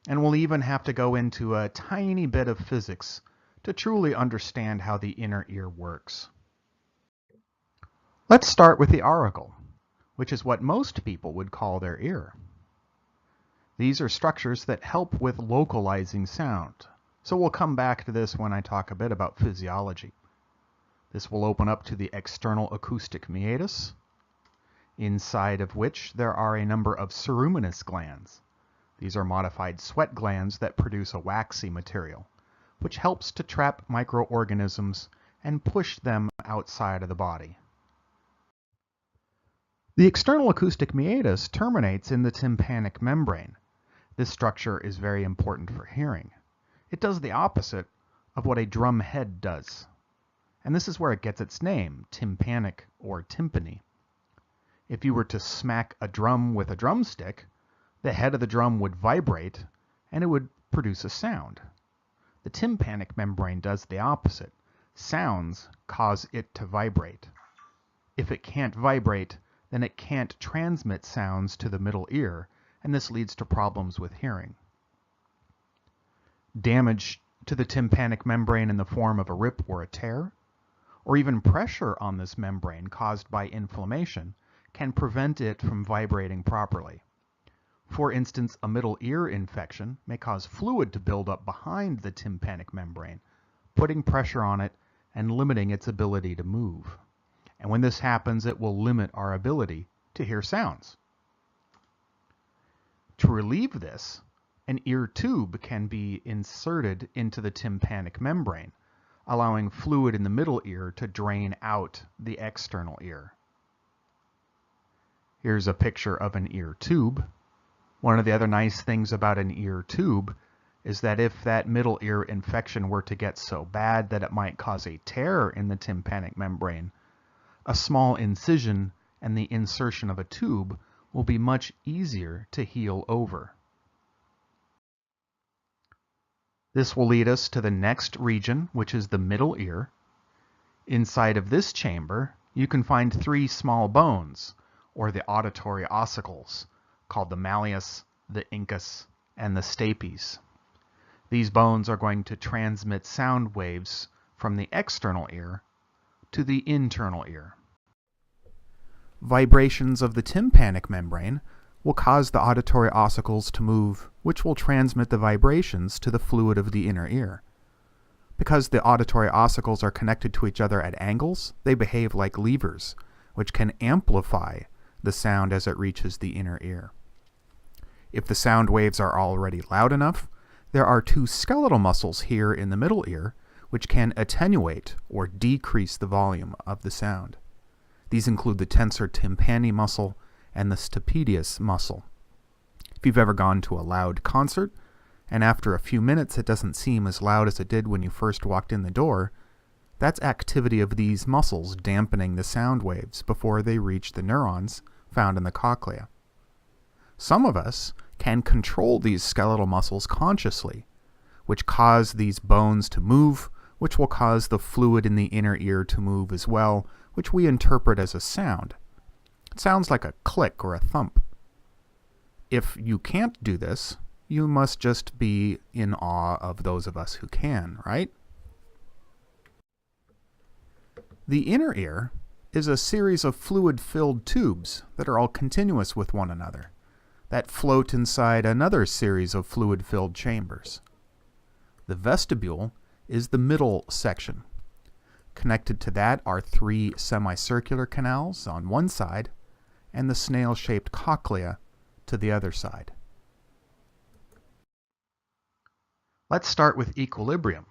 And we'll even have to go into a tiny bit of physics to truly understand how the inner ear works. Let's start with the auricle, which is what most people would call their ear. These are structures that help with localizing sound. So we'll come back to this when I talk a bit about physiology. This will open up to the external acoustic meatus, inside of which there are a number of ceruminous glands. These are modified sweat glands that produce a waxy material, which helps to trap microorganisms and push them outside of the body. The external acoustic meatus terminates in the tympanic membrane. This structure is very important for hearing. It does the opposite of what a drum head does. And this is where it gets its name, tympanic or tympany. If you were to smack a drum with a drumstick, the head of the drum would vibrate and it would produce a sound. The tympanic membrane does the opposite. Sounds cause it to vibrate. If it can't vibrate, then it can't transmit sounds to the middle ear, and this leads to problems with hearing. Damage to the tympanic membrane in the form of a rip or a tear, or even pressure on this membrane caused by inflammation, can prevent it from vibrating properly. For instance, a middle ear infection may cause fluid to build up behind the tympanic membrane, putting pressure on it and limiting its ability to move. And when this happens, it will limit our ability to hear sounds. To relieve this, an ear tube can be inserted into the tympanic membrane, allowing fluid in the middle ear to drain out the external ear. Here's a picture of an ear tube. One of the other nice things about an ear tube is that if that middle ear infection were to get so bad that it might cause a tear in the tympanic membrane, a small incision and the insertion of a tube will be much easier to heal over. This will lead us to the next region, which is the middle ear. Inside of this chamber, you can find three small bones, or the auditory ossicles, called the malleus, the incus, and the stapes. These bones are going to transmit sound waves from the external ear to the internal ear. Vibrations of the tympanic membrane will cause the auditory ossicles to move, which will transmit the vibrations to the fluid of the inner ear. Because the auditory ossicles are connected to each other at angles, they behave like levers, which can amplify the sound as it reaches the inner ear. If the sound waves are already loud enough, there are two skeletal muscles here in the middle ear which can attenuate or decrease the volume of the sound. These include the tensor tympani muscle and the stapedius muscle. If you've ever gone to a loud concert, and after a few minutes it doesn't seem as loud as it did when you first walked in the door, that's activity of these muscles dampening the sound waves before they reach the neurons found in the cochlea. Some of us can control these skeletal muscles consciously, which cause these bones to move, which will cause the fluid in the inner ear to move as well, which we interpret as a sound. It sounds like a click or a thump. If you can't do this, you must just be in awe of those of us who can, right? The inner ear is a series of fluid-filled tubes that are all continuous with one another, that float inside another series of fluid-filled chambers. The vestibule is the middle section. Connected to that are 3 semicircular canals on one side and the snail-shaped cochlea to the other side. Let's start with equilibrium.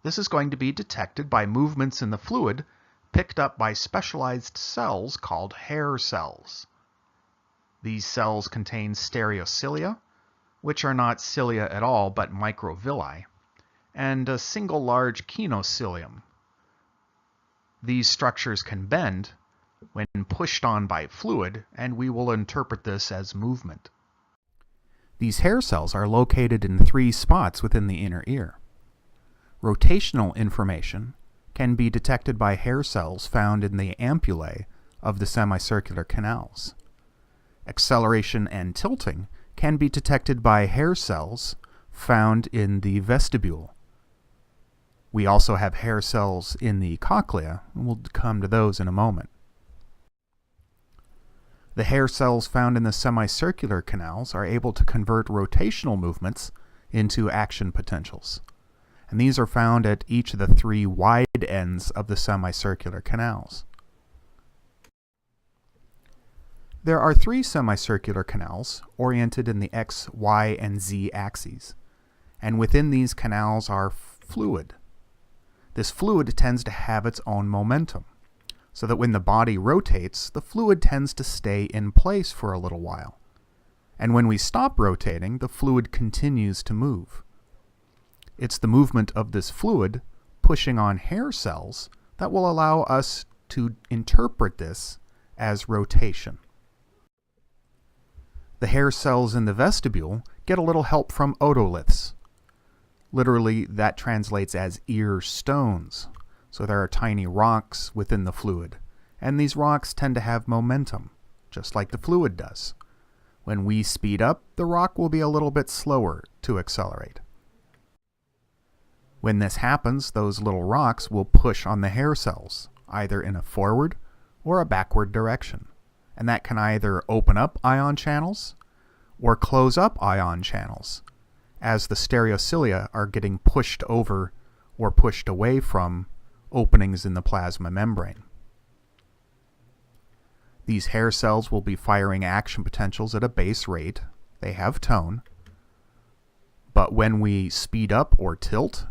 This is going to be detected by movements in the fluid picked up by specialized cells called hair cells. These cells contain stereocilia, which are not cilia at all but microvilli, and a single large kinocilium. These structures can bend when pushed on by fluid, and we will interpret this as movement. These hair cells are located in 3 spots within the inner ear. Rotational information can be detected by hair cells found in the ampullae of the semicircular canals. Acceleration and tilting can be detected by hair cells found in the vestibule. We also have hair cells in the cochlea, and we'll come to those in a moment. The hair cells found in the semicircular canals are able to convert rotational movements into action potentials, and these are found at each of the 3 wide ends of the semicircular canals. There are 3 semicircular canals oriented in the X, Y, and Z axes, and within these canals are fluid. This fluid tends to have its own momentum, so that when the body rotates, the fluid tends to stay in place for a little while. And when we stop rotating, the fluid continues to move. It's the movement of this fluid pushing on hair cells that will allow us to interpret this as rotation. The hair cells in the vestibule get a little help from otoliths. Literally, that translates as ear stones. So there are tiny rocks within the fluid, and these rocks tend to have momentum, just like the fluid does. When we speed up, the rock will be a little bit slower to accelerate. When this happens, those little rocks will push on the hair cells, either in a forward or a backward direction. And that can either open up ion channels or close up ion channels, as the stereocilia are getting pushed over or pushed away from openings in the plasma membrane. These hair cells will be firing action potentials at a base rate. They have tone. But when we speed up or tilt,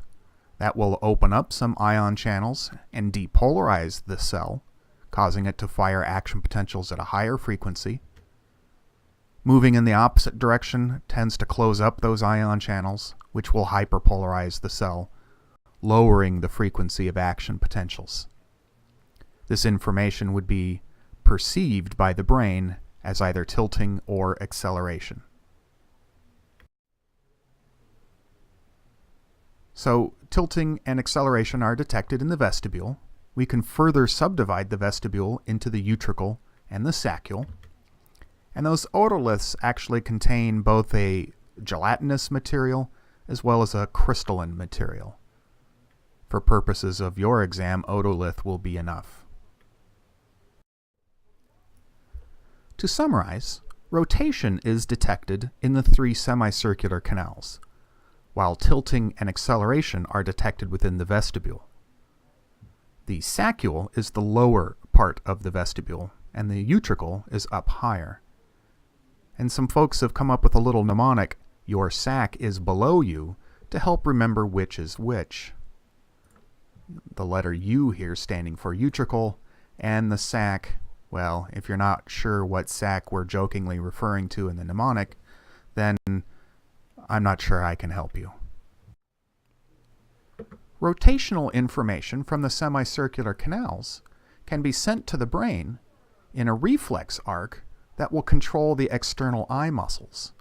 that will open up some ion channels and depolarize the cell, causing it to fire action potentials at a higher frequency. Moving in the opposite direction tends to close up those ion channels, which will hyperpolarize the cell, lowering the frequency of action potentials. This information would be perceived by the brain as either tilting or acceleration. So, tilting and acceleration are detected in the vestibule. We can further subdivide the vestibule into the utricle and the saccule. And those otoliths actually contain both a gelatinous material as well as a crystalline material. For purposes of your exam, otolith will be enough. To summarize, rotation is detected in the 3 semicircular canals, while tilting and acceleration are detected within the vestibule. The saccule is the lower part of the vestibule, and the utricle is up higher. And some folks have come up with a little mnemonic, "Your sac is below you," to help remember which is which. The letter U here standing for utricle, and the sac, well, if you're not sure what sac we're jokingly referring to in the mnemonic, then I'm not sure I can help you. Rotational information from the semicircular canals can be sent to the brain in a reflex arc that will control the external eye muscles.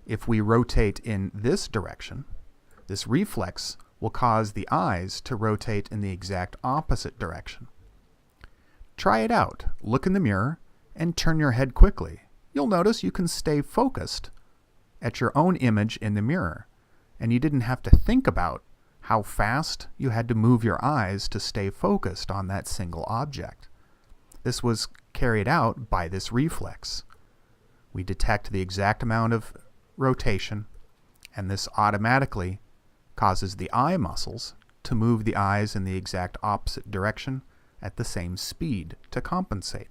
if we rotate in this direction, this reflex will cause the eyes to rotate in the exact opposite direction. Try it out. Look in the mirror and turn your head quickly. You'll notice you can stay focused at your own image in the mirror, and you didn't have to think about how fast you had to move your eyes to stay focused on that single object. This was carried out by this reflex. We detect the exact amount of rotation, and this automatically causes the eye muscles to move the eyes in the exact opposite direction at the same speed to compensate.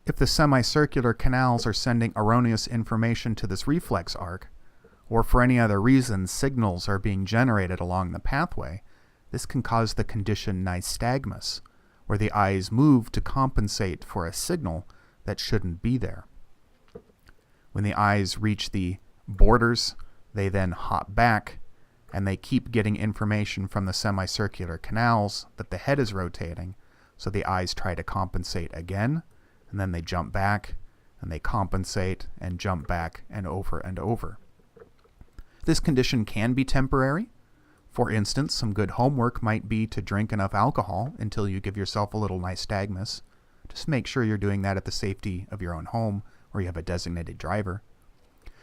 If the semicircular canals are sending erroneous information to this reflex arc, or for any other reason signals are being generated along the pathway, this can cause the condition nystagmus, where the eyes move to compensate for a signal that shouldn't be there. When the eyes reach the borders, they then hop back, and they keep getting information from the semicircular canals that the head is rotating, so the eyes try to compensate again, and then they jump back, and they compensate and jump back and over and over. This condition can be temporary. For instance, some good homework might be to drink enough alcohol until you give yourself a little nystagmus. Just make sure you're doing that at the safety of your own home, or you have a designated driver.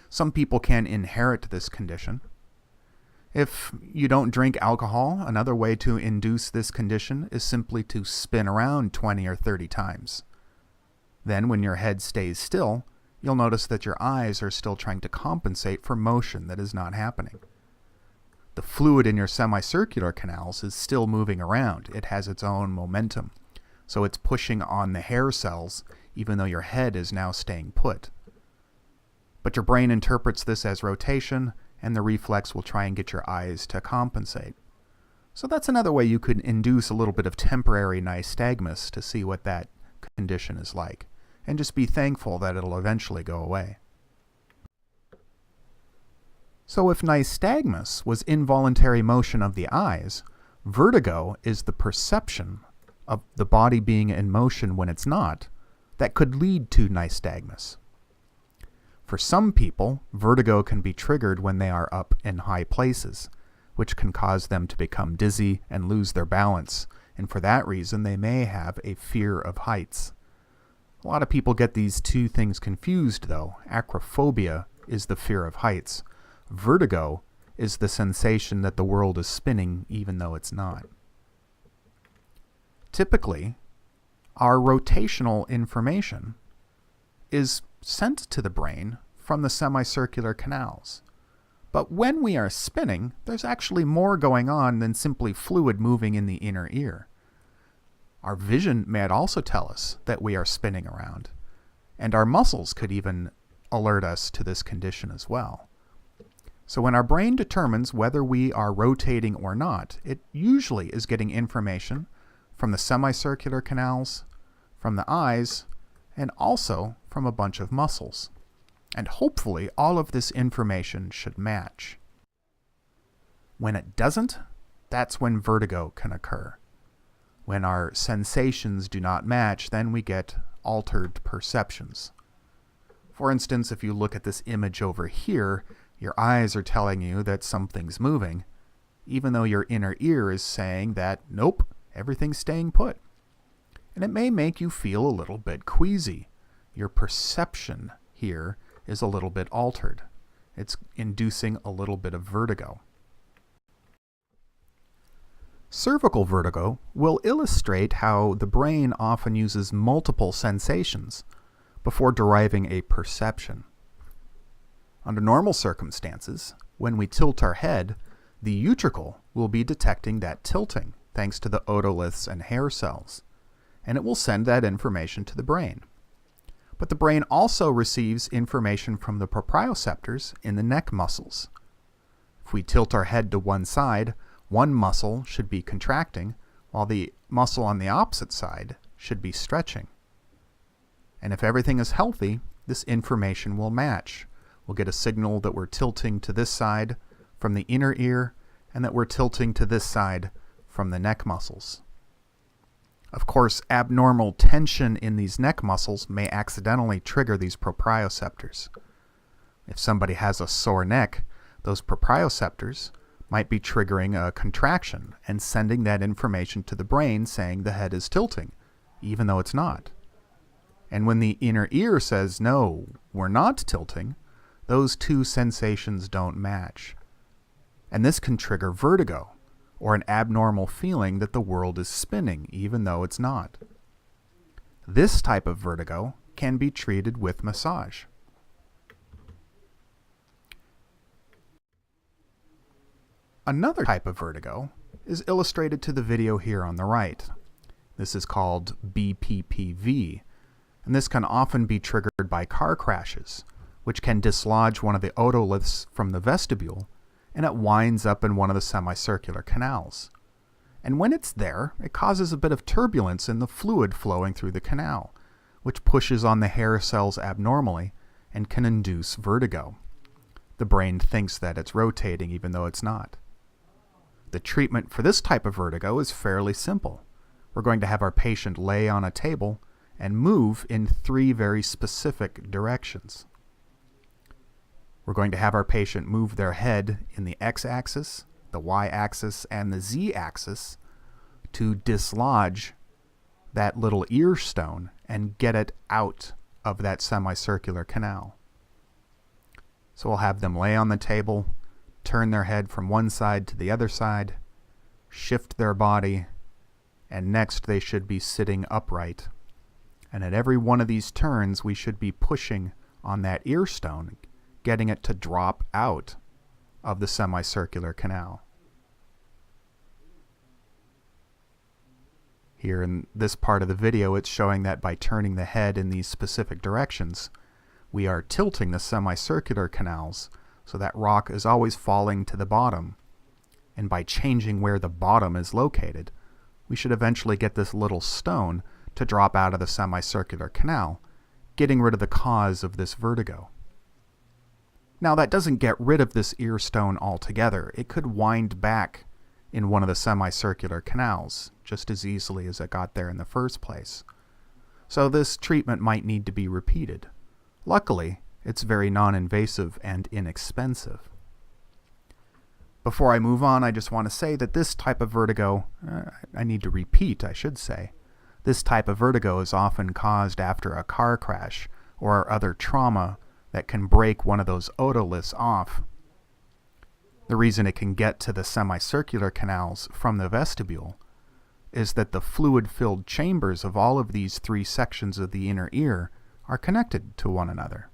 Some people can inherit this condition. If you don't drink alcohol, another way to induce this condition is simply to spin around 20 or 30 times. Then, when your head stays still, you'll notice that your eyes are still trying to compensate for motion that is not happening. The fluid in your semicircular canals is still moving around. It has its own momentum. So it's pushing on the hair cells, even though your head is now staying put. But your brain interprets this as rotation, and the reflex will try and get your eyes to compensate. So that's another way you could induce a little bit of temporary nystagmus to see what that condition is like, and just be thankful that it'll eventually go away. So if nystagmus was involuntary motion of the eyes, vertigo is the perception of the body being in motion when it's not, that could lead to nystagmus. For some people, vertigo can be triggered when they are up in high places, which can cause them to become dizzy and lose their balance, and for that reason they may have a fear of heights. A lot of people get these two things confused, though. Acrophobia is the fear of heights. Vertigo is the sensation that the world is spinning even though it's not. Typically, our rotational information is sent to the brain from the semicircular canals. But when we are spinning, there's actually more going on than simply fluid moving in the inner ear. Our vision may also tell us that we are spinning around, and our muscles could even alert us to this condition as well. So when our brain determines whether we are rotating or not, it usually is getting information from the semicircular canals, from the eyes, and also from a bunch of muscles. And hopefully all of this information should match. When it doesn't, that's when vertigo can occur. When our sensations do not match, then we get altered perceptions. For instance, if you look at this image over here, your eyes are telling you that something's moving, even though your inner ear is saying that, nope, everything's staying put. And it may make you feel a little bit queasy. Your perception here is a little bit altered. It's inducing a little bit of vertigo. Cervical vertigo will illustrate how the brain often uses multiple sensations before deriving a perception. Under normal circumstances, when we tilt our head, the utricle will be detecting that tilting thanks to the otoliths and hair cells, and it will send that information to the brain. But the brain also receives information from the proprioceptors in the neck muscles. If we tilt our head to one side, one muscle should be contracting, while the muscle on the opposite side should be stretching. And if everything is healthy, this information will match. We'll get a signal that we're tilting to this side from the inner ear, and that we're tilting to this side from the neck muscles. Of course, abnormal tension in these neck muscles may accidentally trigger these proprioceptors. If somebody has a sore neck, those proprioceptors might be triggering a contraction and sending that information to the brain saying the head is tilting, even though it's not. And when the inner ear says, no, we're not tilting, those two sensations don't match. And this can trigger vertigo, or an abnormal feeling that the world is spinning, even though it's not. This type of vertigo can be treated with massage. Another type of vertigo is illustrated to the video here on the right. This is called BPPV, and this can often be triggered by car crashes, which can dislodge one of the otoliths from the vestibule, and it winds up in one of the semicircular canals. And when it's there, it causes a bit of turbulence in the fluid flowing through the canal, which pushes on the hair cells abnormally and can induce vertigo. The brain thinks that it's rotating even though it's not. The treatment for this type of vertigo is fairly simple. We're going to have our patient lay on a table and move in 3 very specific directions. We're going to have our patient move their head in the x-axis, the y-axis, and the z-axis to dislodge that little ear stone and get it out of that semicircular canal. So we'll have them lay on the table, turn their head from one side to the other side, shift their body, and next they should be sitting upright. And at every one of these turns, we should be pushing on that ear stone, getting it to drop out of the semicircular canal. Here in this part of the video, it's showing that by turning the head in these specific directions, we are tilting the semicircular canals so that rock is always falling to the bottom. And by changing where the bottom is located, we should eventually get this little stone to drop out of the semicircular canal, getting rid of the cause of this vertigo. Now, that doesn't get rid of this ear stone altogether. It could wind back in one of the semicircular canals just as easily as it got there in the first place. So this treatment might need to be repeated. Luckily, it's very non-invasive and inexpensive. Before I move on, I just want to say that this type of vertigo, I should say, this type of vertigo is often caused after a car crash or other trauma that can break one of those otoliths off. The reason it can get to the semicircular canals from the vestibule is that the fluid-filled chambers of all of these 3 sections of the inner ear are connected to one another.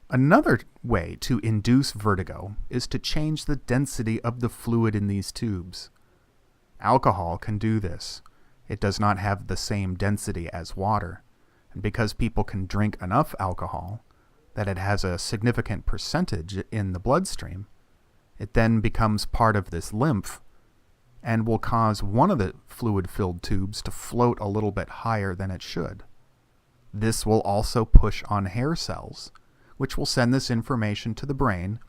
Another way to induce vertigo is to change the density of the fluid in these tubes. Alcohol can do this. It does not have the same density as water, and because people can drink enough alcohol that it has a significant percentage in the bloodstream, it then becomes part of this lymph and will cause one of the fluid-filled tubes to float a little bit higher than it should. This will also push on hair cells, which will send this information to the brain,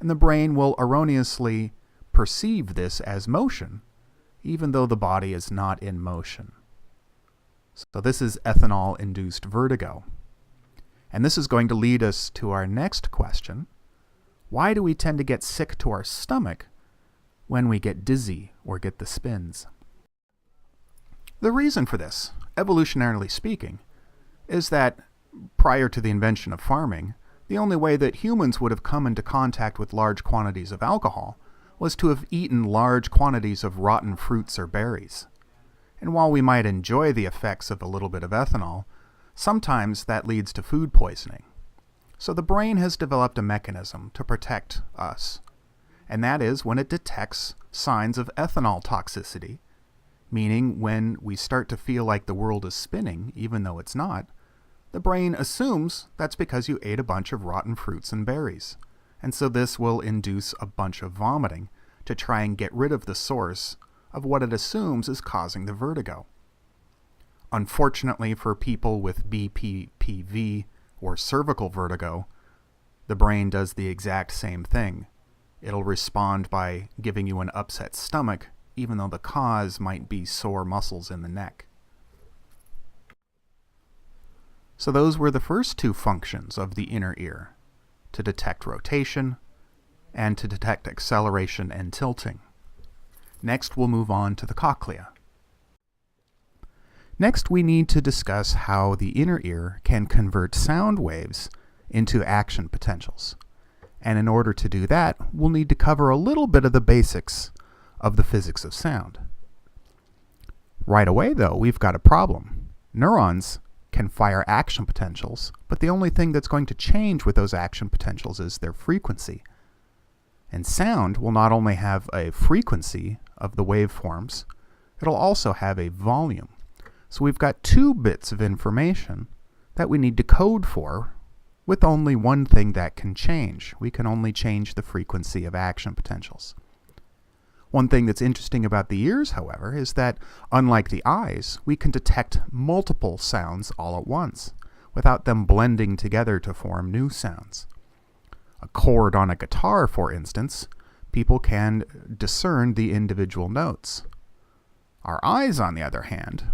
and the brain will erroneously perceive this as motion, even though the body is not in motion. So this is ethanol-induced vertigo. And this is going to lead us to our next question. Why do we tend to get sick to our stomach when we get dizzy or get the spins? The reason for this, evolutionarily speaking, is that prior to the invention of farming, the only way that humans would have come into contact with large quantities of alcohol was to have eaten large quantities of rotten fruits or berries. And while we might enjoy the effects of a little bit of ethanol, sometimes that leads to food poisoning. So the brain has developed a mechanism to protect us, and that is when it detects signs of ethanol toxicity, meaning when we start to feel like the world is spinning, even though it's not, the brain assumes that's because you ate a bunch of rotten fruits and berries. And so this will induce a bunch of vomiting to try and get rid of the source of what it assumes is causing the vertigo. Unfortunately for people with BPPV or cervical vertigo, the brain does the exact same thing. It'll respond by giving you an upset stomach, even though the cause might be sore muscles in the neck. So those were the first two functions of the inner ear, to detect rotation and to detect acceleration and tilting. Next, we'll move on to the cochlea. Next, we need to discuss how the inner ear can convert sound waves into action potentials. And in order to do that, we'll need to cover a little bit of the basics of the physics of sound. Right away, though, we've got a problem. Neurons can fire action potentials, but the only thing that's going to change with those action potentials is their frequency. And sound will not only have a frequency of the waveforms, it'll also have a volume. So we've got two bits of information that we need to code for with only one thing that can change. We can only change the frequency of action potentials. One thing that's interesting about the ears, however, is that unlike the eyes, we can detect multiple sounds all at once without them blending together to form new sounds. A chord on a guitar, for instance, people can discern the individual notes. Our eyes, on the other hand,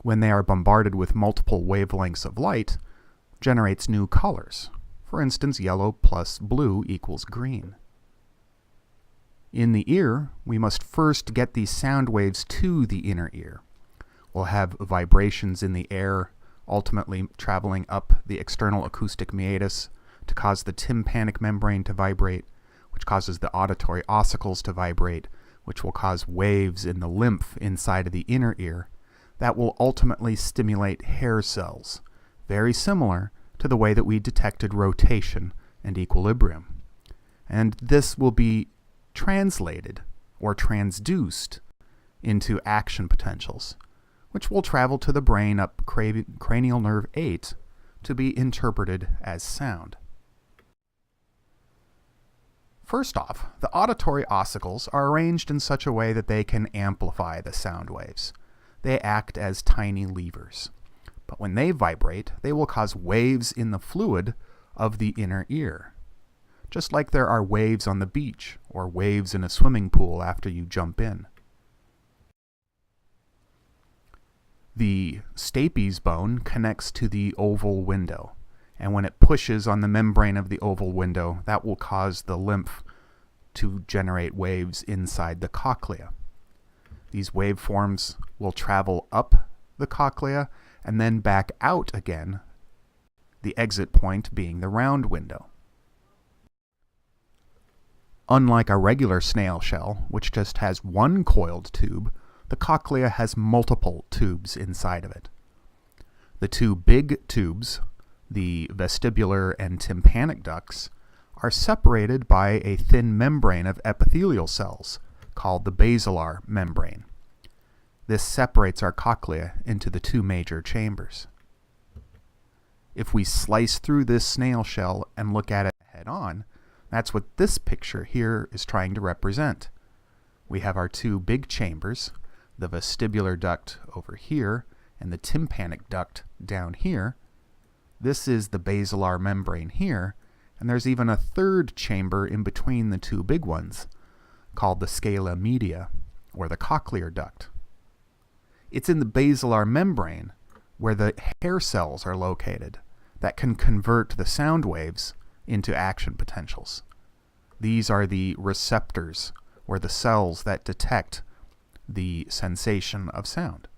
when they are bombarded with multiple wavelengths of light, generates new colors. For instance, yellow plus blue equals green. In the ear, we must first get these sound waves to the inner ear. We'll have vibrations in the air, ultimately traveling up the external acoustic meatus to cause the tympanic membrane to vibrate, which causes the auditory ossicles to vibrate, which will cause waves in the lymph inside of the inner ear that will ultimately stimulate hair cells, very similar to the way that we detected rotation and equilibrium. And this will be translated or transduced into action potentials, which will travel to the brain up cranial nerve 8 to be interpreted as sound. First off, the auditory ossicles are arranged in such a way that they can amplify the sound waves. They act as tiny levers. But when they vibrate, they will cause waves in the fluid of the inner ear, just like there are waves on the beach or waves in a swimming pool after you jump in. The stapes bone connects to the oval window, and when it pushes on the membrane of the oval window, that will cause the lymph to generate waves inside the cochlea. These waveforms will travel up the cochlea and then back out again, the exit point being the round window. Unlike a regular snail shell, which just has one coiled tube, the cochlea has multiple tubes inside of it. The two big tubes, the vestibular and tympanic ducts, are separated by a thin membrane of epithelial cells called the basilar membrane. This separates our cochlea into the two major chambers. If we slice through this snail shell and look at it head on, that's what this picture here is trying to represent. We have our two big chambers, the vestibular duct over here and the tympanic duct down here. This is the basilar membrane here, and there's even a third chamber in between the two big ones, called the scala media, or the cochlear duct. It's in the basilar membrane where the hair cells are located that can convert the sound waves into action potentials. These are the receptors, or the cells that detect the sensation of sound.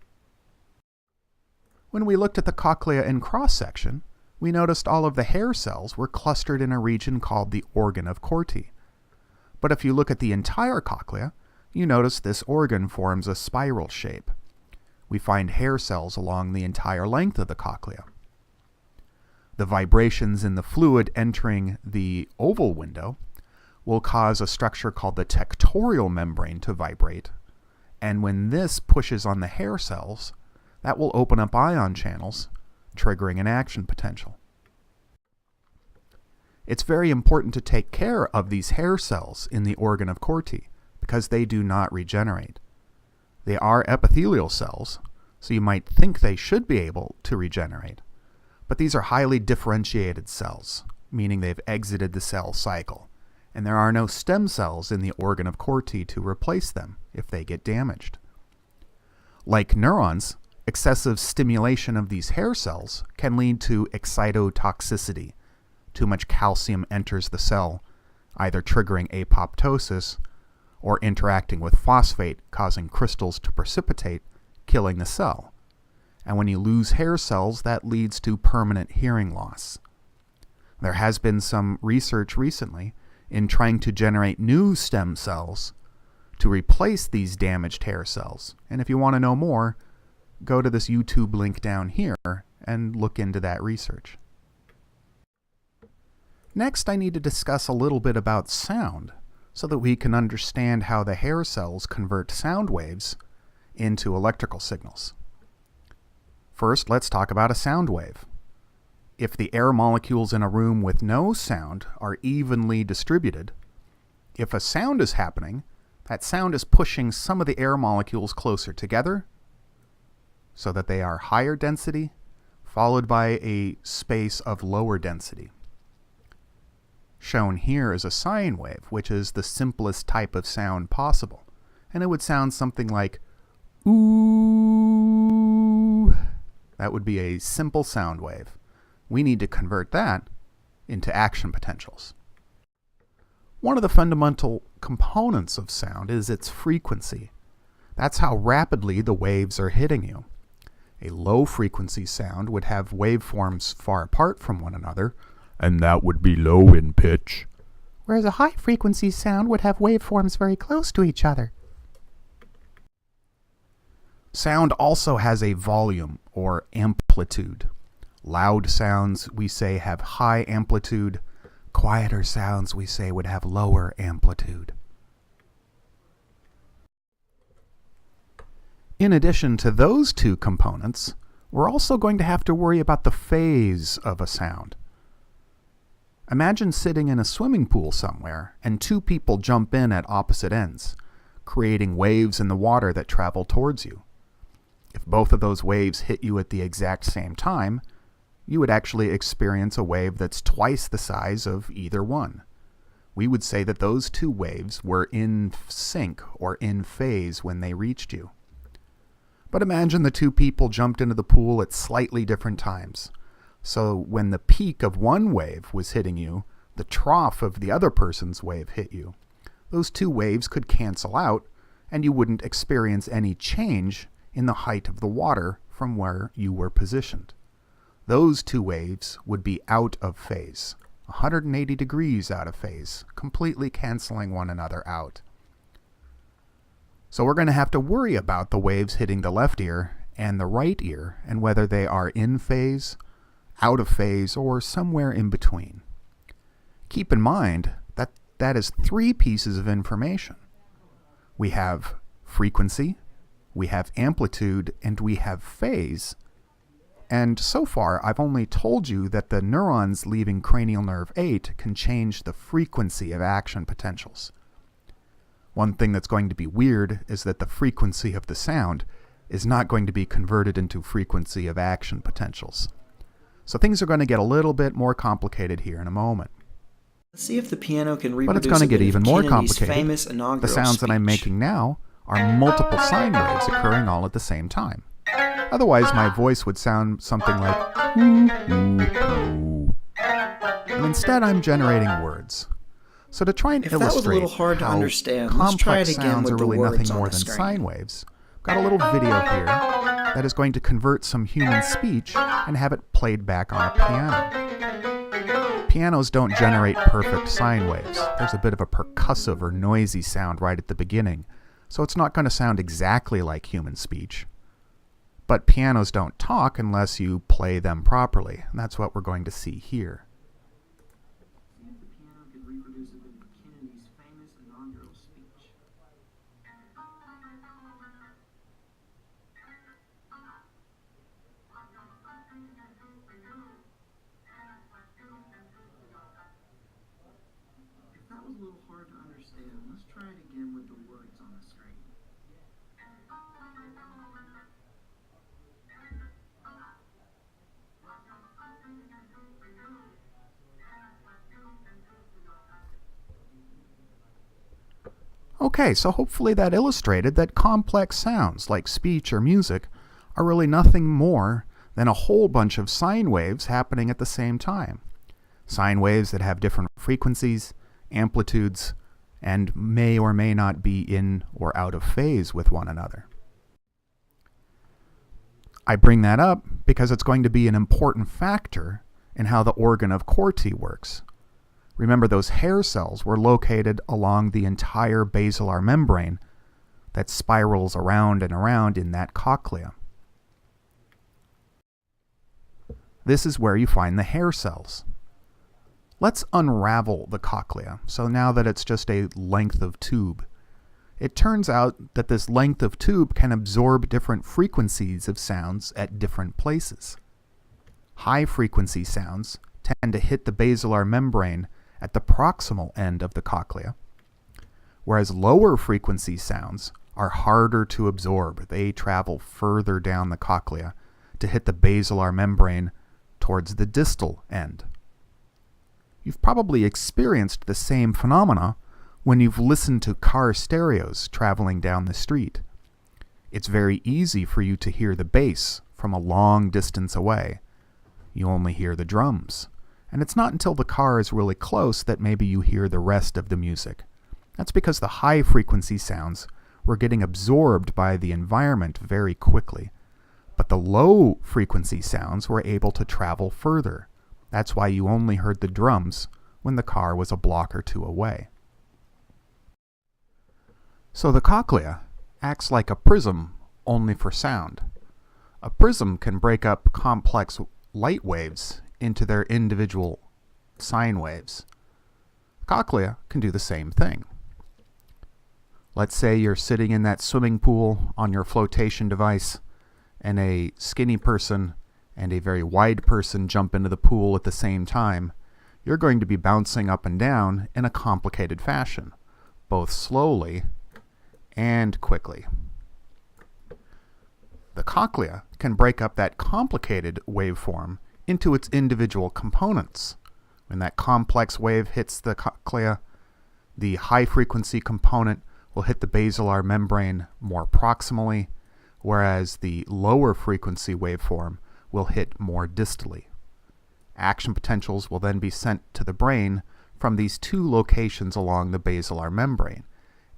When we looked at the cochlea in cross-section, we noticed all of the hair cells were clustered in a region called the organ of Corti. But if you look at the entire cochlea, you notice this organ forms a spiral shape. We find hair cells along the entire length of the cochlea. The vibrations in the fluid entering the oval window will cause a structure called the tectorial membrane to vibrate, and when this pushes on the hair cells, that will open up ion channels, triggering an action potential. It's very important to take care of these hair cells in the organ of Corti because they do not regenerate. They are epithelial cells, so you might think they should be able to regenerate. But these are highly differentiated cells, meaning they've exited the cell cycle, and there are no stem cells in the organ of Corti to replace them if they get damaged. Like neurons, Excessive stimulation of these hair cells can lead to excitotoxicity. Too much calcium enters the cell, either triggering apoptosis or interacting with phosphate, causing crystals to precipitate, killing the cell. And when you lose hair cells, that leads to permanent hearing loss. There has been some research recently in trying to generate new stem cells to replace these damaged hair cells. And if you want to know more, go to this YouTube link down here and look into that research. Next, I need to discuss a little bit about sound so that we can understand how the hair cells convert sound waves into electrical signals. First, let's talk about a sound wave. If the air molecules in a room with no sound are evenly distributed, if a sound is happening, that sound is pushing some of the air molecules closer together so that they are higher density, followed by a space of lower density. Shown here is a sine wave, which is the simplest type of sound possible, and it would sound something like ooh. That would be a simple sound wave. We need to convert that into action potentials. One of the fundamental components of sound is its frequency. That's how rapidly the waves are hitting you. A low-frequency sound would have waveforms far apart from one another, and that would be low in pitch. Whereas a high-frequency sound would have waveforms very close to each other. Sound also has a volume or amplitude. Loud sounds, we say, have high amplitude. Quieter sounds, we say, would have lower amplitude. In addition to those two components, we're also going to have to worry about the phase of a sound. Imagine sitting in a swimming pool somewhere and two people jump in at opposite ends, creating waves in the water that travel towards you. If both of those waves hit you at the exact same time, you would actually experience a wave that's twice the size of either one. We would say that those two waves were in sync or in phase when they reached you. But imagine the two people jumped into the pool at slightly different times. So when the peak of one wave was hitting you, the trough of the other person's wave hit you. Those two waves could cancel out, and you wouldn't experience any change in the height of the water from where you were positioned. Those two waves would be out of phase, 180 degrees out of phase, completely canceling one another out. So we're going to have to worry about the waves hitting the left ear and the right ear and whether they are in phase, out of phase, or somewhere in between. Keep in mind that that is three pieces of information. We have frequency, we have amplitude, and we have phase. And so far, I've only told you that the neurons leaving cranial nerve 8 can change the frequency of action potentials. One thing that's going to be weird is that the frequency of the sound is not going to be converted into frequency of action potentials. So things are going to get a little bit more complicated here in a moment. Let's see if the piano can reproduce but it's going to get even more complicated. Famous inaugural the sounds that I'm making now are multiple sine waves occurring all at the same time. Otherwise, my voice would sound something like ooh, ooh, ooh. And instead, I'm generating words. So to try and illustrate that was a little hard to understand, complex let's try it again sounds with are really the words nothing more on the than screen. sine waves, I've got a little video here that is going to convert some human speech and have it played back on a piano. Pianos don't generate perfect sine waves. There's a bit of a percussive or noisy sound right at the beginning, so it's not going to sound exactly like human speech. But pianos don't talk unless you play them properly, and that's what we're going to see here. If that was a little hard to understand, let's try it again with the words on the screen. Okay, so hopefully that illustrated that complex sounds like speech or music are really nothing more than a whole bunch of sine waves happening at the same time. Sine waves that have different frequencies, amplitudes, and may or may not be in or out of phase with one another. I bring that up because it's going to be an important factor in how the organ of Corti works. Remember, those hair cells were located along the entire basilar membrane that spirals around and around in that cochlea. This is where you find the hair cells. Let's unravel the cochlea. So now that it's just a length of tube, it turns out that this length of tube can absorb different frequencies of sounds at different places. High frequency sounds tend to hit the basilar membrane at the proximal end of the cochlea, whereas lower frequency sounds are harder to absorb. They travel further down the cochlea to hit the basilar membrane towards the distal end. You've probably experienced the same phenomena when you've listened to car stereos traveling down the street. It's very easy for you to hear the bass from a long distance away. You only hear the drums, and it's not until the car is really close that maybe you hear the rest of the music. That's because the high frequency sounds were getting absorbed by the environment very quickly, but the low frequency sounds were able to travel further. That's why you only heard the drums when the car was a block or two away. So the cochlea acts like a prism, only for sound. A prism can break up complex light waves into their individual sine waves. The cochlea can do the same thing. Let's say you're sitting in that swimming pool on your flotation device, and a skinny person and a very wide person jump into the pool at the same time. You're going to be bouncing up and down in a complicated fashion, both slowly and quickly. The cochlea can break up that complicated waveform into its individual components. When that complex wave hits the cochlea, the high-frequency component will hit the basilar membrane more proximally, whereas the lower frequency waveform will hit more distally. Action potentials will then be sent to the brain from these two locations along the basilar membrane,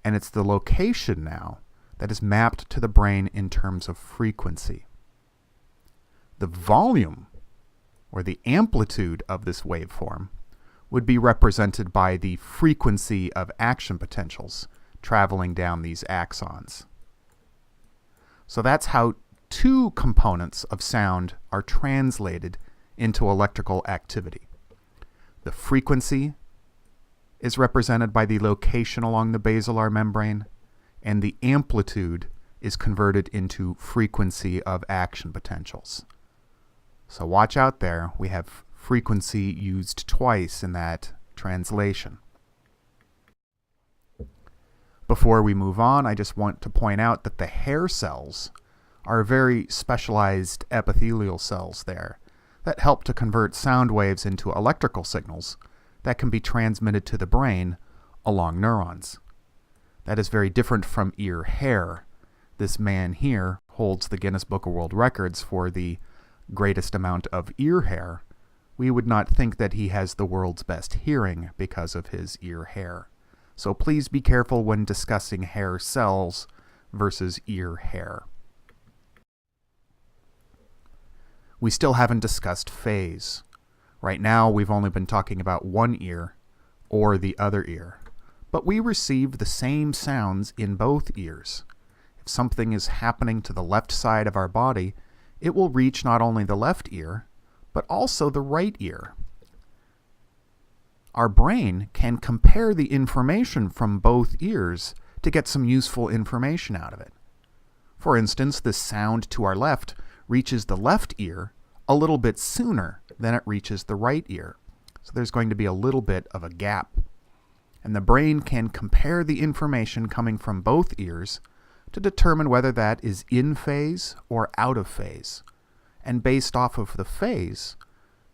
and it's the location now that is mapped to the brain in terms of frequency. The volume, or the amplitude of this waveform, would be represented by the frequency of action potentials traveling down these axons. So that's how two components of sound are translated into electrical activity. The frequency is represented by the location along the basilar membrane, and the amplitude is converted into frequency of action potentials. So watch out there, we have frequency used twice in that translation. Before we move on, I just want to point out that the hair cells are very specialized epithelial cells there that help to convert sound waves into electrical signals that can be transmitted to the brain along neurons. That is very different from ear hair. This man here holds the Guinness Book of World Records for the greatest amount of ear hair. We would not think that he has the world's best hearing because of his ear hair. So please be careful when discussing hair cells versus ear hair. We still haven't discussed phase. Right now, we've only been talking about one ear or the other ear, but we receive the same sounds in both ears. If something is happening to the left side of our body, it will reach not only the left ear, but also the right ear. Our brain can compare the information from both ears to get some useful information out of it. For instance, the sound to our left reaches the left ear a little bit sooner than it reaches the right ear. So there's going to be a little bit of a gap. And the brain can compare the information coming from both ears to determine whether that is in phase or out of phase. And based off of the phase,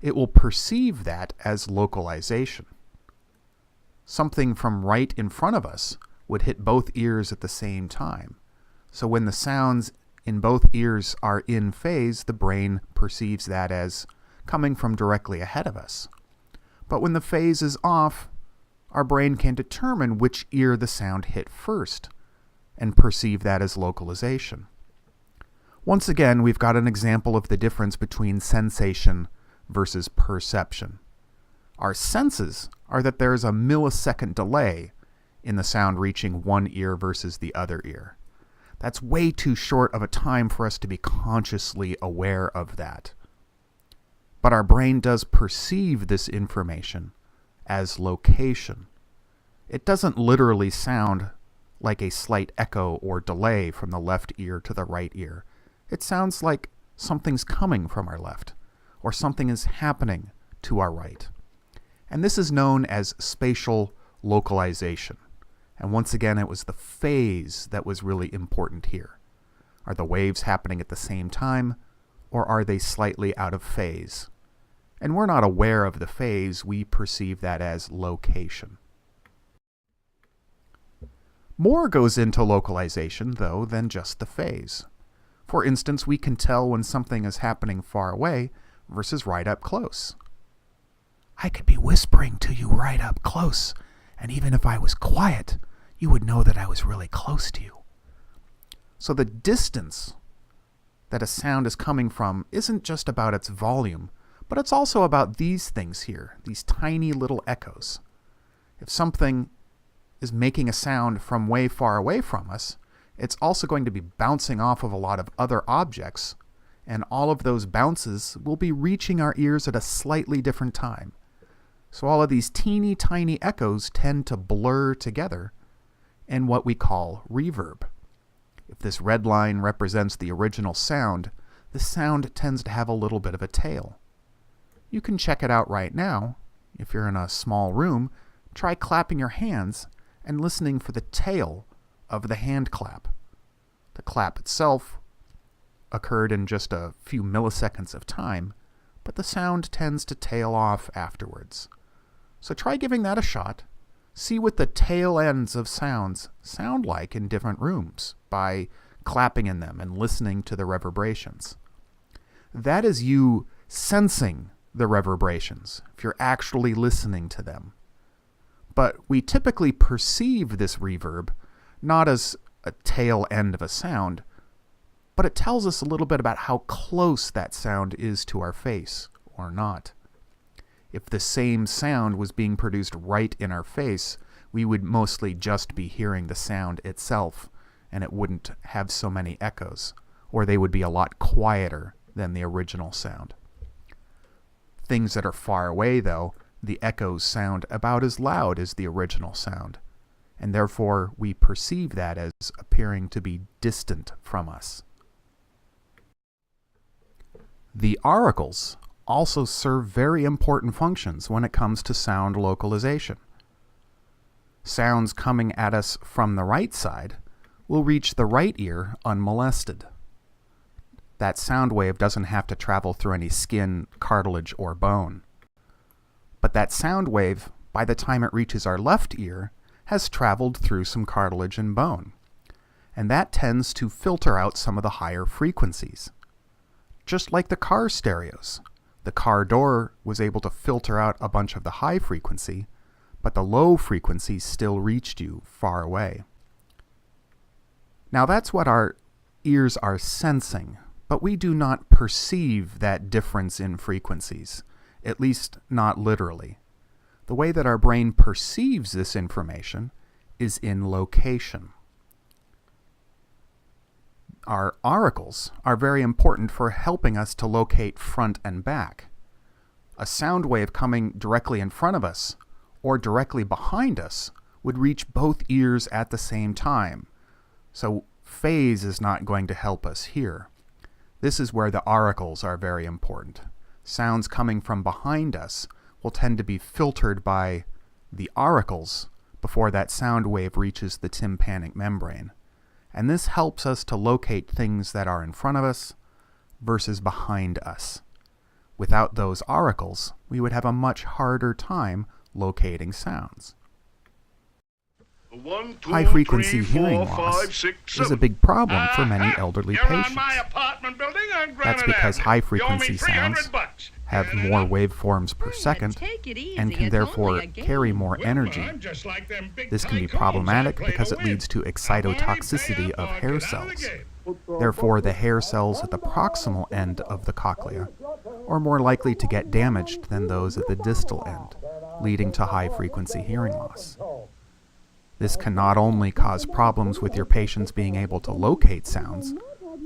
it will perceive that as localization. Something from right in front of us would hit both ears at the same time. So when the sounds in both ears are in phase, the brain perceives that as coming from directly ahead of us. But when the phase is off, our brain can determine which ear the sound hit first and perceive that as localization. Once again, we've got an example of the difference between sensation versus perception. Our senses are that there's a millisecond delay in the sound reaching one ear versus the other ear. That's way too short of a time for us to be consciously aware of that. But our brain does perceive this information as location. It doesn't literally sound like a slight echo or delay from the left ear to the right ear. It sounds like something's coming from our left, or something is happening to our right. And this is known as spatial localization. And once again, it was the phase that was really important here. Are the waves happening at the same time, or are they slightly out of phase? And we're not aware of the phase, we perceive that as location. More goes into localization, though, than just the phase. For instance, we can tell when something is happening far away versus right up close. I could be whispering to you right up close, and even if I was quiet, you would know that I was really close to you. So the distance that a sound is coming from isn't just about its volume, but it's also about these things here, these tiny little echoes. If something is making a sound from way far away from us, it's also going to be bouncing off of a lot of other objects, and all of those bounces will be reaching our ears at a slightly different time. So all of these teeny tiny echoes tend to blur together in what we call reverb. If this red line represents the original sound, the sound tends to have a little bit of a tail. You can check it out right now. If you're in a small room, try clapping your hands and listening for the tail of the hand clap. The clap itself occurred in just a few milliseconds of time, but the sound tends to tail off afterwards. So try giving that a shot. See what the tail ends of sounds sound like in different rooms by clapping in them and listening to the reverberations. That is you sensing the reverberations, if you're actually listening to them. But we typically perceive this reverb not as a tail end of a sound, but it tells us a little bit about how close that sound is to our face or not. If the same sound was being produced right in our face, we would mostly just be hearing the sound itself, and it wouldn't have so many echoes, or they would be a lot quieter than the original sound. Things that are far away, though, the echoes sound about as loud as the original sound, and therefore we perceive that as appearing to be distant from us. The auricles also serve very important functions when it comes to sound localization. Sounds coming at us from the right side will reach the right ear unmolested. That sound wave doesn't have to travel through any skin, cartilage, or bone. But that sound wave, by the time it reaches our left ear, has traveled through some cartilage and bone. And that tends to filter out some of the higher frequencies. Just like the car stereos. The car door was able to filter out a bunch of the high frequency, but the low frequency still reached you far away. Now that's what our ears are sensing, but we do not perceive that difference in frequencies, at least not literally. The way that our brain perceives this information is in location. Our auricles are very important for helping us to locate front and back. A sound wave coming directly in front of us or directly behind us would reach both ears at the same time. So phase is not going to help us here. This is where the auricles are very important. Sounds coming from behind us will tend to be filtered by the auricles before that sound wave reaches the tympanic membrane. And this helps us to locate things that are in front of us versus behind us. Without those auricles, we would have a much harder time locating sounds. High-frequency hearing loss is a big problem for many elderly patients. That's because high-frequency sounds have more waveforms per second and can therefore carry more energy. This can be problematic because it leads to excitotoxicity of hair cells. Therefore, the hair cells at the proximal end of the cochlea are more likely to get damaged than those at the distal end, leading to high-frequency hearing loss. This can not only cause problems with your patients being able to locate sounds,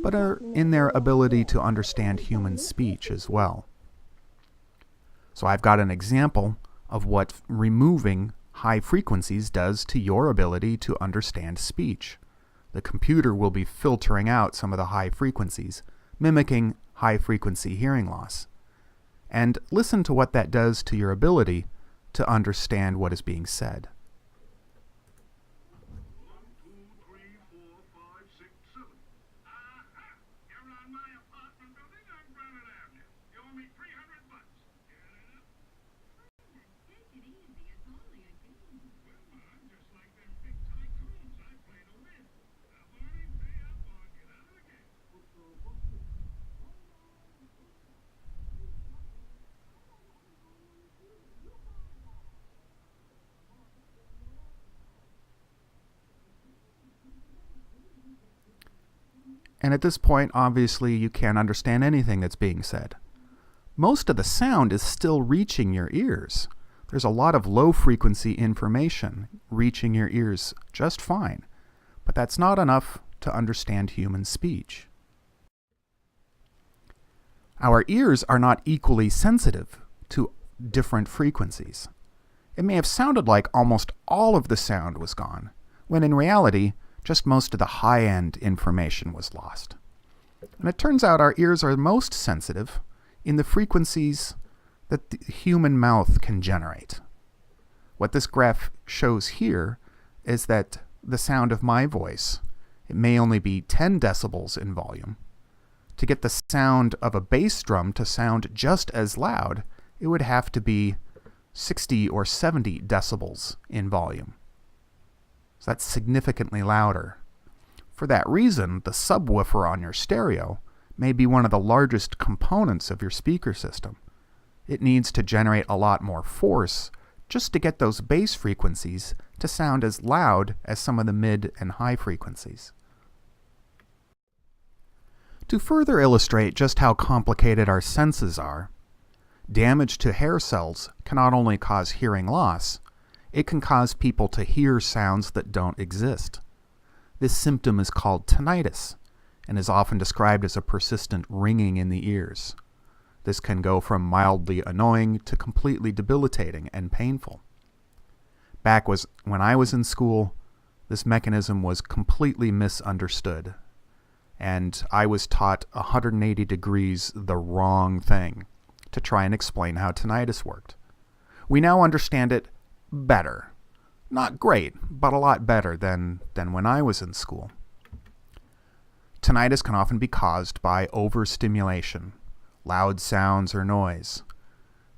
but in their ability to understand human speech as well. So I've got an example of what removing high frequencies does to your ability to understand speech. The computer will be filtering out some of the high frequencies, mimicking high-frequency hearing loss. And listen to what that does to your ability to understand what is being said. And at this point, obviously, you can't understand anything that's being said. Most of the sound is still reaching your ears. There's a lot of low-frequency information reaching your ears just fine, but that's not enough to understand human speech. Our ears are not equally sensitive to different frequencies. It may have sounded like almost all of the sound was gone, when in reality, just most of the high-end information was lost. And it turns out our ears are most sensitive in the frequencies that the human mouth can generate. What this graph shows here is that the sound of my voice, it may only be 10 decibels in volume. To get the sound of a bass drum to sound just as loud, it would have to be 60 or 70 decibels in volume. So that's significantly louder. For that reason, the subwoofer on your stereo may be one of the largest components of your speaker system. It needs to generate a lot more force just to get those bass frequencies to sound as loud as some of the mid and high frequencies. To further illustrate just how complicated our senses are, damage to hair cells can not only cause hearing loss, it can cause people to hear sounds that don't exist. This symptom is called tinnitus and is often described as a persistent ringing in the ears. This can go from mildly annoying to completely debilitating and painful. Back when I was in school, this mechanism was completely misunderstood, and I was taught 180 degrees the wrong thing to try and explain how tinnitus worked. We now understand it better. Not great, but a lot better than when I was in school. Tinnitus can often be caused by overstimulation, loud sounds or noise.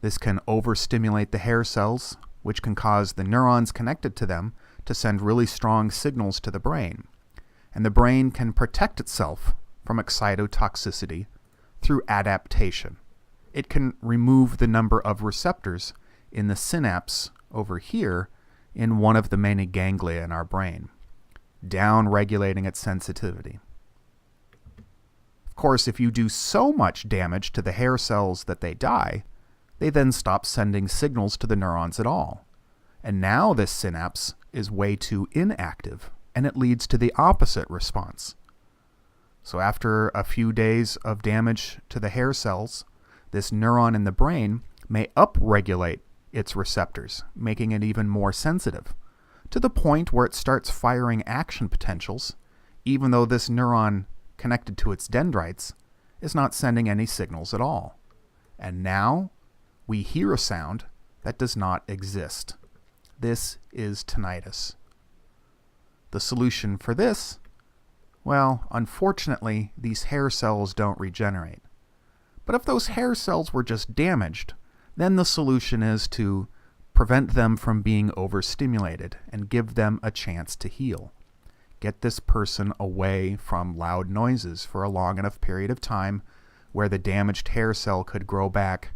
This can overstimulate the hair cells, which can cause the neurons connected to them to send really strong signals to the brain. And the brain can protect itself from excitotoxicity through adaptation. It can remove the number of receptors in the synapse over here in one of the many ganglia in our brain, down-regulating its sensitivity. Of course, if you do so much damage to the hair cells that they die, they then stop sending signals to the neurons at all. And now this synapse is way too inactive, and it leads to the opposite response. So after a few days of damage to the hair cells, this neuron in the brain may upregulate its receptors, making it even more sensitive, to the point where it starts firing action potentials, even though this neuron connected to its dendrites is not sending any signals at all. And now we hear a sound that does not exist. This is tinnitus. The solution for this? Well, unfortunately, these hair cells don't regenerate. But if those hair cells were just damaged, then the solution is to prevent them from being overstimulated, and give them a chance to heal. Get this person away from loud noises for a long enough period of time where the damaged hair cell could grow back,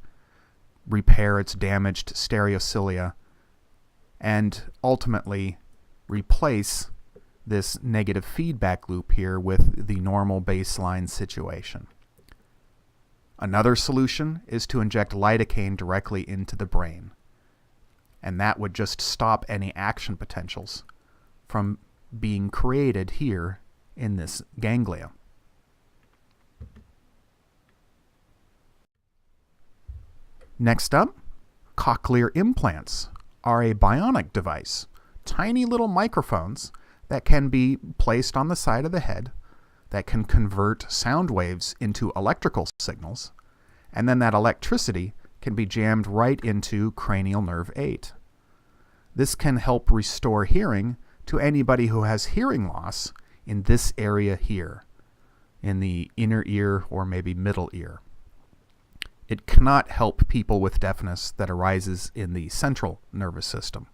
repair its damaged stereocilia, and ultimately replace this negative feedback loop here with the normal baseline situation. Another solution is to inject lidocaine directly into the brain, and that would just stop any action potentials from being created here in this ganglia. Next up, cochlear implants are a bionic device, tiny little microphones that can be placed on the side of the head that can convert sound waves into electrical signals, and then that electricity can be jammed right into cranial nerve 8. This can help restore hearing to anybody who has hearing loss in this area here, in the inner ear or maybe middle ear. It cannot help people with deafness that arises in the central nervous system.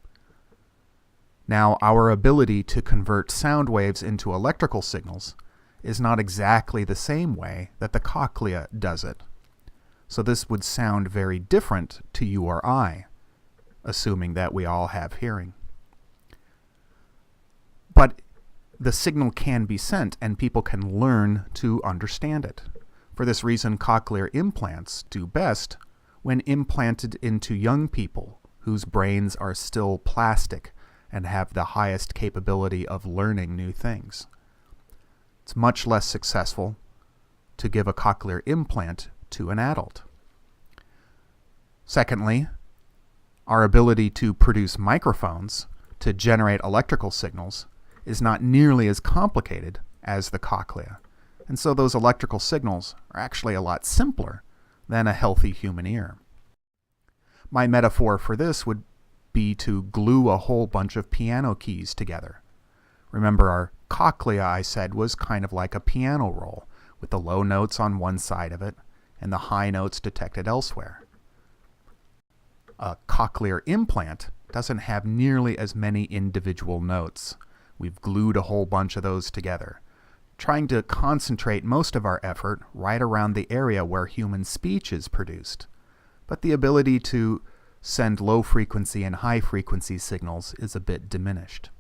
Now, our ability to convert sound waves into electrical signals is not exactly the same way that the cochlea does it. So this would sound very different to you or I, assuming that we all have hearing. But the signal can be sent and people can learn to understand it. For this reason, cochlear implants do best when implanted into young people whose brains are still plastic and have the highest capability of learning new things. It's much less successful to give a cochlear implant to an adult. Secondly, our ability to produce microphones to generate electrical signals is not nearly as complicated as the cochlea, and so those electrical signals are actually a lot simpler than a healthy human ear. My metaphor for this would be to glue a whole bunch of piano keys together. Remember, our cochlea, I said, was kind of like a piano roll, with the low notes on one side of it and the high notes detected elsewhere. A cochlear implant doesn't have nearly as many individual notes. We've glued a whole bunch of those together, trying to concentrate most of our effort right around the area where human speech is produced. But the ability to send low-frequency and high-frequency signals is a bit diminished.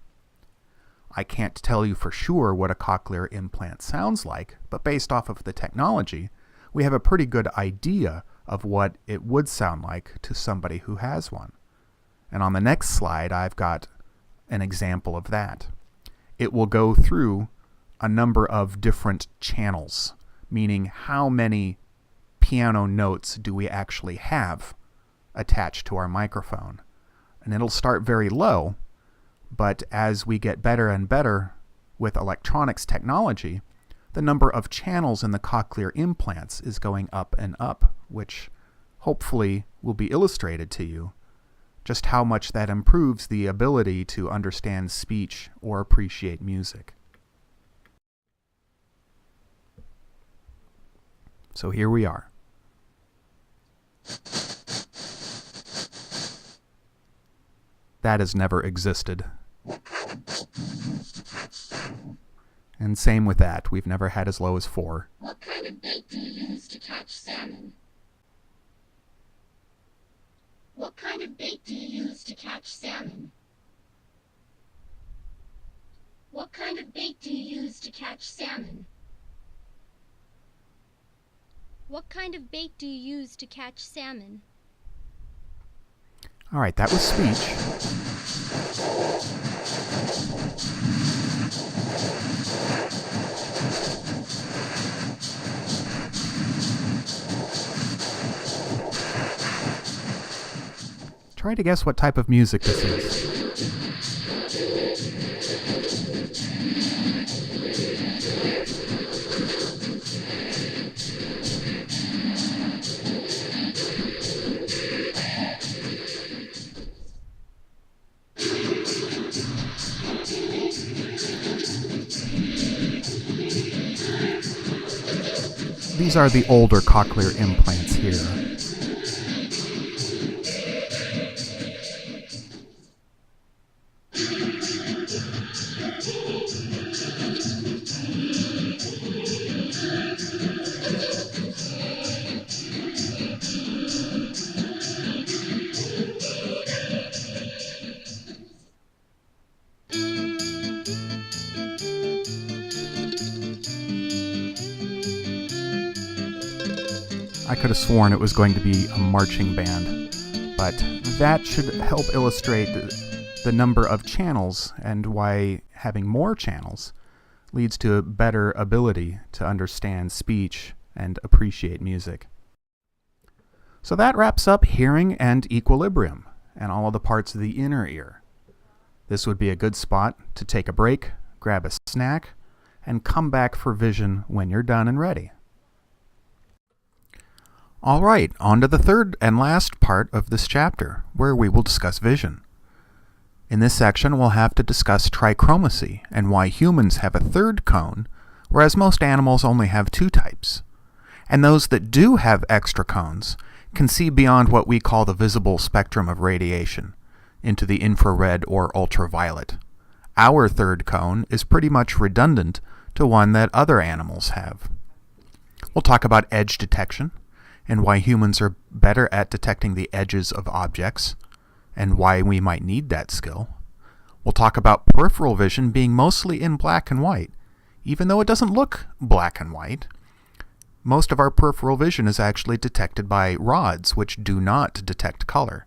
I can't tell you for sure what a cochlear implant sounds like, but based off of the technology, we have a pretty good idea of what it would sound like to somebody who has one. And on the next slide, I've got an example of that. It will go through a number of different channels, meaning how many piano notes do we actually have attached to our microphone. And it'll start very low, but as we get better and better with electronics technology, the number of channels in the cochlear implants is going up and up, which hopefully will be illustrated to you just how much that improves the ability to understand speech or appreciate music. So here we are. That has never existed. And same with that. We've never had as low as 4. What kind of bait do you use to catch salmon? What kind of bait do you use to catch salmon? What kind of bait do you use to catch salmon? What kind of bait do you use to catch salmon? All right, that was speech. Try to guess what type of music this is. These are the older cochlear implants here. I could have sworn it was going to be a marching band, but that should help illustrate the number of channels and why having more channels leads to a better ability to understand speech and appreciate music. So that wraps up hearing and equilibrium and all of the parts of the inner ear. This would be a good spot to take a break, grab a snack, and come back for vision when you're done and ready. All right, on to the third and last part of this chapter, where we will discuss vision. In this section, we'll have to discuss trichromacy and why humans have a third cone, whereas most animals only have two types. And those that do have extra cones can see beyond what we call the visible spectrum of radiation, into the infrared or ultraviolet. Our third cone is pretty much redundant to one that other animals have. We'll talk about edge detection, and why humans are better at detecting the edges of objects, and why we might need that skill. We'll talk about peripheral vision being mostly in black and white, even though it doesn't look black and white. Most of our peripheral vision is actually detected by rods, which do not detect color.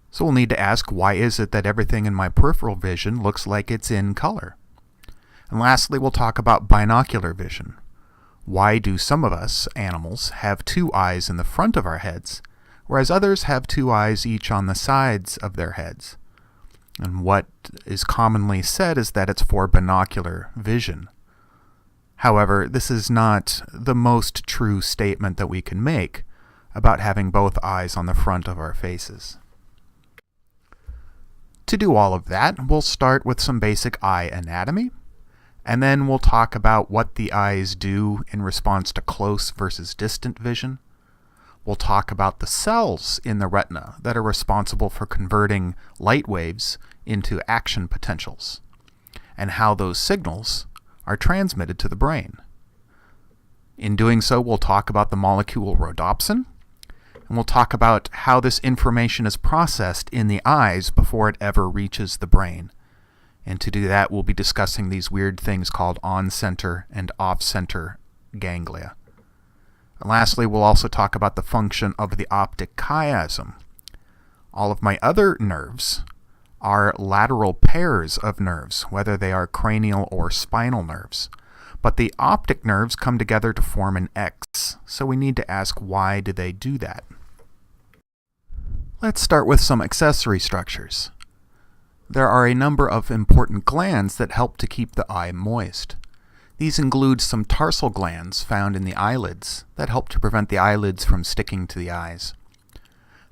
So we'll need to ask, why is it that everything in my peripheral vision looks like it's in color? And lastly, we'll talk about binocular vision. Why do some of us, animals, have two eyes in the front of our heads, whereas others have two eyes each on the sides of their heads? And what is commonly said is that it's for binocular vision. However, this is not the most true statement that we can make about having both eyes on the front of our faces. To do all of that, we'll start with some basic eye anatomy, and then we'll talk about what the eyes do in response to close versus distant vision. We'll talk about the cells in the retina that are responsible for converting light waves into action potentials, and how those signals are transmitted to the brain. In doing so, we'll talk about the molecule rhodopsin, and we'll talk about how this information is processed in the eyes before it ever reaches the brain. And to do that, we'll be discussing these weird things called on-center and off-center ganglia. And lastly, we'll also talk about the function of the optic chiasm. All of my other nerves are lateral pairs of nerves, whether they are cranial or spinal nerves. But the optic nerves come together to form an X, so we need to ask, why do they do that? Let's start with some accessory structures. There are a number of important glands that help to keep the eye moist. These include some tarsal glands found in the eyelids that help to prevent the eyelids from sticking to the eyes.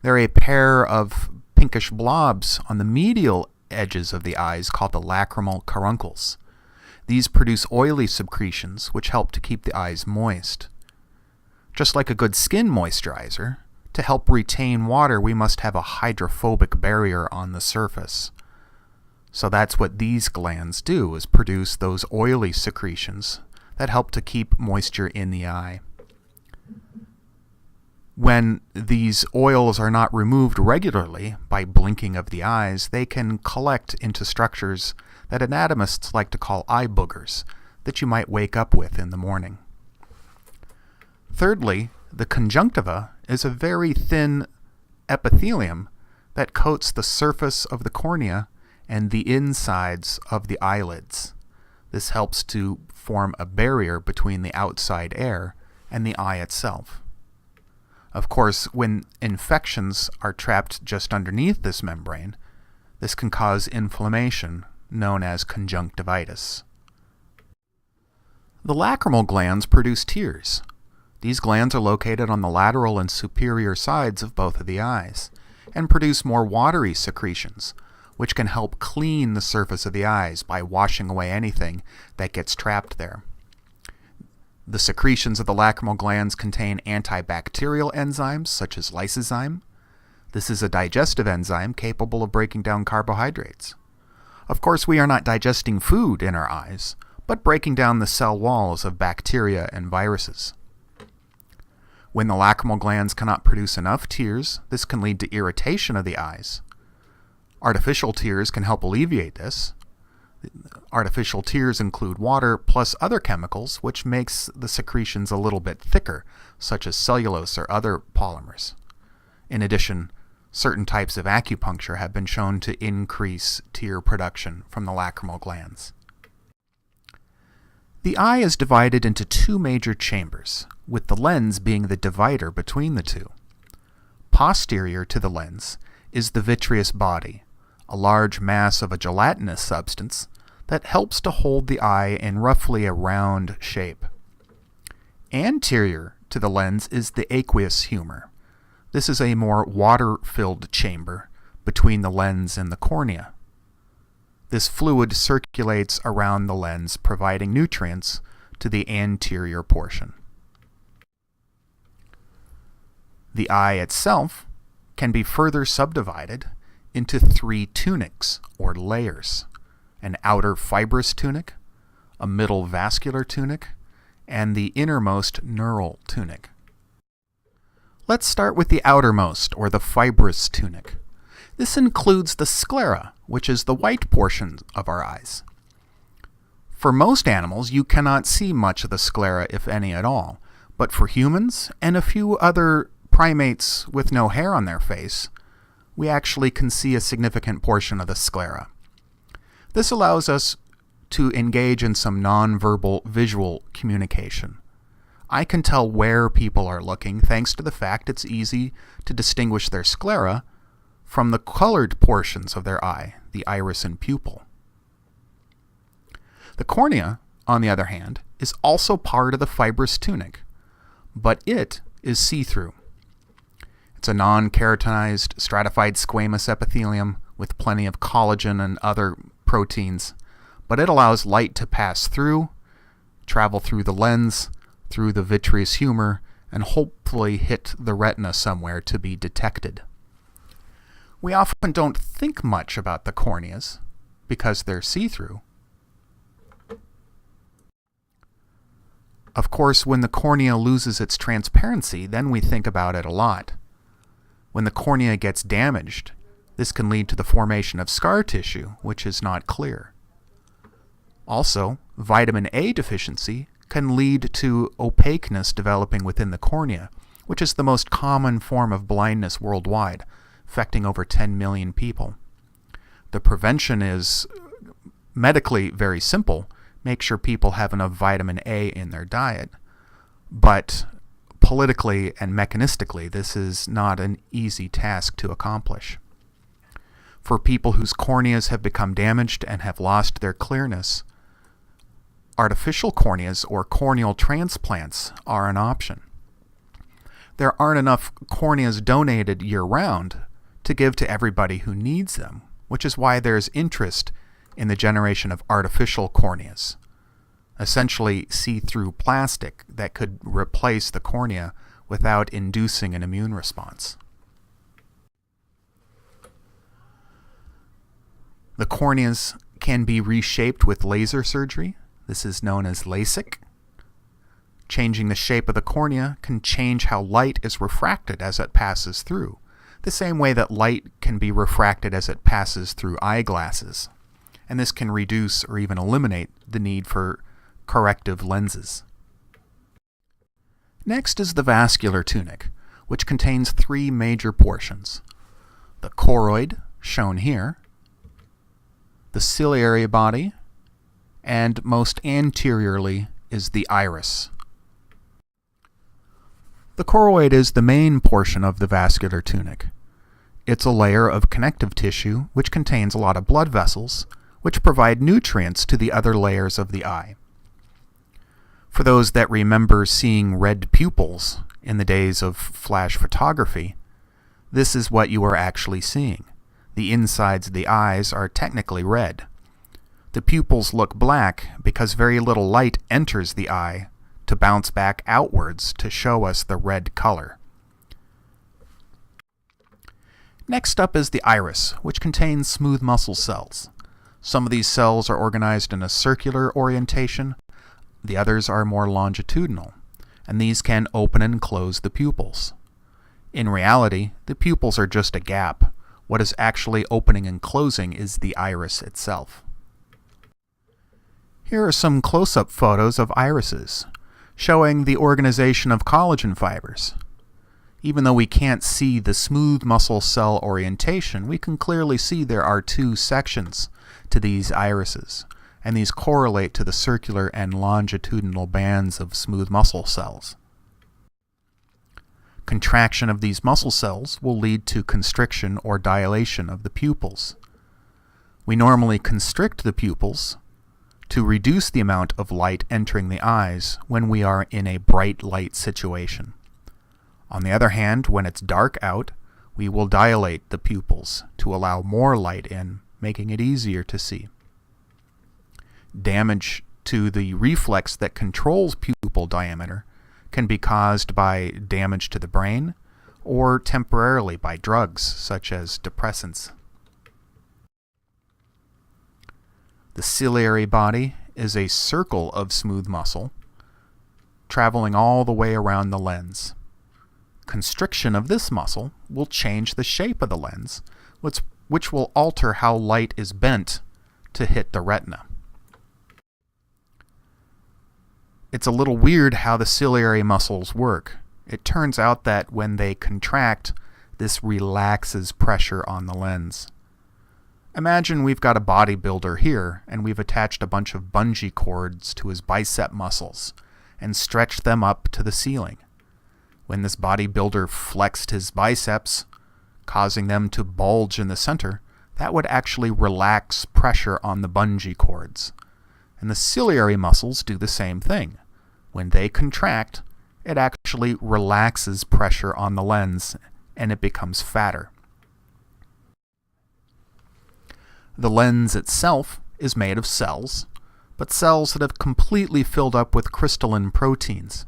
There are a pair of pinkish blobs on the medial edges of the eyes called the lacrimal caruncles. These produce oily secretions which help to keep the eyes moist. Just like a good skin moisturizer, to help retain water, we must have a hydrophobic barrier on the surface. So that's what these glands do, is produce those oily secretions that help to keep moisture in the eye. When these oils are not removed regularly by blinking of the eyes, they can collect into structures that anatomists like to call eye boogers that you might wake up with in the morning. Thirdly, the conjunctiva is a very thin epithelium that coats the surface of the cornea and the insides of the eyelids. This helps to form a barrier between the outside air and the eye itself. Of course, when infections are trapped just underneath this membrane, this can cause inflammation, known as conjunctivitis. The lacrimal glands produce tears. These glands are located on the lateral and superior sides of both of the eyes, and produce more watery secretions, which can help clean the surface of the eyes by washing away anything that gets trapped there. The secretions of the lacrimal glands contain antibacterial enzymes such as lysozyme. This is a digestive enzyme capable of breaking down carbohydrates. Of course, we are not digesting food in our eyes, but breaking down the cell walls of bacteria and viruses. When the lacrimal glands cannot produce enough tears, this can lead to irritation of the eyes. Artificial tears can help alleviate this. Artificial tears include water plus other chemicals, which makes the secretions a little bit thicker, such as cellulose or other polymers. In addition, certain types of acupuncture have been shown to increase tear production from the lacrimal glands. The eye is divided into two major chambers, with the lens being the divider between the two. Posterior to the lens is the vitreous body, a large mass of a gelatinous substance that helps to hold the eye in roughly a round shape. Anterior to the lens is the aqueous humor. This is a more water-filled chamber between the lens and the cornea. This fluid circulates around the lens, providing nutrients to the anterior portion. The eye itself can be further subdivided into three tunics, or layers: an outer fibrous tunic, a middle vascular tunic, and the innermost neural tunic. Let's start with the outermost, or the fibrous tunic. This includes the sclera, which is the white portion of our eyes. For most animals, you cannot see much of the sclera, if any at all, but for humans and a few other primates with no hair on their face, we actually can see a significant portion of the sclera. This allows us to engage in some nonverbal visual communication. I can tell where people are looking thanks to the fact it's easy to distinguish their sclera from the colored portions of their eye, the iris and pupil. The cornea, on the other hand, is also part of the fibrous tunic, but it is see-through. It's a non-keratinized, stratified squamous epithelium with plenty of collagen and other proteins, but it allows light to pass through, travel through the lens, through the vitreous humor, and hopefully hit the retina somewhere to be detected. We often don't think much about the corneas because they're see-through. Of course, when the cornea loses its transparency, then we think about it a lot. When the cornea gets damaged, this can lead to the formation of scar tissue, which is not clear. Also, vitamin A deficiency can lead to opaqueness developing within the cornea, which is the most common form of blindness worldwide, affecting over 10 million people. The prevention is medically very simple. Make sure people have enough vitamin A in their diet. But politically and mechanistically, this is not an easy task to accomplish. For people whose corneas have become damaged and have lost their clearness, artificial corneas or corneal transplants are an option. There aren't enough corneas donated year-round to give to everybody who needs them, which is why there's interest in the generation of artificial corneas, essentially see-through plastic that could replace the cornea without inducing an immune response. The corneas can be reshaped with laser surgery. This is known as LASIK. Changing the shape of the cornea can change how light is refracted as it passes through, the same way that light can be refracted as it passes through eyeglasses. And this can reduce or even eliminate the need for corrective lenses. Next is the vascular tunic, which contains three major portions: the choroid, shown here, the ciliary body, and most anteriorly is the iris. The choroid is the main portion of the vascular tunic. It's a layer of connective tissue which contains a lot of blood vessels, which provide nutrients to the other layers of the eye. For those that remember seeing red pupils in the days of flash photography, this is what you are actually seeing. The insides of the eyes are technically red. The pupils look black because very little light enters the eye to bounce back outwards to show us the red color. Next up is the iris, which contains smooth muscle cells. Some of these cells are organized in a circular orientation, the others are more longitudinal, and these can open and close the pupils. In reality, the pupils are just a gap. What is actually opening and closing is the iris itself. Here are some close-up photos of irises, showing the organization of collagen fibers. Even though we can't see the smooth muscle cell orientation, we can clearly see there are two sections to these irises, and these correlate to the circular and longitudinal bands of smooth muscle cells. Contraction of these muscle cells will lead to constriction or dilation of the pupils. We normally constrict the pupils to reduce the amount of light entering the eyes when we are in a bright light situation. On the other hand, when it's dark out, we will dilate the pupils to allow more light in, making it easier to see. Damage to the reflex that controls pupil diameter can be caused by damage to the brain or temporarily by drugs such as depressants. The ciliary body is a circle of smooth muscle traveling all the way around the lens. Constriction of this muscle will change the shape of the lens, which will alter how light is bent to hit the retina. It's a little weird how the ciliary muscles work. It turns out that when they contract, this relaxes pressure on the lens. Imagine we've got a bodybuilder here, and we've attached a bunch of bungee cords to his bicep muscles and stretched them up to the ceiling. When this bodybuilder flexed his biceps, causing them to bulge in the center, that would actually relax pressure on the bungee cords. And the ciliary muscles do the same thing. When they contract, it actually relaxes pressure on the lens and it becomes fatter. The lens itself is made of cells, but cells that have completely filled up with crystalline proteins.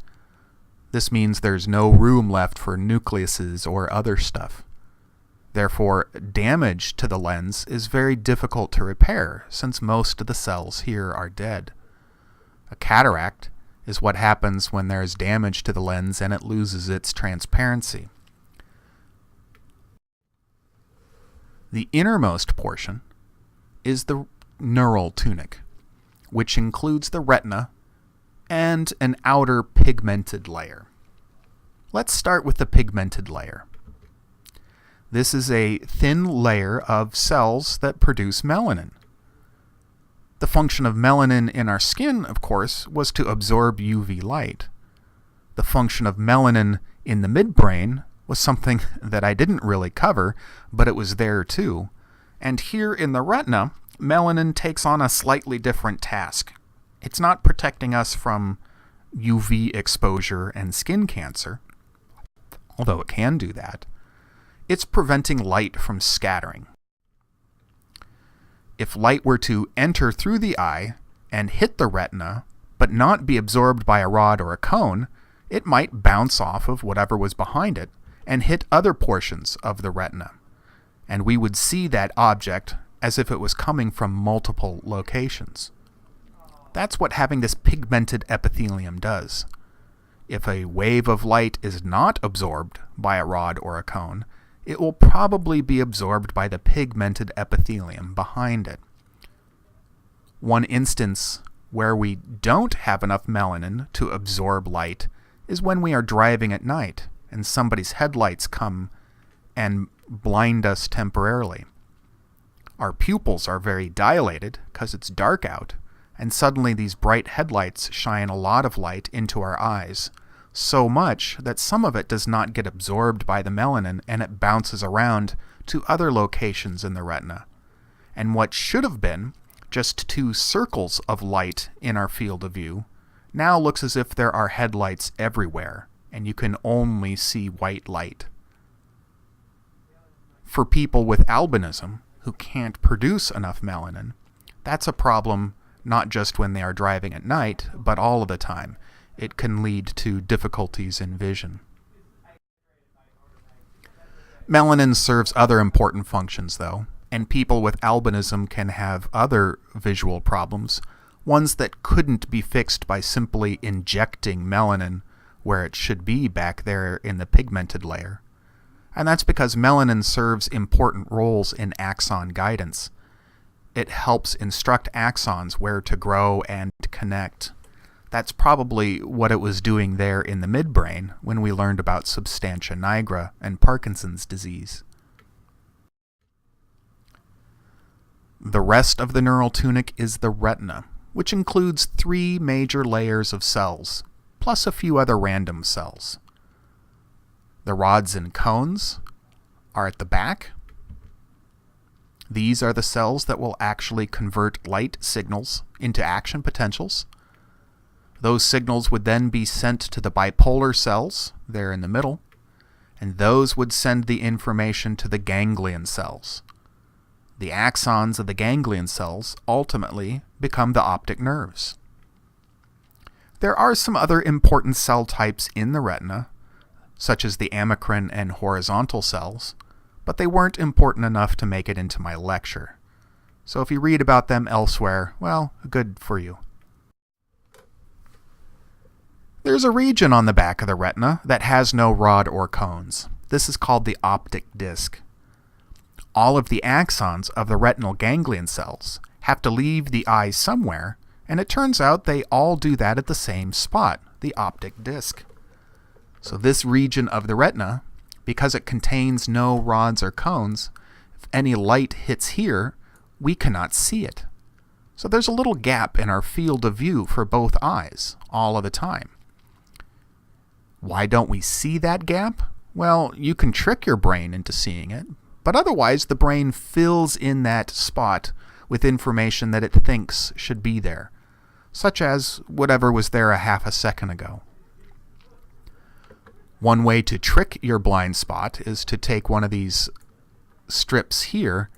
This means there's no room left for nucleuses or other stuff. Therefore, damage to the lens is very difficult to repair since most of the cells here are dead. A cataract is what happens when there is damage to the lens and it loses its transparency. The innermost portion is the neural tunic, which includes the retina and an outer pigmented layer. Let's start with the pigmented layer. This is a thin layer of cells that produce melanin. The function of melanin in our skin, of course, was to absorb UV light. The function of melanin in the midbrain was something that I didn't really cover, but it was there too. And here in the retina, melanin takes on a slightly different task. It's not protecting us from UV exposure and skin cancer, although it can do that. It's preventing light from scattering. If light were to enter through the eye and hit the retina, but not be absorbed by a rod or a cone, it might bounce off of whatever was behind it and hit other portions of the retina. And we would see that object as if it was coming from multiple locations. That's what having this pigmented epithelium does. If a wave of light is not absorbed by a rod or a cone, it will probably be absorbed by the pigmented epithelium behind it. One instance where we don't have enough melanin to absorb light is when we are driving at night and somebody's headlights come and blind us temporarily. Our pupils are very dilated because it's dark out, and suddenly these bright headlights shine a lot of light into our eyes, so much that some of it does not get absorbed by the melanin and it bounces around to other locations in the retina. And what should have been just two circles of light in our field of view now looks as if there are headlights everywhere, and you can only see white light. For people with albinism who can't produce enough melanin, that's a problem not just when they are driving at night, but all of the time. It can lead to difficulties in vision. Melanin serves other important functions, though, and people with albinism can have other visual problems, ones that couldn't be fixed by simply injecting melanin where it should be back there in the pigmented layer. And that's because melanin serves important roles in axon guidance. it helps instruct axons where to grow and connect. That's probably what it was doing there in the midbrain when we learned about substantia nigra and Parkinson's disease. The rest of the neural tunic is the retina, which includes 3 major layers of cells, plus a few other random cells. The rods and cones are at the back. These are the cells that will actually convert light signals into action potentials. Those signals would then be sent to the bipolar cells, there in the middle, and those would send the information to the ganglion cells. The axons of the ganglion cells ultimately become the optic nerves. There are some other important cell types in the retina, such as the amacrine and horizontal cells, but they weren't important enough to make it into my lecture. So if you read about them elsewhere, well, good for you. There's a region on the back of the retina that has no rod or cones. This is called the optic disc. All of the axons of the retinal ganglion cells have to leave the eye somewhere, and it turns out they all do that at the same spot, the optic disc. So this region of the retina, because it contains no rods or cones, if any light hits here, we cannot see it. So there's a little gap in our field of view for both eyes all of the time. Why don't we see that gap? Well, you can trick your brain into seeing it, but otherwise the brain fills in that spot with information that it thinks should be there, such as whatever was there a half a second ago. One way to trick your blind spot is to take one of these strips here,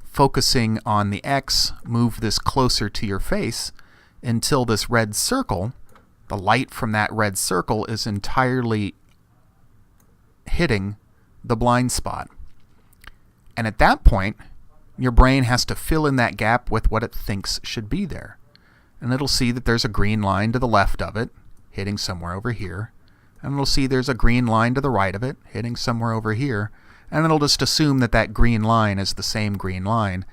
focusing on the X, move this closer to your face until this red circle, the light from that red circle, is entirely hitting the blind spot. And at that point, your brain has to fill in that gap with what it thinks should be there. And it'll see that there's a green line to the left of it, hitting somewhere over here. And it'll see there's a green line to the right of it, hitting somewhere over here. And it'll just assume that that green line is the same green line.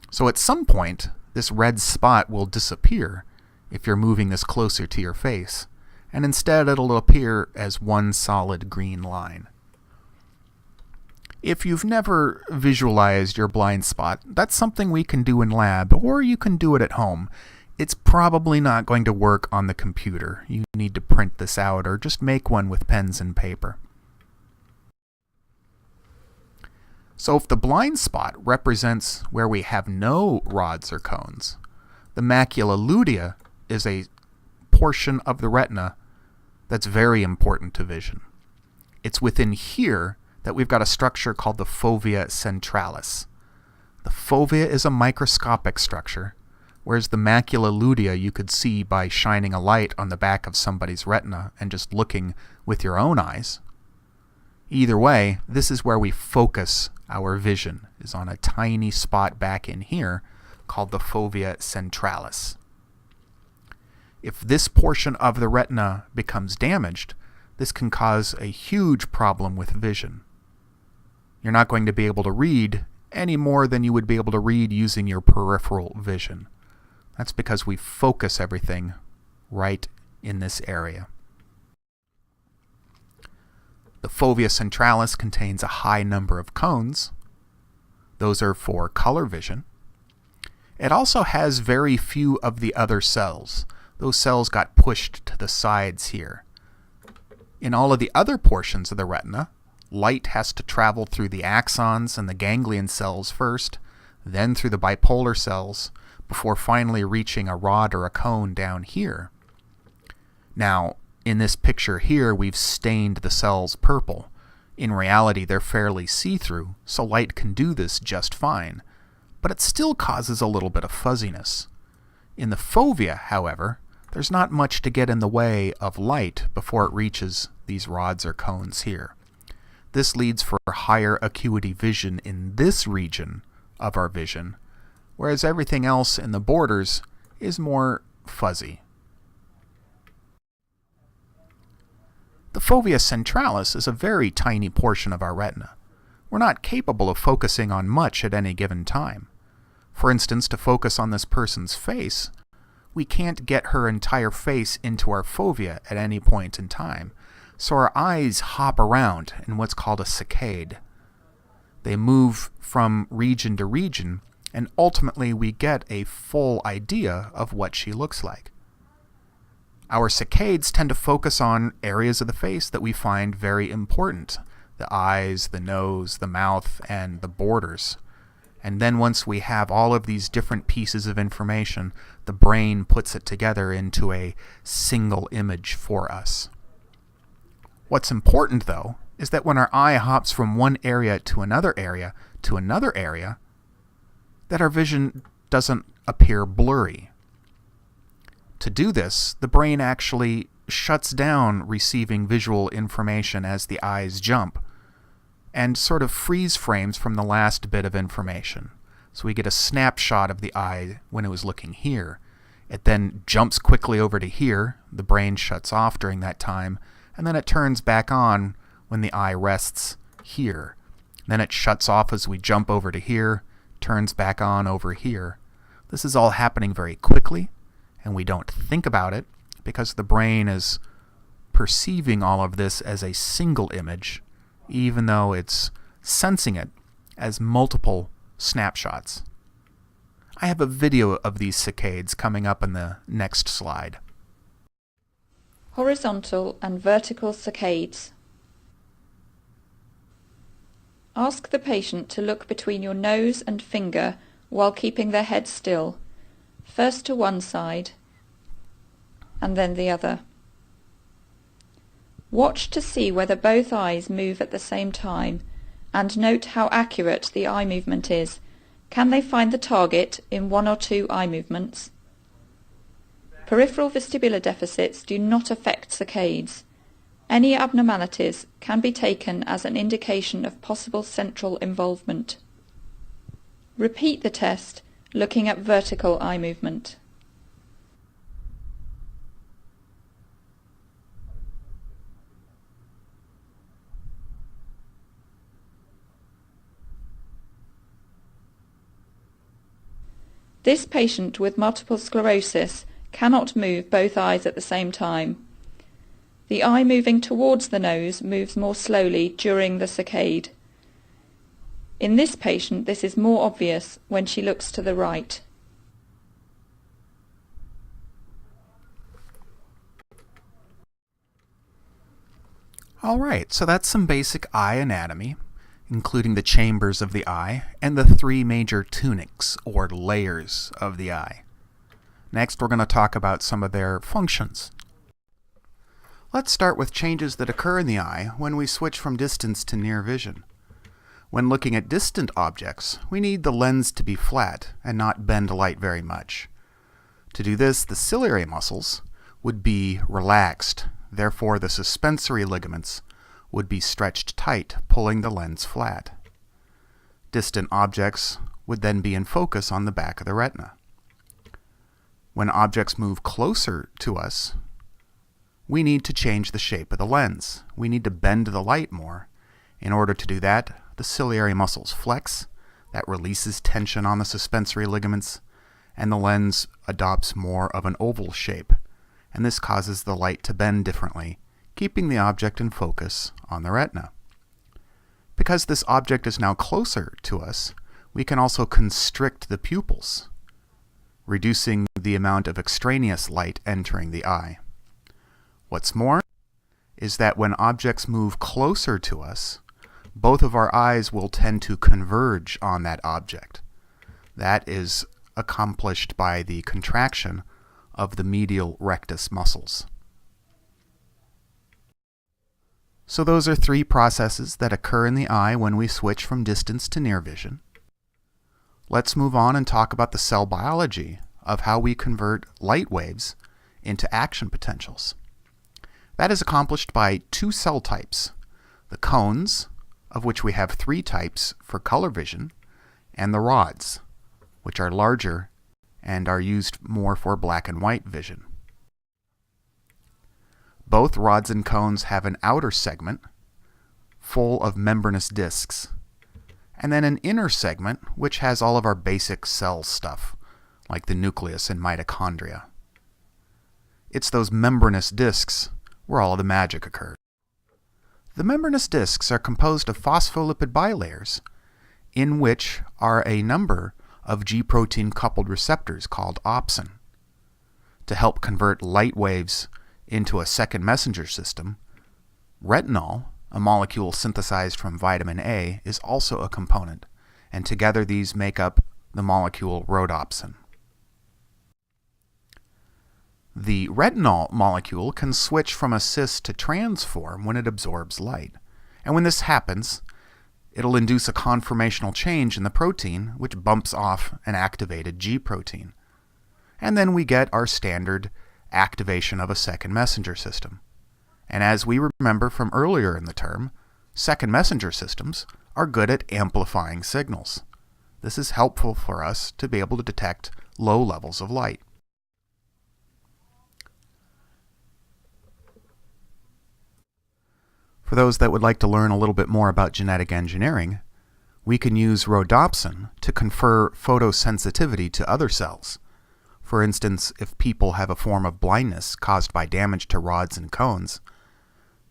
So at some point, this red spot will disappear if you're moving this closer to your face. And instead it'll appear as one solid green line. If you've never visualized your blind spot, that's something we can do in lab, or you can do it at home. It's probably not going to work on the computer. You need to print this out or just make one with pens and paper. So if the blind spot represents where we have no rods or cones, the macula lutea is a portion of the retina that's very important to vision. It's within here that we've got a structure called the fovea centralis. The fovea is a microscopic structure, whereas the macula lutea you could see by shining a light on the back of somebody's retina and just looking with your own eyes. Either way, this is where we focus our vision, is on a tiny spot back in here called the fovea centralis. If this portion of the retina becomes damaged, this can cause a huge problem with vision. You're not going to be able to read any more than you would be able to read using your peripheral vision. That's because we focus everything right in this area. The fovea centralis contains a high number of cones. Those are for color vision. It also has very few of the other cells. Those cells got pushed to the sides here. In all of the other portions of the retina, light has to travel through the axons and the ganglion cells first, then through the bipolar cells, before finally reaching a rod or a cone down here. Now, in this picture here, we've stained the cells purple. In reality, they're fairly see-through, so light can do this just fine, but it still causes a little bit of fuzziness. In the fovea, however, there's not much to get in the way of light before it reaches these rods or cones here. This leads for higher acuity vision in this region of our vision, whereas everything else in the borders is more fuzzy. The fovea centralis is a very tiny portion of our retina. We're not capable of focusing on much at any given time. For instance, to focus on this person's face, we can't get her entire face into our fovea at any point in time, so our eyes hop around in what's called a saccade. They move from region to region, and ultimately we get a full idea of what she looks like. Our saccades tend to focus on areas of the face that we find very important: the eyes, the nose, the mouth, and the borders. And then once we have all of these different pieces of information, the brain puts it together into a single image for us. What's important, though, is that when our eye hops from one area to another area to another area, that our vision doesn't appear blurry. To do this, the brain actually shuts down receiving visual information as the eyes jump, and sort of freeze frames from the last bit of information. So we get a snapshot of the eye when it was looking here. It then jumps quickly over to here, the brain shuts off during that time, and then it turns back on when the eye rests here. Then it shuts off as we jump over to here, turns back on over here. This is all happening very quickly, and we don't think about it because the brain is perceiving all of this as a single image, even though it's sensing it as multiple snapshots. I have a video of these saccades coming up in the next slide. Horizontal and vertical saccades. Ask the patient to look between your nose and finger while keeping their head still, first to one side and then the other. Watch to see whether both eyes move at the same time, and note how accurate the eye movement is. Can they find the target in one or two eye movements? Peripheral vestibular deficits do not affect saccades. Any abnormalities can be taken as an indication of possible central involvement. Repeat the test, looking at vertical eye movement. This patient with multiple sclerosis cannot move both eyes at the same time. The eye moving towards the nose moves more slowly during the saccade. In this patient, this is more obvious when she looks to the right. Alright, so that's some basic eye anatomy, including the chambers of the eye and the three major tunics, or layers, of the eye. Next, we're going to talk about some of their functions. Let's start with changes that occur in the eye when we switch from distance to near vision. When looking at distant objects, we need the lens to be flat and not bend light very much. To do this, the ciliary muscles would be relaxed, therefore the suspensory ligaments would be stretched tight, pulling the lens flat. Distant objects would then be in focus on the back of the retina. When objects move closer to us, we need to change the shape of the lens. We need to bend the light more. In order to do that, the ciliary muscles flex. That releases tension on the suspensory ligaments, and the lens adopts more of an oval shape, and this causes the light to bend differently, keeping the object in focus on the retina. Because this object is now closer to us, we can also constrict the pupils, reducing the amount of extraneous light entering the eye. What's more is that when objects move closer to us, both of our eyes will tend to converge on that object. That is accomplished by the contraction of the medial rectus muscles. So those are three processes that occur in the eye when we switch from distance to near vision. Let's move on and talk about the cell biology of how we convert light waves into action potentials. That is accomplished by two cell types: the cones, of which we have three types for color vision, and the rods, which are larger and are used more for black and white vision. Both rods and cones have an outer segment full of membranous discs, and then an inner segment which has all of our basic cell stuff, like the nucleus and mitochondria. It's those membranous discs where all of the magic occurs. The membranous discs are composed of phospholipid bilayers, in which are a number of G-protein coupled receptors called opsin. To help convert light waves into a second messenger system, retinol, a molecule synthesized from vitamin A, is also a component, and together these make up the molecule rhodopsin. The retinol molecule can switch from a cis to trans form when it absorbs light, and when this happens, it'll induce a conformational change in the protein, which bumps off an activated G protein. And then we get our standard activation of a second messenger system. And as we remember from earlier in the term, second messenger systems are good at amplifying signals. This is helpful for us to be able to detect low levels of light. For those that would like to learn a little bit more about genetic engineering, we can use rhodopsin to confer photosensitivity to other cells. For instance, if people have a form of blindness caused by damage to rods and cones,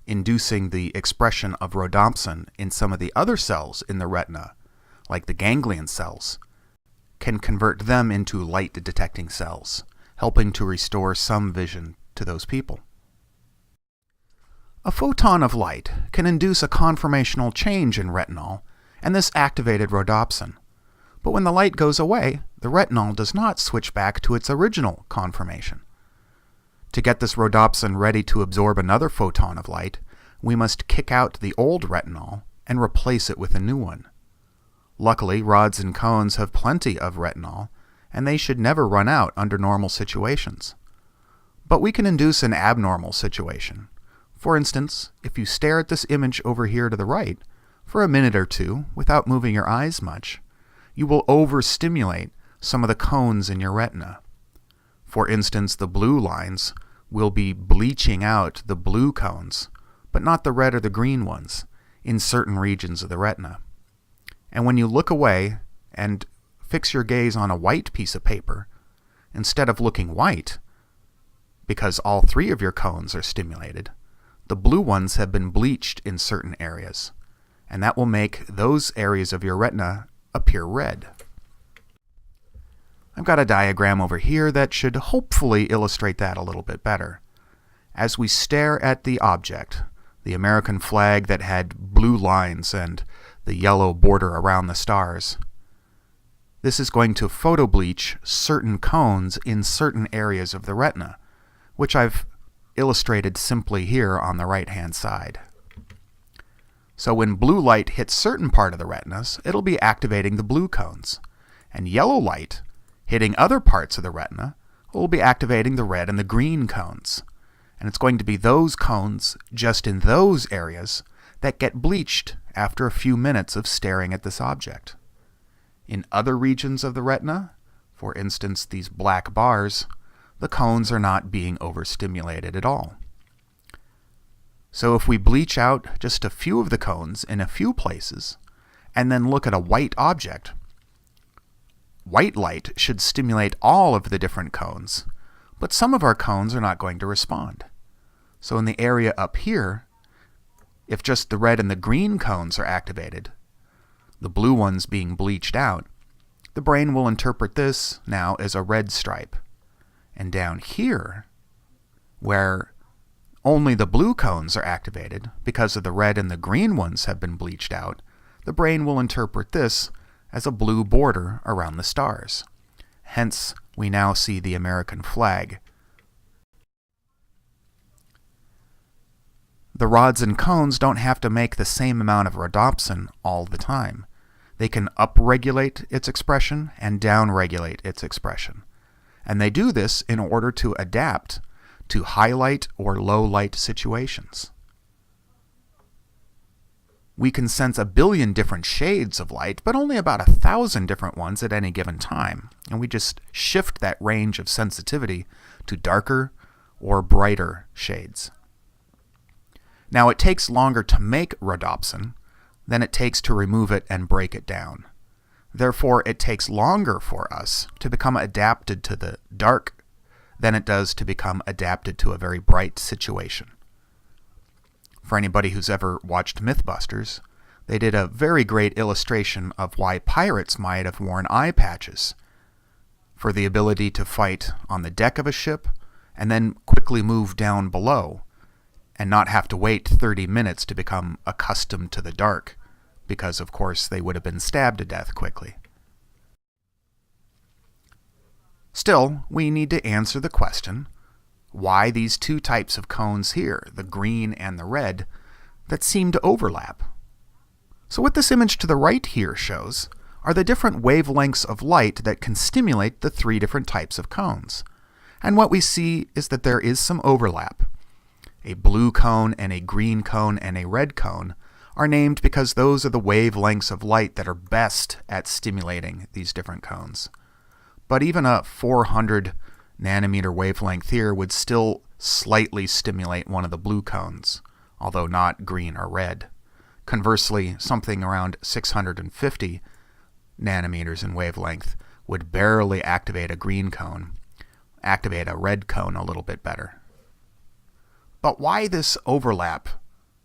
inducing the expression of rhodopsin in some of the other cells in the retina, like the ganglion cells, can convert them into light-detecting cells, helping to restore some vision to those people. A photon of light can induce a conformational change in retinol, and this activated rhodopsin. But when the light goes away, the retinol does not switch back to its original conformation. To get this rhodopsin ready to absorb another photon of light, we must kick out the old retinol and replace it with a new one. Luckily, rods and cones have plenty of retinol, and they should never run out under normal situations. But we can induce an abnormal situation. For instance, if you stare at this image over here to the right for a minute or two without moving your eyes much, you will overstimulate some of the cones in your retina. For instance, the blue lines will be bleaching out the blue cones, but not the red or the green ones, in certain regions of the retina. And when you look away and fix your gaze on a white piece of paper, instead of looking white, because all three of your cones are stimulated, the blue ones have been bleached in certain areas, and that will make those areas of your retina appear red. I've got a diagram over here that should hopefully illustrate that a little bit better. As we stare at the object, the American flag that had blue lines and the yellow border around the stars, this is going to photobleach certain cones in certain areas of the retina, which I've illustrated simply here on the right-hand side. So when blue light hits certain part of the retinas, it'll be activating the blue cones, and yellow light hitting other parts of the retina will be activating the red and the green cones. And it's going to be those cones just in those areas that get bleached after a few minutes of staring at this object. In other regions of the retina, for instance these black bars, the cones are not being overstimulated at all. So if we bleach out just a few of the cones in a few places, and then look at a white object, white light should stimulate all of the different cones, but some of our cones are not going to respond. So in the area up here, if just the red and the green cones are activated, the blue ones being bleached out, the brain will interpret this now as a red stripe. And down here, where only the blue cones are activated because of the red and the green ones have been bleached out, the brain will interpret this as a blue border around the stars. Hence, we now see the American flag. The rods and cones don't have to make the same amount of rhodopsin all the time. They can upregulate its expression and downregulate its expression. And they do this in order to adapt to high light or low light situations. We can sense 1 billion different shades of light, but only about 1,000 different ones at any given time. And we just shift that range of sensitivity to darker or brighter shades. Now, it takes longer to make rhodopsin than it takes to remove it and break it down. Therefore, it takes longer for us to become adapted to the dark than it does to become adapted to a very bright situation. For anybody who's ever watched Mythbusters, they did a very great illustration of why pirates might have worn eye patches for the ability to fight on the deck of a ship and then quickly move down below and not have to wait 30 minutes to become accustomed to the dark, because of course they would have been stabbed to death quickly. Still, we need to answer the question, why these two types of cones here, the green and the red, that seem to overlap? So what this image to the right here shows are the different wavelengths of light that can stimulate the three different types of cones. And what we see is that there is some overlap. A blue cone and a green cone and a red cone are named because those are the wavelengths of light that are best at stimulating these different cones. But even a 400 nanometer wavelength here would still slightly stimulate one of the blue cones, although not green or red. Conversely, something around 650 nanometers in wavelength would barely activate a green cone, activate a red cone a little bit better. But why this overlap,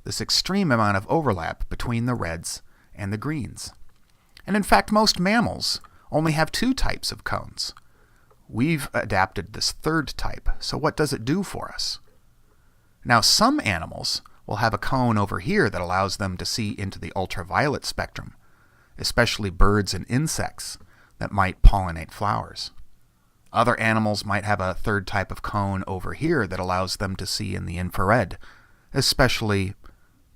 this extreme amount of overlap between the reds and the greens? And in fact, most mammals only have two types of cones. We've adapted this third type, so what does it do for us? Now, some animals will have a cone over here that allows them to see into the ultraviolet spectrum, especially birds and insects that might pollinate flowers. Other animals might have a third type of cone over here that allows them to see in the infrared, especially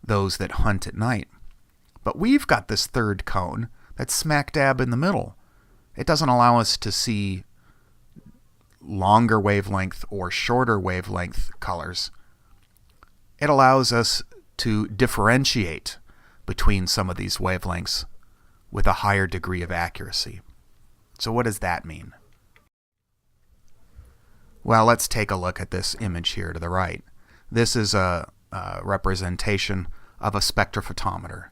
those that hunt at night. But we've got this third cone that's smack dab in the middle. It doesn't allow us to see longer wavelength or shorter wavelength colors. It allows us to differentiate between some of these wavelengths with a higher degree of accuracy. So what does that mean? Well, let's take a look at this image here to the right. This is a representation of a spectrophotometer.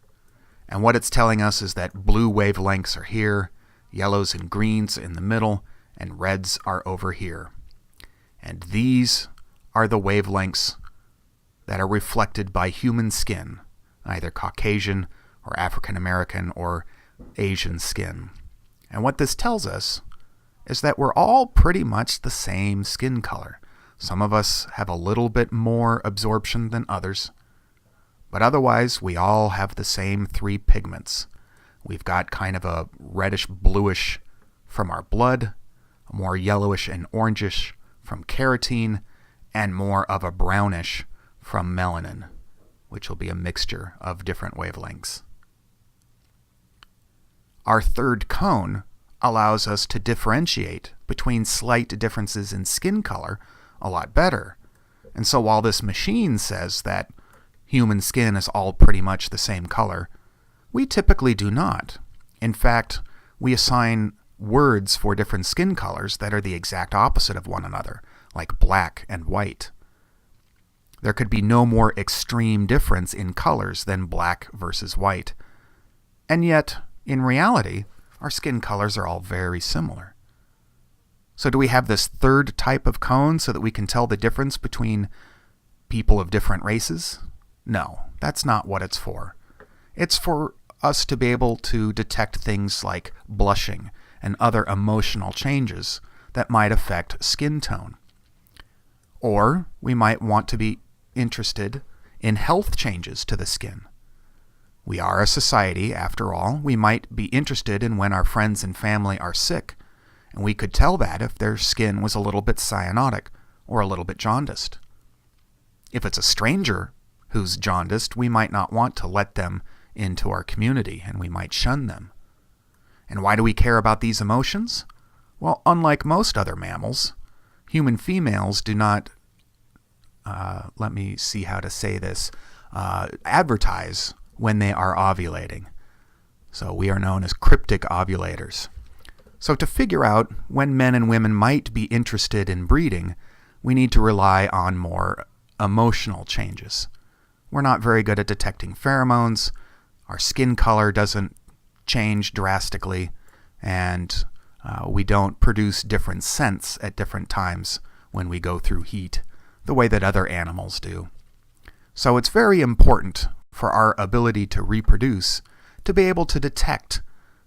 And what it's telling us is that blue wavelengths are here, yellows and greens in the middle, and reds are over here. And these are the wavelengths that are reflected by human skin, either Caucasian or African American or Asian skin. And what this tells us is that we're all pretty much the same skin color. Some of us have a little bit more absorption than others, but otherwise we all have the same three pigments. We've got kind of a reddish-bluish from our blood, a more yellowish and orangish from carotene, and more of a brownish from melanin, which will be a mixture of different wavelengths. Our third cone allows us to differentiate between slight differences in skin color a lot better. And so while this machine says that human skin is all pretty much the same color, we typically do not. In fact, we assign words for different skin colors that are the exact opposite of one another, like black and white. There could be no more extreme difference in colors than black versus white. And yet, in reality, our skin colors are all very similar. So do we have this third type of cone so that we can tell the difference between people of different races? No, that's not what it's for. It's for us to be able to detect things like blushing and other emotional changes that might affect skin tone. Or we might want to be interested in health changes to the skin. We are a society, after all. We might be interested in when our friends and family are sick, and we could tell that if their skin was a little bit cyanotic or a little bit jaundiced. If it's a stranger who's jaundiced, we might not want to let them into our community, and we might shun them. And why do we care about these emotions? Well, unlike most other mammals, human females do not, let me see how to say this, advertise when they are ovulating. So we are known as cryptic ovulators. So to figure out when men and women might be interested in breeding, we need to rely on more emotional changes. We're not very good at detecting pheromones. Our skin color doesn't change drastically, and we don't produce different scents at different times when we go through heat, the way that other animals do. So it's very important for our ability to reproduce to be able to detect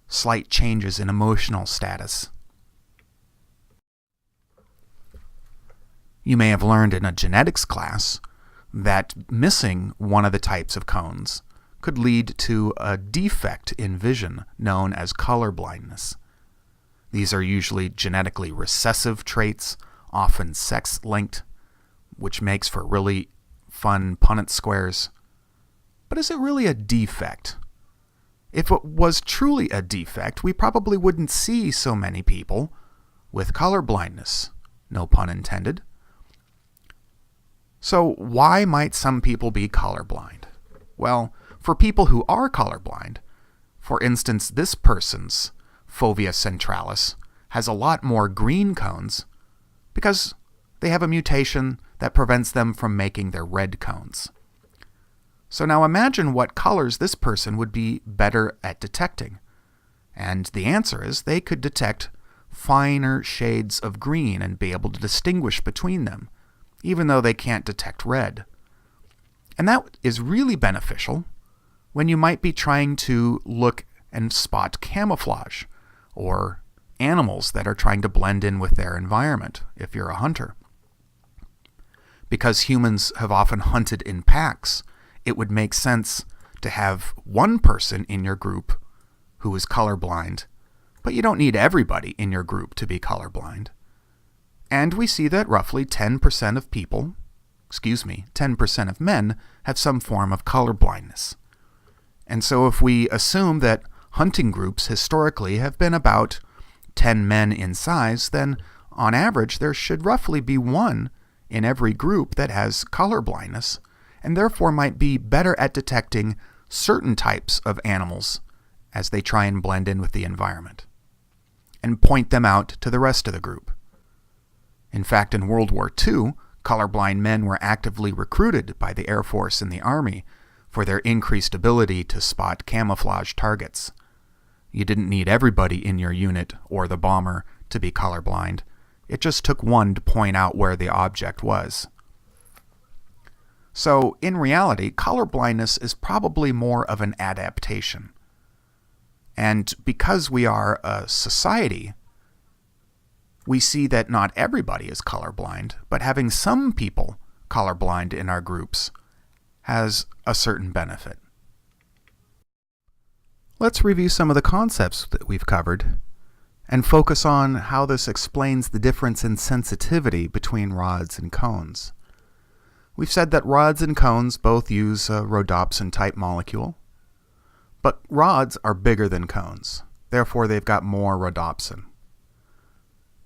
slight changes in emotional status. You may have learned in a genetics class that missing one of the types of cones could lead to a defect in vision known as color blindness. These are usually genetically recessive traits, often sex-linked, which makes for really fun Punnett squares. But is it really a defect? If it was truly a defect, we probably wouldn't see so many people with color blindness, no pun intended. So why might some people be colorblind? Well, for people who are colorblind, for instance, this person's fovea centralis has a lot more green cones because they have a mutation that prevents them from making their red cones. So now imagine what colors this person would be better at detecting. And the answer is they could detect finer shades of green and be able to distinguish between them, even though they can't detect red. And that is really beneficial when you might be trying to look and spot camouflage or animals that are trying to blend in with their environment if you're a hunter. Because humans have often hunted in packs, it would make sense to have one person in your group who is colorblind, but you don't need everybody in your group to be colorblind. And we see that roughly 10% of people, 10% of men have some form of color blindness. And so if we assume that hunting groups historically have been about 10 men in size, then on average there should roughly be one in every group that has color blindness, and therefore might be better at detecting certain types of animals as they try and blend in with the environment, and point them out to the rest of the group. In fact, in World War II, colorblind men were actively recruited by the Air Force and the Army for their increased ability to spot camouflage targets. You didn't need everybody in your unit or the bomber to be colorblind. It just took one to point out where the object was. So, in reality, colorblindness is probably more of an adaptation. And because we are a society, we see that not everybody is colorblind, but having some people colorblind in our groups has a certain benefit. Let's review some of the concepts that we've covered and focus on how this explains the difference in sensitivity between rods and cones. We've said that rods and cones both use a rhodopsin-type molecule, but rods are bigger than cones. Therefore, they've got more rhodopsin.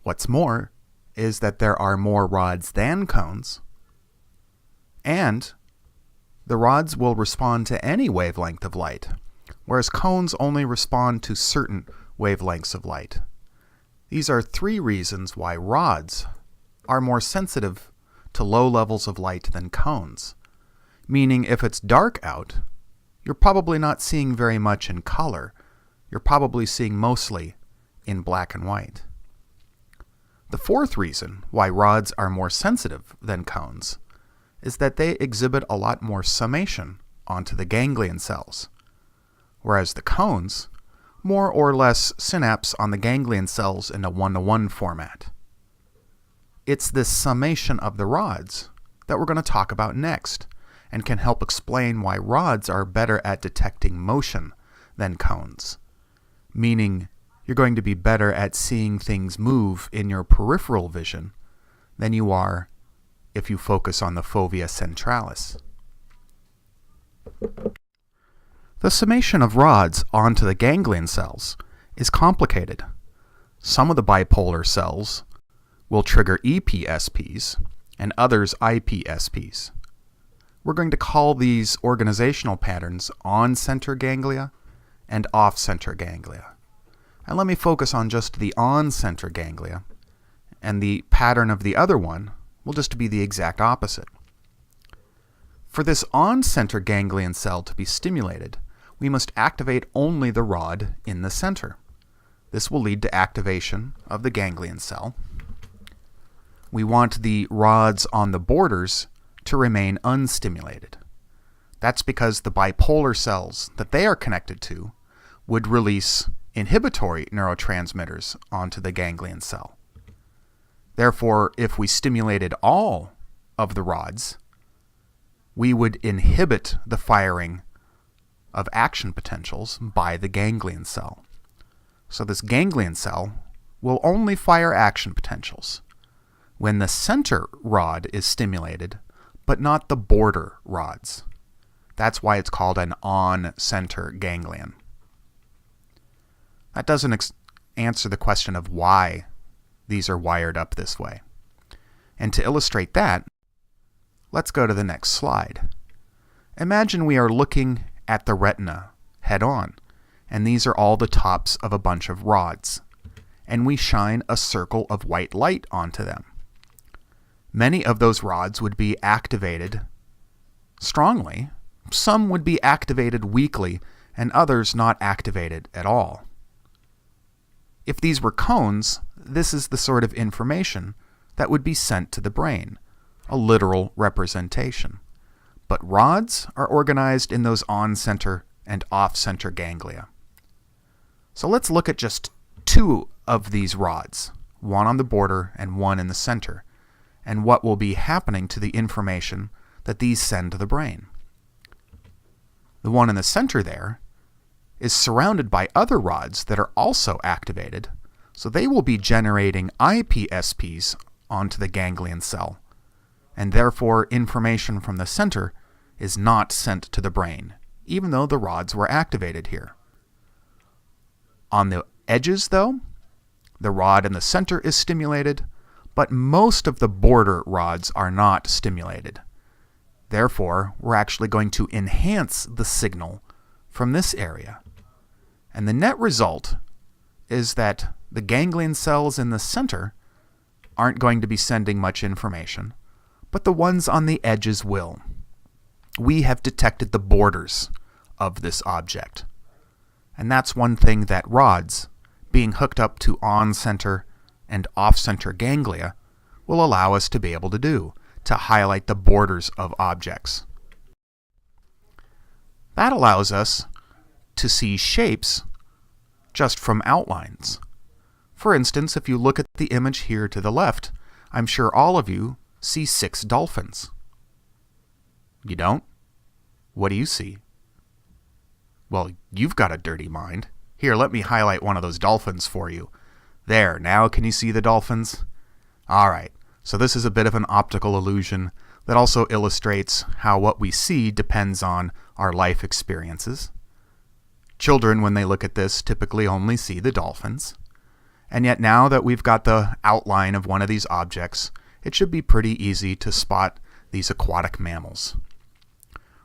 What's more is that there are more rods than cones, and the rods will respond to any wavelength of light, whereas cones only respond to certain wavelengths of light. These are 3 reasons why rods are more sensitive to low levels of light than cones, meaning if it's dark out, you're probably not seeing very much in color. You're probably seeing mostly in black and white. The 4th reason why rods are more sensitive than cones is that they exhibit a lot more summation onto the ganglion cells, whereas the cones more or less synapse on the ganglion cells in a 1-to-1 format. It's this summation of the rods that we're going to talk about next, and can help explain why rods are better at detecting motion than cones, meaning you're going to be better at seeing things move in your peripheral vision than you are if you focus on the fovea centralis. The summation of rods onto the ganglion cells is complicated. Some of the bipolar cells will trigger EPSPs and others IPSPs. We're going to call these organizational patterns on-center ganglia and off-center ganglia. And let me focus on just the on-center ganglia, and the pattern of the other one will just be the exact opposite. For this on-center ganglion cell to be stimulated, we must activate only the rod in the center. This will lead to activation of the ganglion cell. We want the rods on the borders to remain unstimulated. That's because the bipolar cells that they are connected to would release inhibitory neurotransmitters onto the ganglion cell. Therefore, if we stimulated all of the rods, we would inhibit the firing of action potentials by the ganglion cell. So this ganglion cell will only fire action potentials when the center rod is stimulated, but not the border rods. That's why it's called an on-center ganglion. That doesn't answer the question of why these are wired up this way. And to illustrate that, let's go to the next slide. Imagine we are looking at the retina head-on, and these are all the tops of a bunch of rods, and we shine a circle of white light onto them. Many of those rods would be activated strongly. Some would be activated weakly, and others not activated at all. If these were cones, this is the sort of information that would be sent to the brain, a literal representation. But rods are organized in those on-center and off-center ganglia. So let's look at just two of these rods, one on the border and one in the center, and what will be happening to the information that these send to the brain. The one in the center there is surrounded by other rods that are also activated, so they will be generating iPSPs onto the ganglion cell, and therefore information from the center is not sent to the brain, even though the rods were activated here. On the edges, though, the rod in the center is stimulated, but most of the border rods are not stimulated. Therefore, we're actually going to enhance the signal from this area. And the net result is that the ganglion cells in the center aren't going to be sending much information, but the ones on the edges will. We have detected the borders of this object. And that's one thing that rods, being hooked up to on-center and off-center ganglia, will allow us to be able to do, to highlight the borders of objects. That allows us to see shapes just from outlines. For instance, if you look at the image here to the left, I'm sure all of you see 6 dolphins. You don't? What do you see? Well, you've got a dirty mind. Here, let me highlight one of those dolphins for you. There, now can you see the dolphins? All right, so this is a bit of an optical illusion that also illustrates how what we see depends on our life experiences. Children, when they look at this, typically only see the dolphins. And yet now that we've got the outline of one of these objects, it should be pretty easy to spot these aquatic mammals.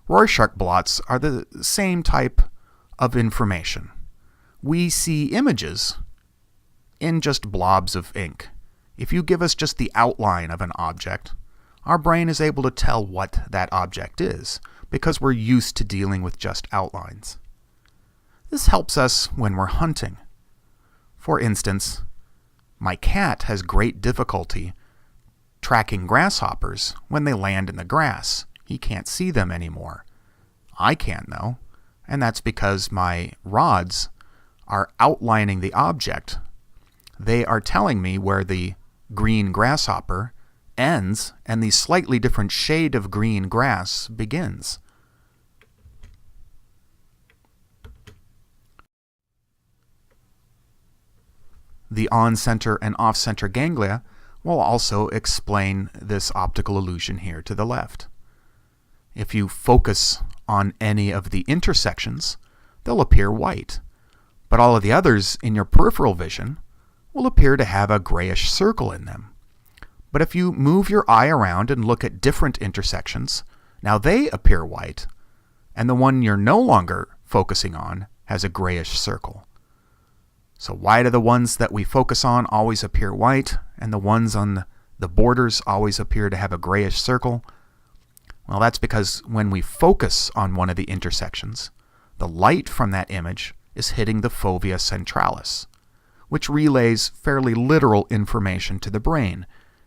Rorschach blots are the same type of information. We see images in just blobs of ink. If you give us just the outline of an object, our brain is able to tell what that object is, because we're used to dealing with just outlines. This helps us when we're hunting. For instance, my cat has great difficulty tracking grasshoppers when they land in the grass. He can't see them anymore. I can, though, and that's because my rods are outlining the object. They are telling me where the green grasshopper ends and the slightly different shade of green grass begins. The on-center and off-center ganglia will also explain this optical illusion here to the left. If you focus on any of the intersections, they'll appear white, but all of the others in your peripheral vision will appear to have a grayish circle in them. But if you move your eye around and look at different intersections, now they appear white, and the one you're no longer focusing on has a grayish circle. So why do the ones that we focus on always appear white, and the ones on the borders always appear to have a grayish circle? Well, that's because when we focus on one of the intersections, the light from that image is hitting the fovea centralis, which relays fairly literal information to the brain,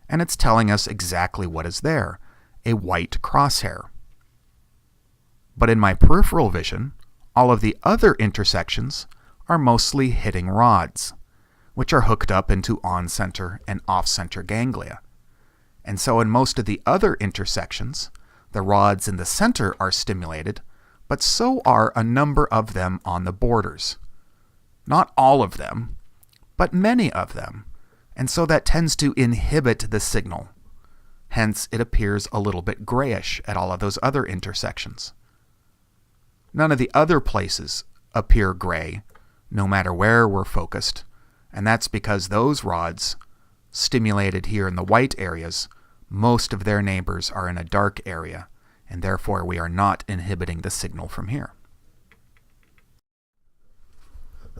and it's telling us exactly what is there, a white crosshair. But in my peripheral vision, all of the other intersections are mostly hitting rods, which are hooked up into on-center and off-center ganglia. And so in most of the other intersections, the rods in the center are stimulated, but so are a number of them on the borders. Not all of them, but many of them, and so that tends to inhibit the signal. Hence, it appears a little bit grayish at all of those other intersections. None of the other places appear gray, no matter where we're focused, and that's because those rods, stimulated here in the white areas, most of their neighbors are in a dark area, and therefore we are not inhibiting the signal from here.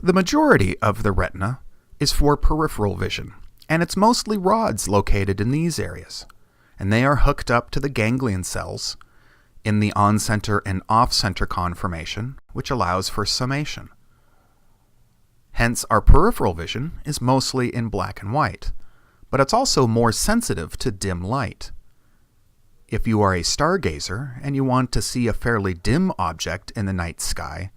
The majority of the retina is for peripheral vision, and it's mostly rods located in these areas, and they are hooked up to the ganglion cells in the on-center and off-center conformation, which allows for summation. Hence, our peripheral vision is mostly in black and white, but it's also more sensitive to dim light. If you are a stargazer and you want to see a fairly dim object in the night sky,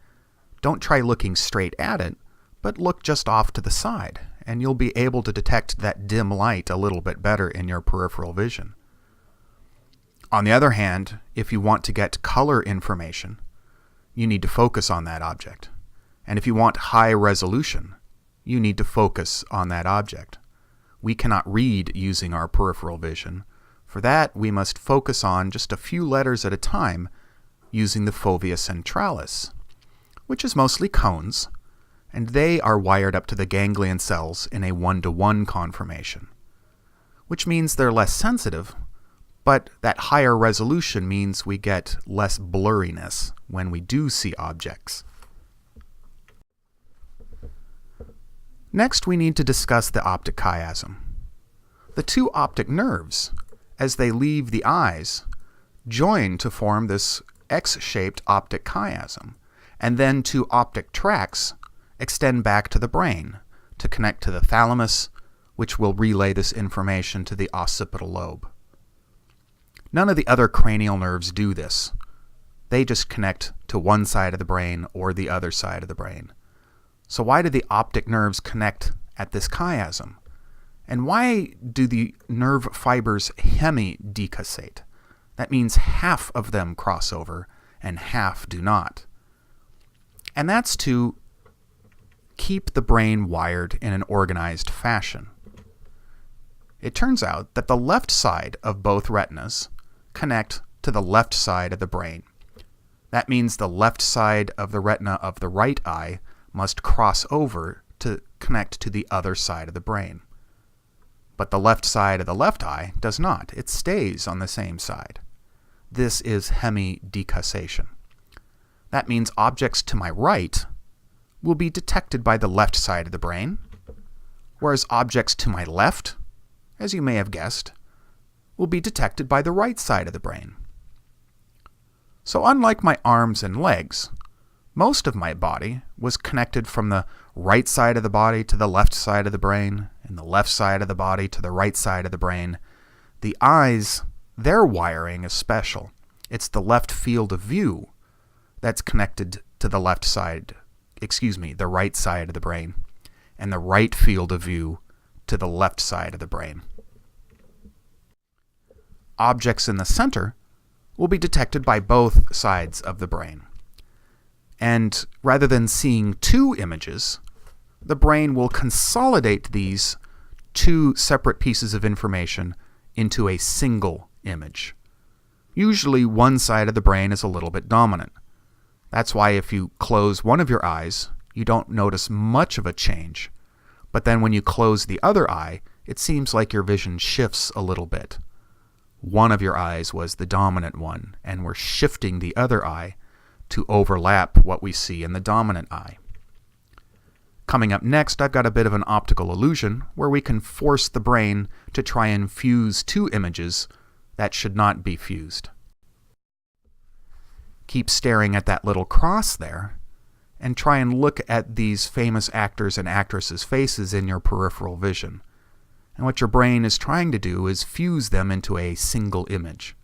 don't try looking straight at it, but look just off to the side, and you'll be able to detect that dim light a little bit better in your peripheral vision. On the other hand, if you want to get color information, you need to focus on that object. And if you want high resolution, you need to focus on that object. We cannot read using our peripheral vision. For that, we must focus on just a few letters at a time using the fovea centralis, which is mostly cones, and they are wired up to the ganglion cells in a 1-to-1 conformation, which means they're less sensitive, but that higher resolution means we get less blurriness when we do see objects. Next, we need to discuss the optic chiasm. The two optic nerves, as they leave the eyes, join to form this X-shaped optic chiasm, and then two optic tracts extend back to the brain to connect to the thalamus, which will relay this information to the occipital lobe. None of the other cranial nerves do this. They just connect to one side of the brain or the other side of the brain. So why do the optic nerves connect at this chiasm? And why do the nerve fibers hemidecussate? That means half of them cross over and half do not. And that's to keep the brain wired in an organized fashion. It turns out that the left side of both retinas connect to the left side of the brain. That means the left side of the retina of the right eye must cross over to connect to the other side of the brain. But the left side of the left eye does not. It stays on the same side. This is hemidecussation. That means objects to my right will be detected by the left side of the brain, whereas objects to my left, as you may have guessed, will be detected by the right side of the brain. So unlike my arms and legs, most of my body was connected from the right side of the body to the left side of the brain, and the left side of the body to the right side of the brain. The eyes, their wiring is special. It's the left field of view that's connected to the right side of the brain, and the right field of view to the left side of the brain. Objects in the center will be detected by both sides of the brain. And rather than seeing two images, the brain will consolidate these two separate pieces of information into a single image. Usually one side of the brain is a little bit dominant. That's why if you close one of your eyes, you don't notice much of a change. But then when you close the other eye, it seems like your vision shifts a little bit. One of your eyes was the dominant one, and we're shifting the other eye to overlap what we see in the dominant eye. Coming up next, I've got a bit of an optical illusion where we can force the brain to try and fuse two images that should not be fused. Keep staring at that little cross there, and try and look at these famous actors and actresses' faces in your peripheral vision. And what your brain is trying to do is fuse them into a single image.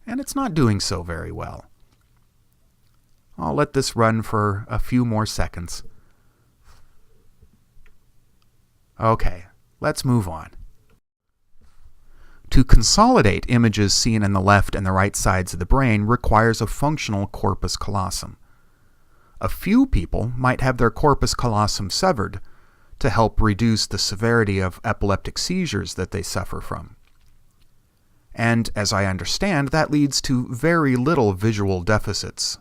And it's not doing so very well. I'll let this run for a few more seconds. Okay, let's move on. To consolidate images seen in the left and the right sides of the brain requires a functional corpus callosum. A few people might have their corpus callosum severed to help reduce the severity of epileptic seizures that they suffer from. And as I understand, that leads to very little visual deficits.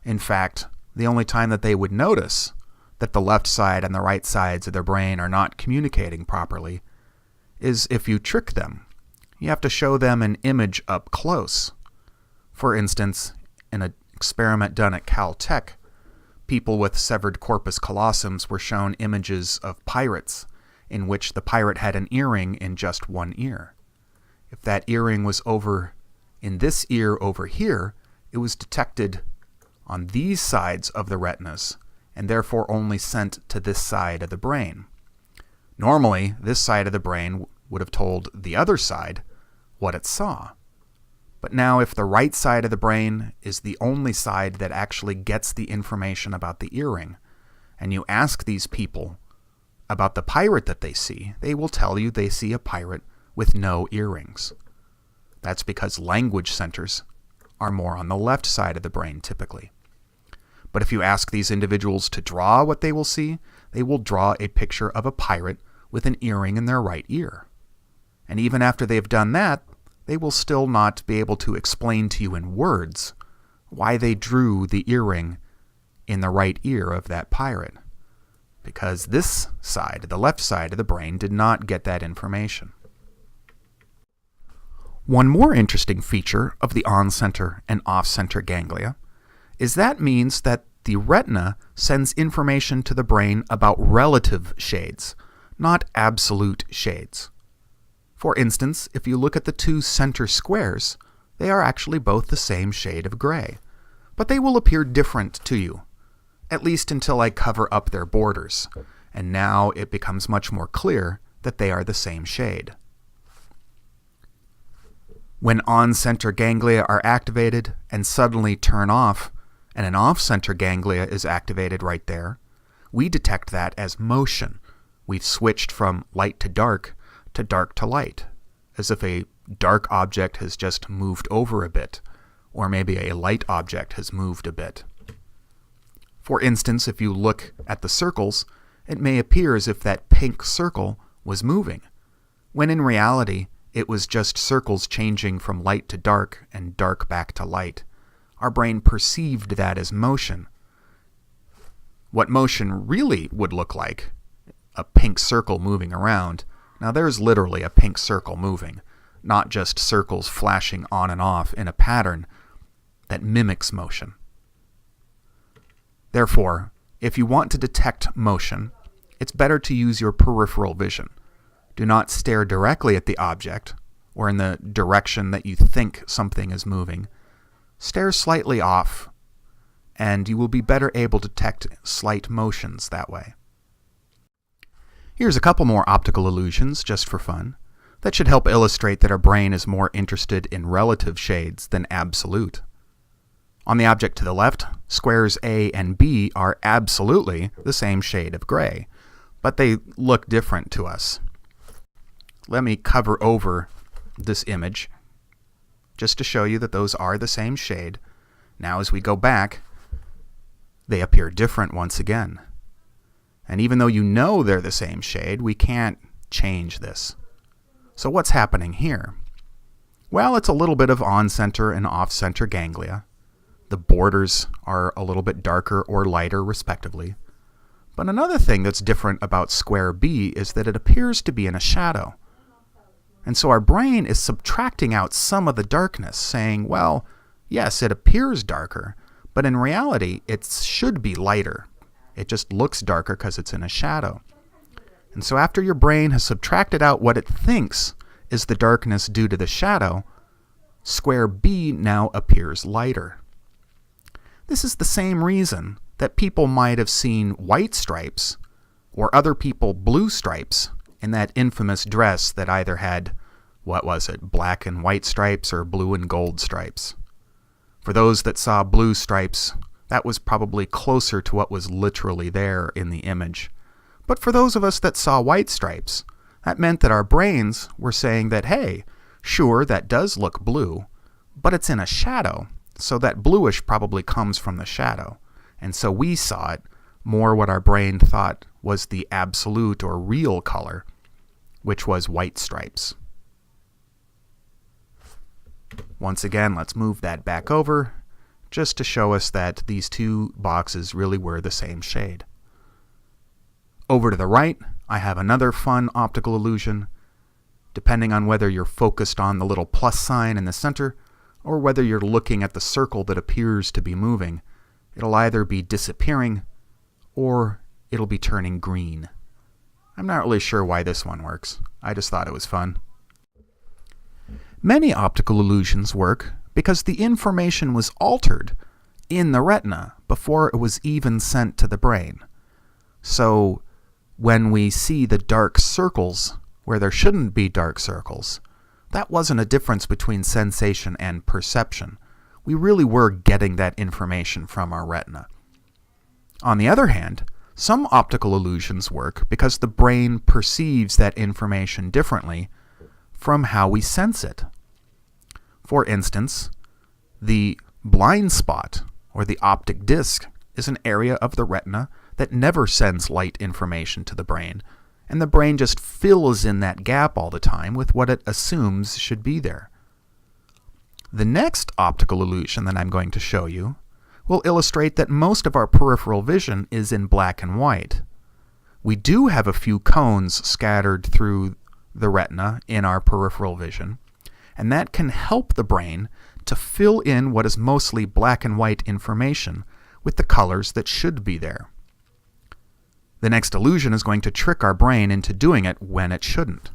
In fact, the only time that they would notice that the left side and the right sides of their brain are not communicating properly is if you trick them. You have to show them an image up close. For instance, in an experiment done at Caltech, people with severed corpus callosums were shown images of pirates in which the pirate had an earring in just one ear. If that earring was over in this ear over here, it was detected on these sides of the retinas and therefore only sent to this side of the brain. Normally, this side of the brain would have told the other side what it saw. But now if the right side of the brain is the only side that actually gets the information about the earring, and you ask these people about the pirate that they see, they will tell you they see a pirate with no earrings. That's because language centers are more on the left side of the brain typically. But if you ask these individuals to draw what they will see, they will draw a picture of a pirate with an earring in their right ear. And even after they've done that, they will still not be able to explain to you in words why they drew the earring in the right ear of that pirate. Because this side, the left side of the brain, did not get that information. One more interesting feature of the on-center and off-center ganglia is that means that the retina sends information to the brain about relative shades, not absolute shades. For instance, if you look at the two center squares, they are actually both the same shade of gray, but they will appear different to you, at least until I cover up their borders, and now it becomes much more clear that they are the same shade. When on-center ganglia are activated and suddenly turn off, and an off-center ganglia is activated right there, we detect that as motion. We've switched from light to dark to light, as if a dark object has just moved over a bit, or maybe a light object has moved a bit. For instance, if you look at the circles, it may appear as if that pink circle was moving, when in reality it was just circles changing from light to dark and dark back to light. Our brain perceived that as motion. What motion really would look like, a pink circle moving around. Now there's literally a pink circle moving, not just circles flashing on and off in a pattern that mimics motion. Therefore, if you want to detect motion, it's better to use your peripheral vision. Do not stare directly at the object, or in the direction that you think something is moving. Stare slightly off, and you will be better able to detect slight motions that way. Here's a couple more optical illusions, just for fun, that should help illustrate that our brain is more interested in relative shades than absolute. On the object to the left, squares A and B are absolutely the same shade of gray, but they look different to us. Let me cover over this image, just to show you that those are the same shade. Now as we go back, they appear different once again. And even though you know they're the same shade, we can't change this. So what's happening here? Well, it's a little bit of on-center and off-center ganglia. The borders are a little bit darker or lighter, respectively. But another thing that's different about square B is that it appears to be in a shadow. And so our brain is subtracting out some of the darkness, saying, well, yes, it appears darker, but in reality, it should be lighter. It just looks darker because it's in a shadow. And so after your brain has subtracted out what it thinks is the darkness due to the shadow, square B now appears lighter. This is the same reason that people might have seen white stripes or other people blue stripes in that infamous dress that either had, what was it, black and white stripes or blue and gold stripes. For those that saw blue stripes, that was probably closer to what was literally there in the image. But for those of us that saw white stripes, that meant that our brains were saying that, hey, sure, that does look blue, but it's in a shadow, so that bluish probably comes from the shadow. And so we saw it more what our brain thought was the absolute or real color, which was white stripes. Once again, let's move that back over, just to show us that these two boxes really were the same shade. Over to the right, I have another fun optical illusion. Depending on whether you're focused on the little plus sign in the center, or whether you're looking at the circle that appears to be moving, it'll either be disappearing, or it'll be turning green. I'm not really sure why this one works. I just thought it was fun. Many optical illusions work because the information was altered in the retina before it was even sent to the brain. So when we see the dark circles where there shouldn't be dark circles, that wasn't a difference between sensation and perception. We really were getting that information from our retina. On the other hand, some optical illusions work because the brain perceives that information differently from how we sense it. For instance, the blind spot, or the optic disc, is an area of the retina that never sends light information to the brain, and the brain just fills in that gap all the time with what it assumes should be there. The next optical illusion that I'm going to show you will illustrate that most of our peripheral vision is in black and white. We do have a few cones scattered through the retina in our peripheral vision, and that can help the brain to fill in what is mostly black and white information with the colors that should be there. The next illusion is going to trick our brain into doing it when it shouldn't.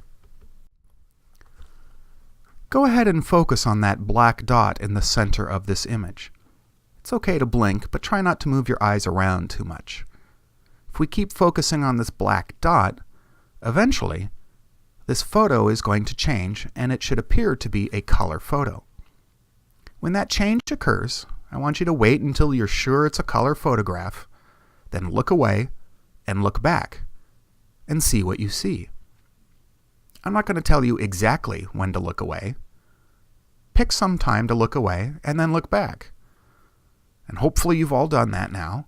Go ahead and focus on that black dot in the center of this image. It's okay to blink, but try not to move your eyes around too much. If we keep focusing on this black dot, eventually, this photo is going to change, and it should appear to be a color photo. When that change occurs, I want you to wait until you're sure it's a color photograph, then look away and look back and see what you see. I'm not going to tell you exactly when to look away. Pick some time to look away and then look back. And hopefully you've all done that now.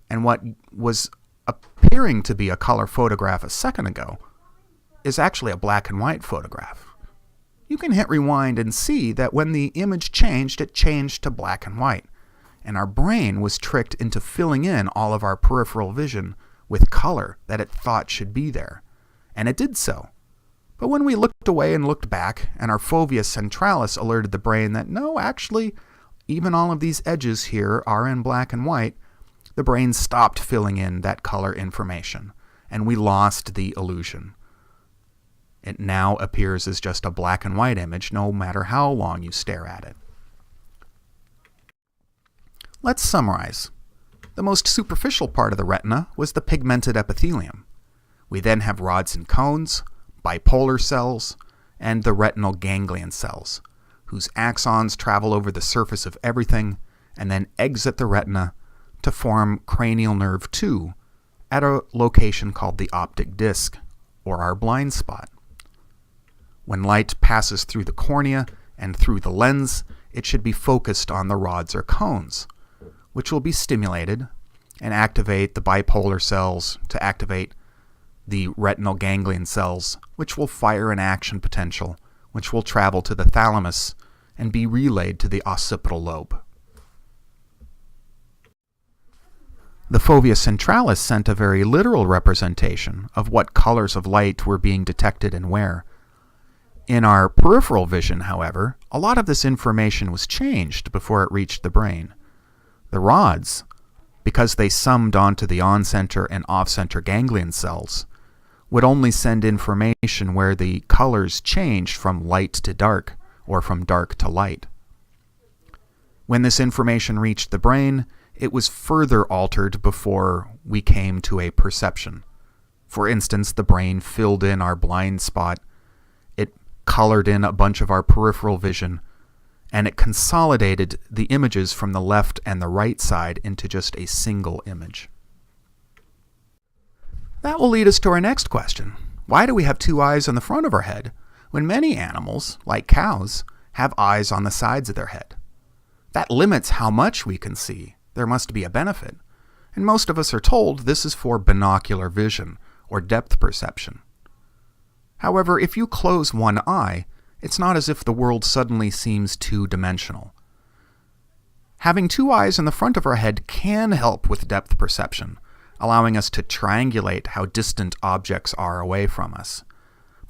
And what was appearing to be a color photograph a second ago is actually a black and white photograph. You can hit rewind and see that when the image changed, it changed to black and white. And our brain was tricked into filling in all of our peripheral vision with color that it thought should be there. And it did so. But when we looked away and looked back, and our fovea centralis alerted the brain that no, actually, even all of these edges here are in black and white, the brain stopped filling in that color information, and we lost the illusion. It now appears as just a black and white image, no matter how long you stare at it. Let's summarize. The most superficial part of the retina was the pigmented epithelium. We then have rods and cones, bipolar cells, and the retinal ganglion cells, whose axons travel over the surface of everything and then exit the retina to form cranial nerve 2 at a location called the optic disc, or our blind spot. When light passes through the cornea and through the lens, it should be focused on the rods or cones, which will be stimulated and activate the bipolar cells to activate the retinal ganglion cells, which will fire an action potential, which will travel to the thalamus and be relayed to the occipital lobe. The fovea centralis sent a very literal representation of what colors of light were being detected and where. In our peripheral vision, however, a lot of this information was changed before it reached the brain. The rods, because they summed onto the on-center and off-center ganglion cells, would only send information where the colors changed from light to dark, or from dark to light. When this information reached the brain, it was further altered before we came to a perception. For instance, the brain filled in our blind spot, it colored in a bunch of our peripheral vision, and it consolidated the images from the left and the right side into just a single image. That will lead us to our next question. Why do we have two eyes on the front of our head when many animals, like cows, have eyes on the sides of their head? That limits how much we can see. There must be a benefit. And most of us are told this is for binocular vision or depth perception. However, if you close one eye, it's not as if the world suddenly seems two-dimensional. Having two eyes in the front of our head can help with depth perception, allowing us to triangulate how distant objects are away from us.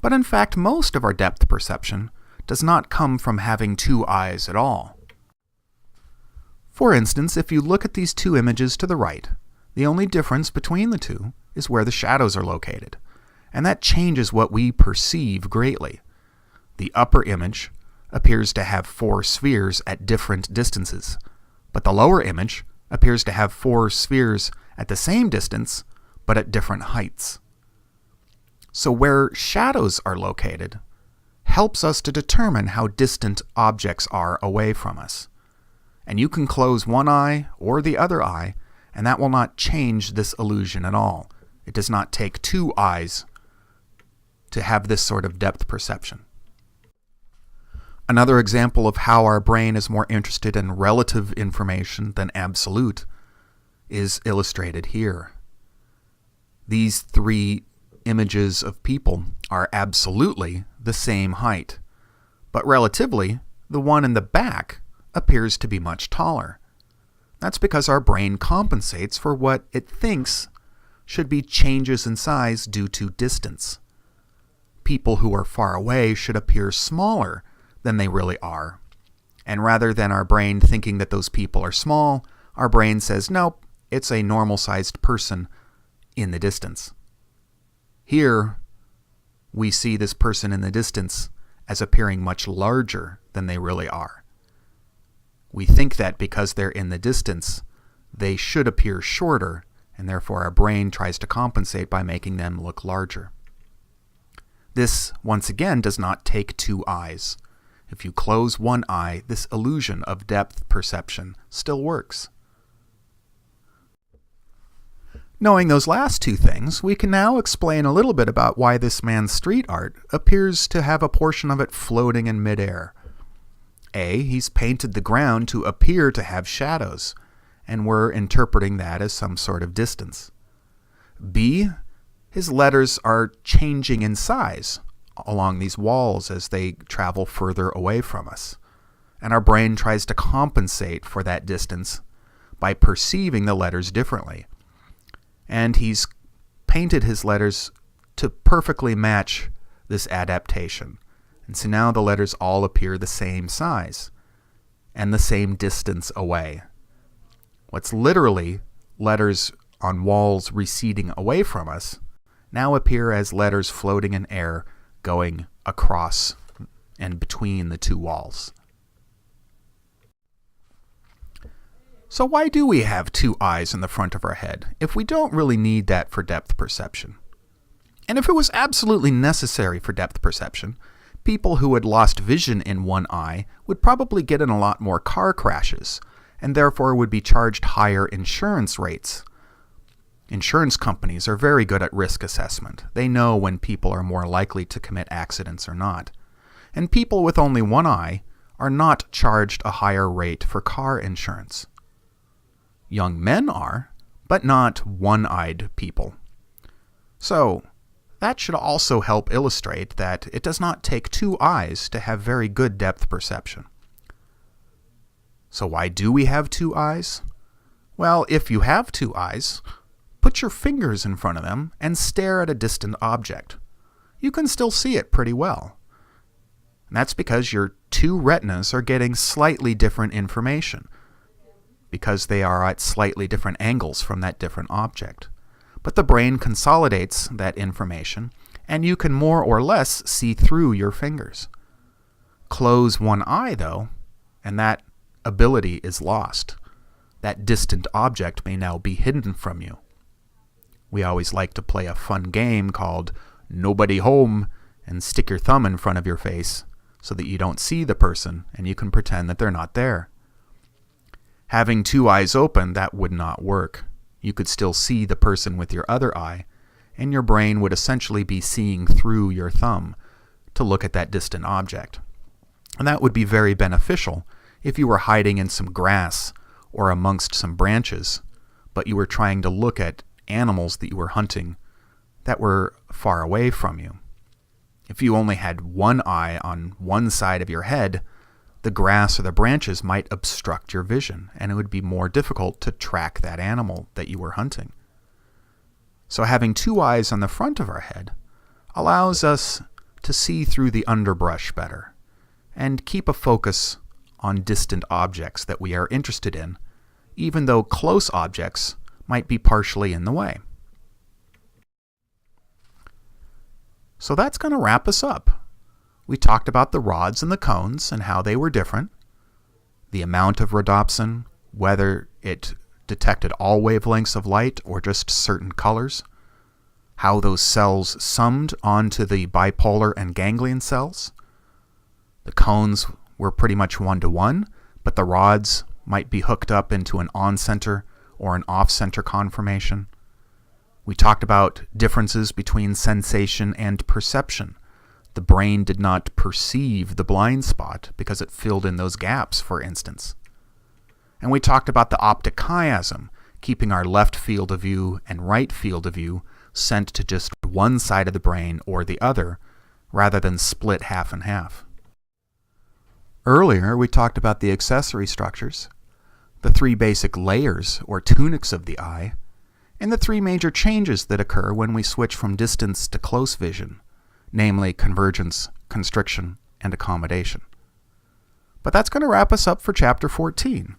But in fact, most of our depth perception does not come from having two eyes at all. For instance, if you look at these two images to the right, the only difference between the two is where the shadows are located, and that changes what we perceive greatly. The upper image appears to have 4 spheres at different distances, but the lower image appears to have 4 spheres at the same distance, but at different heights. So where shadows are located helps us to determine how distant objects are away from us. And you can close one eye or the other eye, and that will not change this illusion at all. It does not take two eyes to have this sort of depth perception. Another example of how our brain is more interested in relative information than absolute is illustrated here. These 3 images of people are absolutely the same height, but relatively, the one in the back appears to be much taller. That's because our brain compensates for what it thinks should be changes in size due to distance. People who are far away should appear smaller than they really are. And rather than our brain thinking that those people are small, our brain says, nope, it's a normal-sized person in the distance. Here, we see this person in the distance as appearing much larger than they really are. We think that because they're in the distance, they should appear shorter, and therefore our brain tries to compensate by making them look larger. This, once again, does not take two eyes. If you close one eye, this illusion of depth perception still works. Knowing those last two things, we can now explain a little bit about why this man's street art appears to have a portion of it floating in midair. A, he's painted the ground to appear to have shadows, and we're interpreting that as some sort of distance. B, his letters are changing in size along these walls as they travel further away from us, and our brain tries to compensate for that distance by perceiving the letters differently. And he's painted his letters to perfectly match this adaptation. And so now the letters all appear the same size and the same distance away. What's literally letters on walls receding away from us now appear as letters floating in air going across and between the two walls. So why do we have two eyes in the front of our head if we don't really need that for depth perception? And if it was absolutely necessary for depth perception, people who had lost vision in one eye would probably get in a lot more car crashes, and therefore would be charged higher insurance rates. Insurance companies are very good at risk assessment. They know when people are more likely to commit accidents or not. And people with only one eye are not charged a higher rate for car insurance. Young men are, but not one-eyed people. So, that should also help illustrate that it does not take two eyes to have very good depth perception. So why do we have two eyes? Well, if you have two eyes, put your fingers in front of them and stare at a distant object. You can still see it pretty well. And that's because your two retinas are getting slightly different information, because they are at slightly different angles from that different object. But the brain consolidates that information, and you can more or less see through your fingers. Close one eye, though, and that ability is lost. that distant object may now be hidden from you. We always like to play a fun game called Nobody Home and stick your thumb in front of your face so that you don't see the person and you can pretend that they're not there. Having two eyes open, that would not work. You could still see the person with your other eye, and your brain would essentially be seeing through your thumb to look at that distant object. And that would be very beneficial if you were hiding in some grass or amongst some branches, but you were trying to look at animals that you were hunting that were far away from you. If you only had one eye on one side of your head, the grass or the branches might obstruct your vision, and it would be more difficult to track that animal that you were hunting. So having two eyes on the front of our head allows us to see through the underbrush better and keep a focus on distant objects that we are interested in, even though close objects might be partially in the way. So that's going to wrap us up. We talked about the rods and the cones and how they were different, the amount of rhodopsin, whether it detected all wavelengths of light or just certain colors, how those cells summed onto the bipolar and ganglion cells. The cones were pretty much one-to-one, but the rods might be hooked up into an on-center or an off-center conformation. We talked about differences between sensation and perception. The brain did not perceive the blind spot because it filled in those gaps, for instance. And we talked about the optic chiasm, keeping our left field of view and right field of view sent to just one side of the brain or the other, rather than split half and half. Earlier, we talked about the accessory structures, the three basic layers or tunics of the eye, and the three major changes that occur when we switch from distance to close vision, namely convergence, constriction, and accommodation. But that's going to wrap us up for Chapter 14.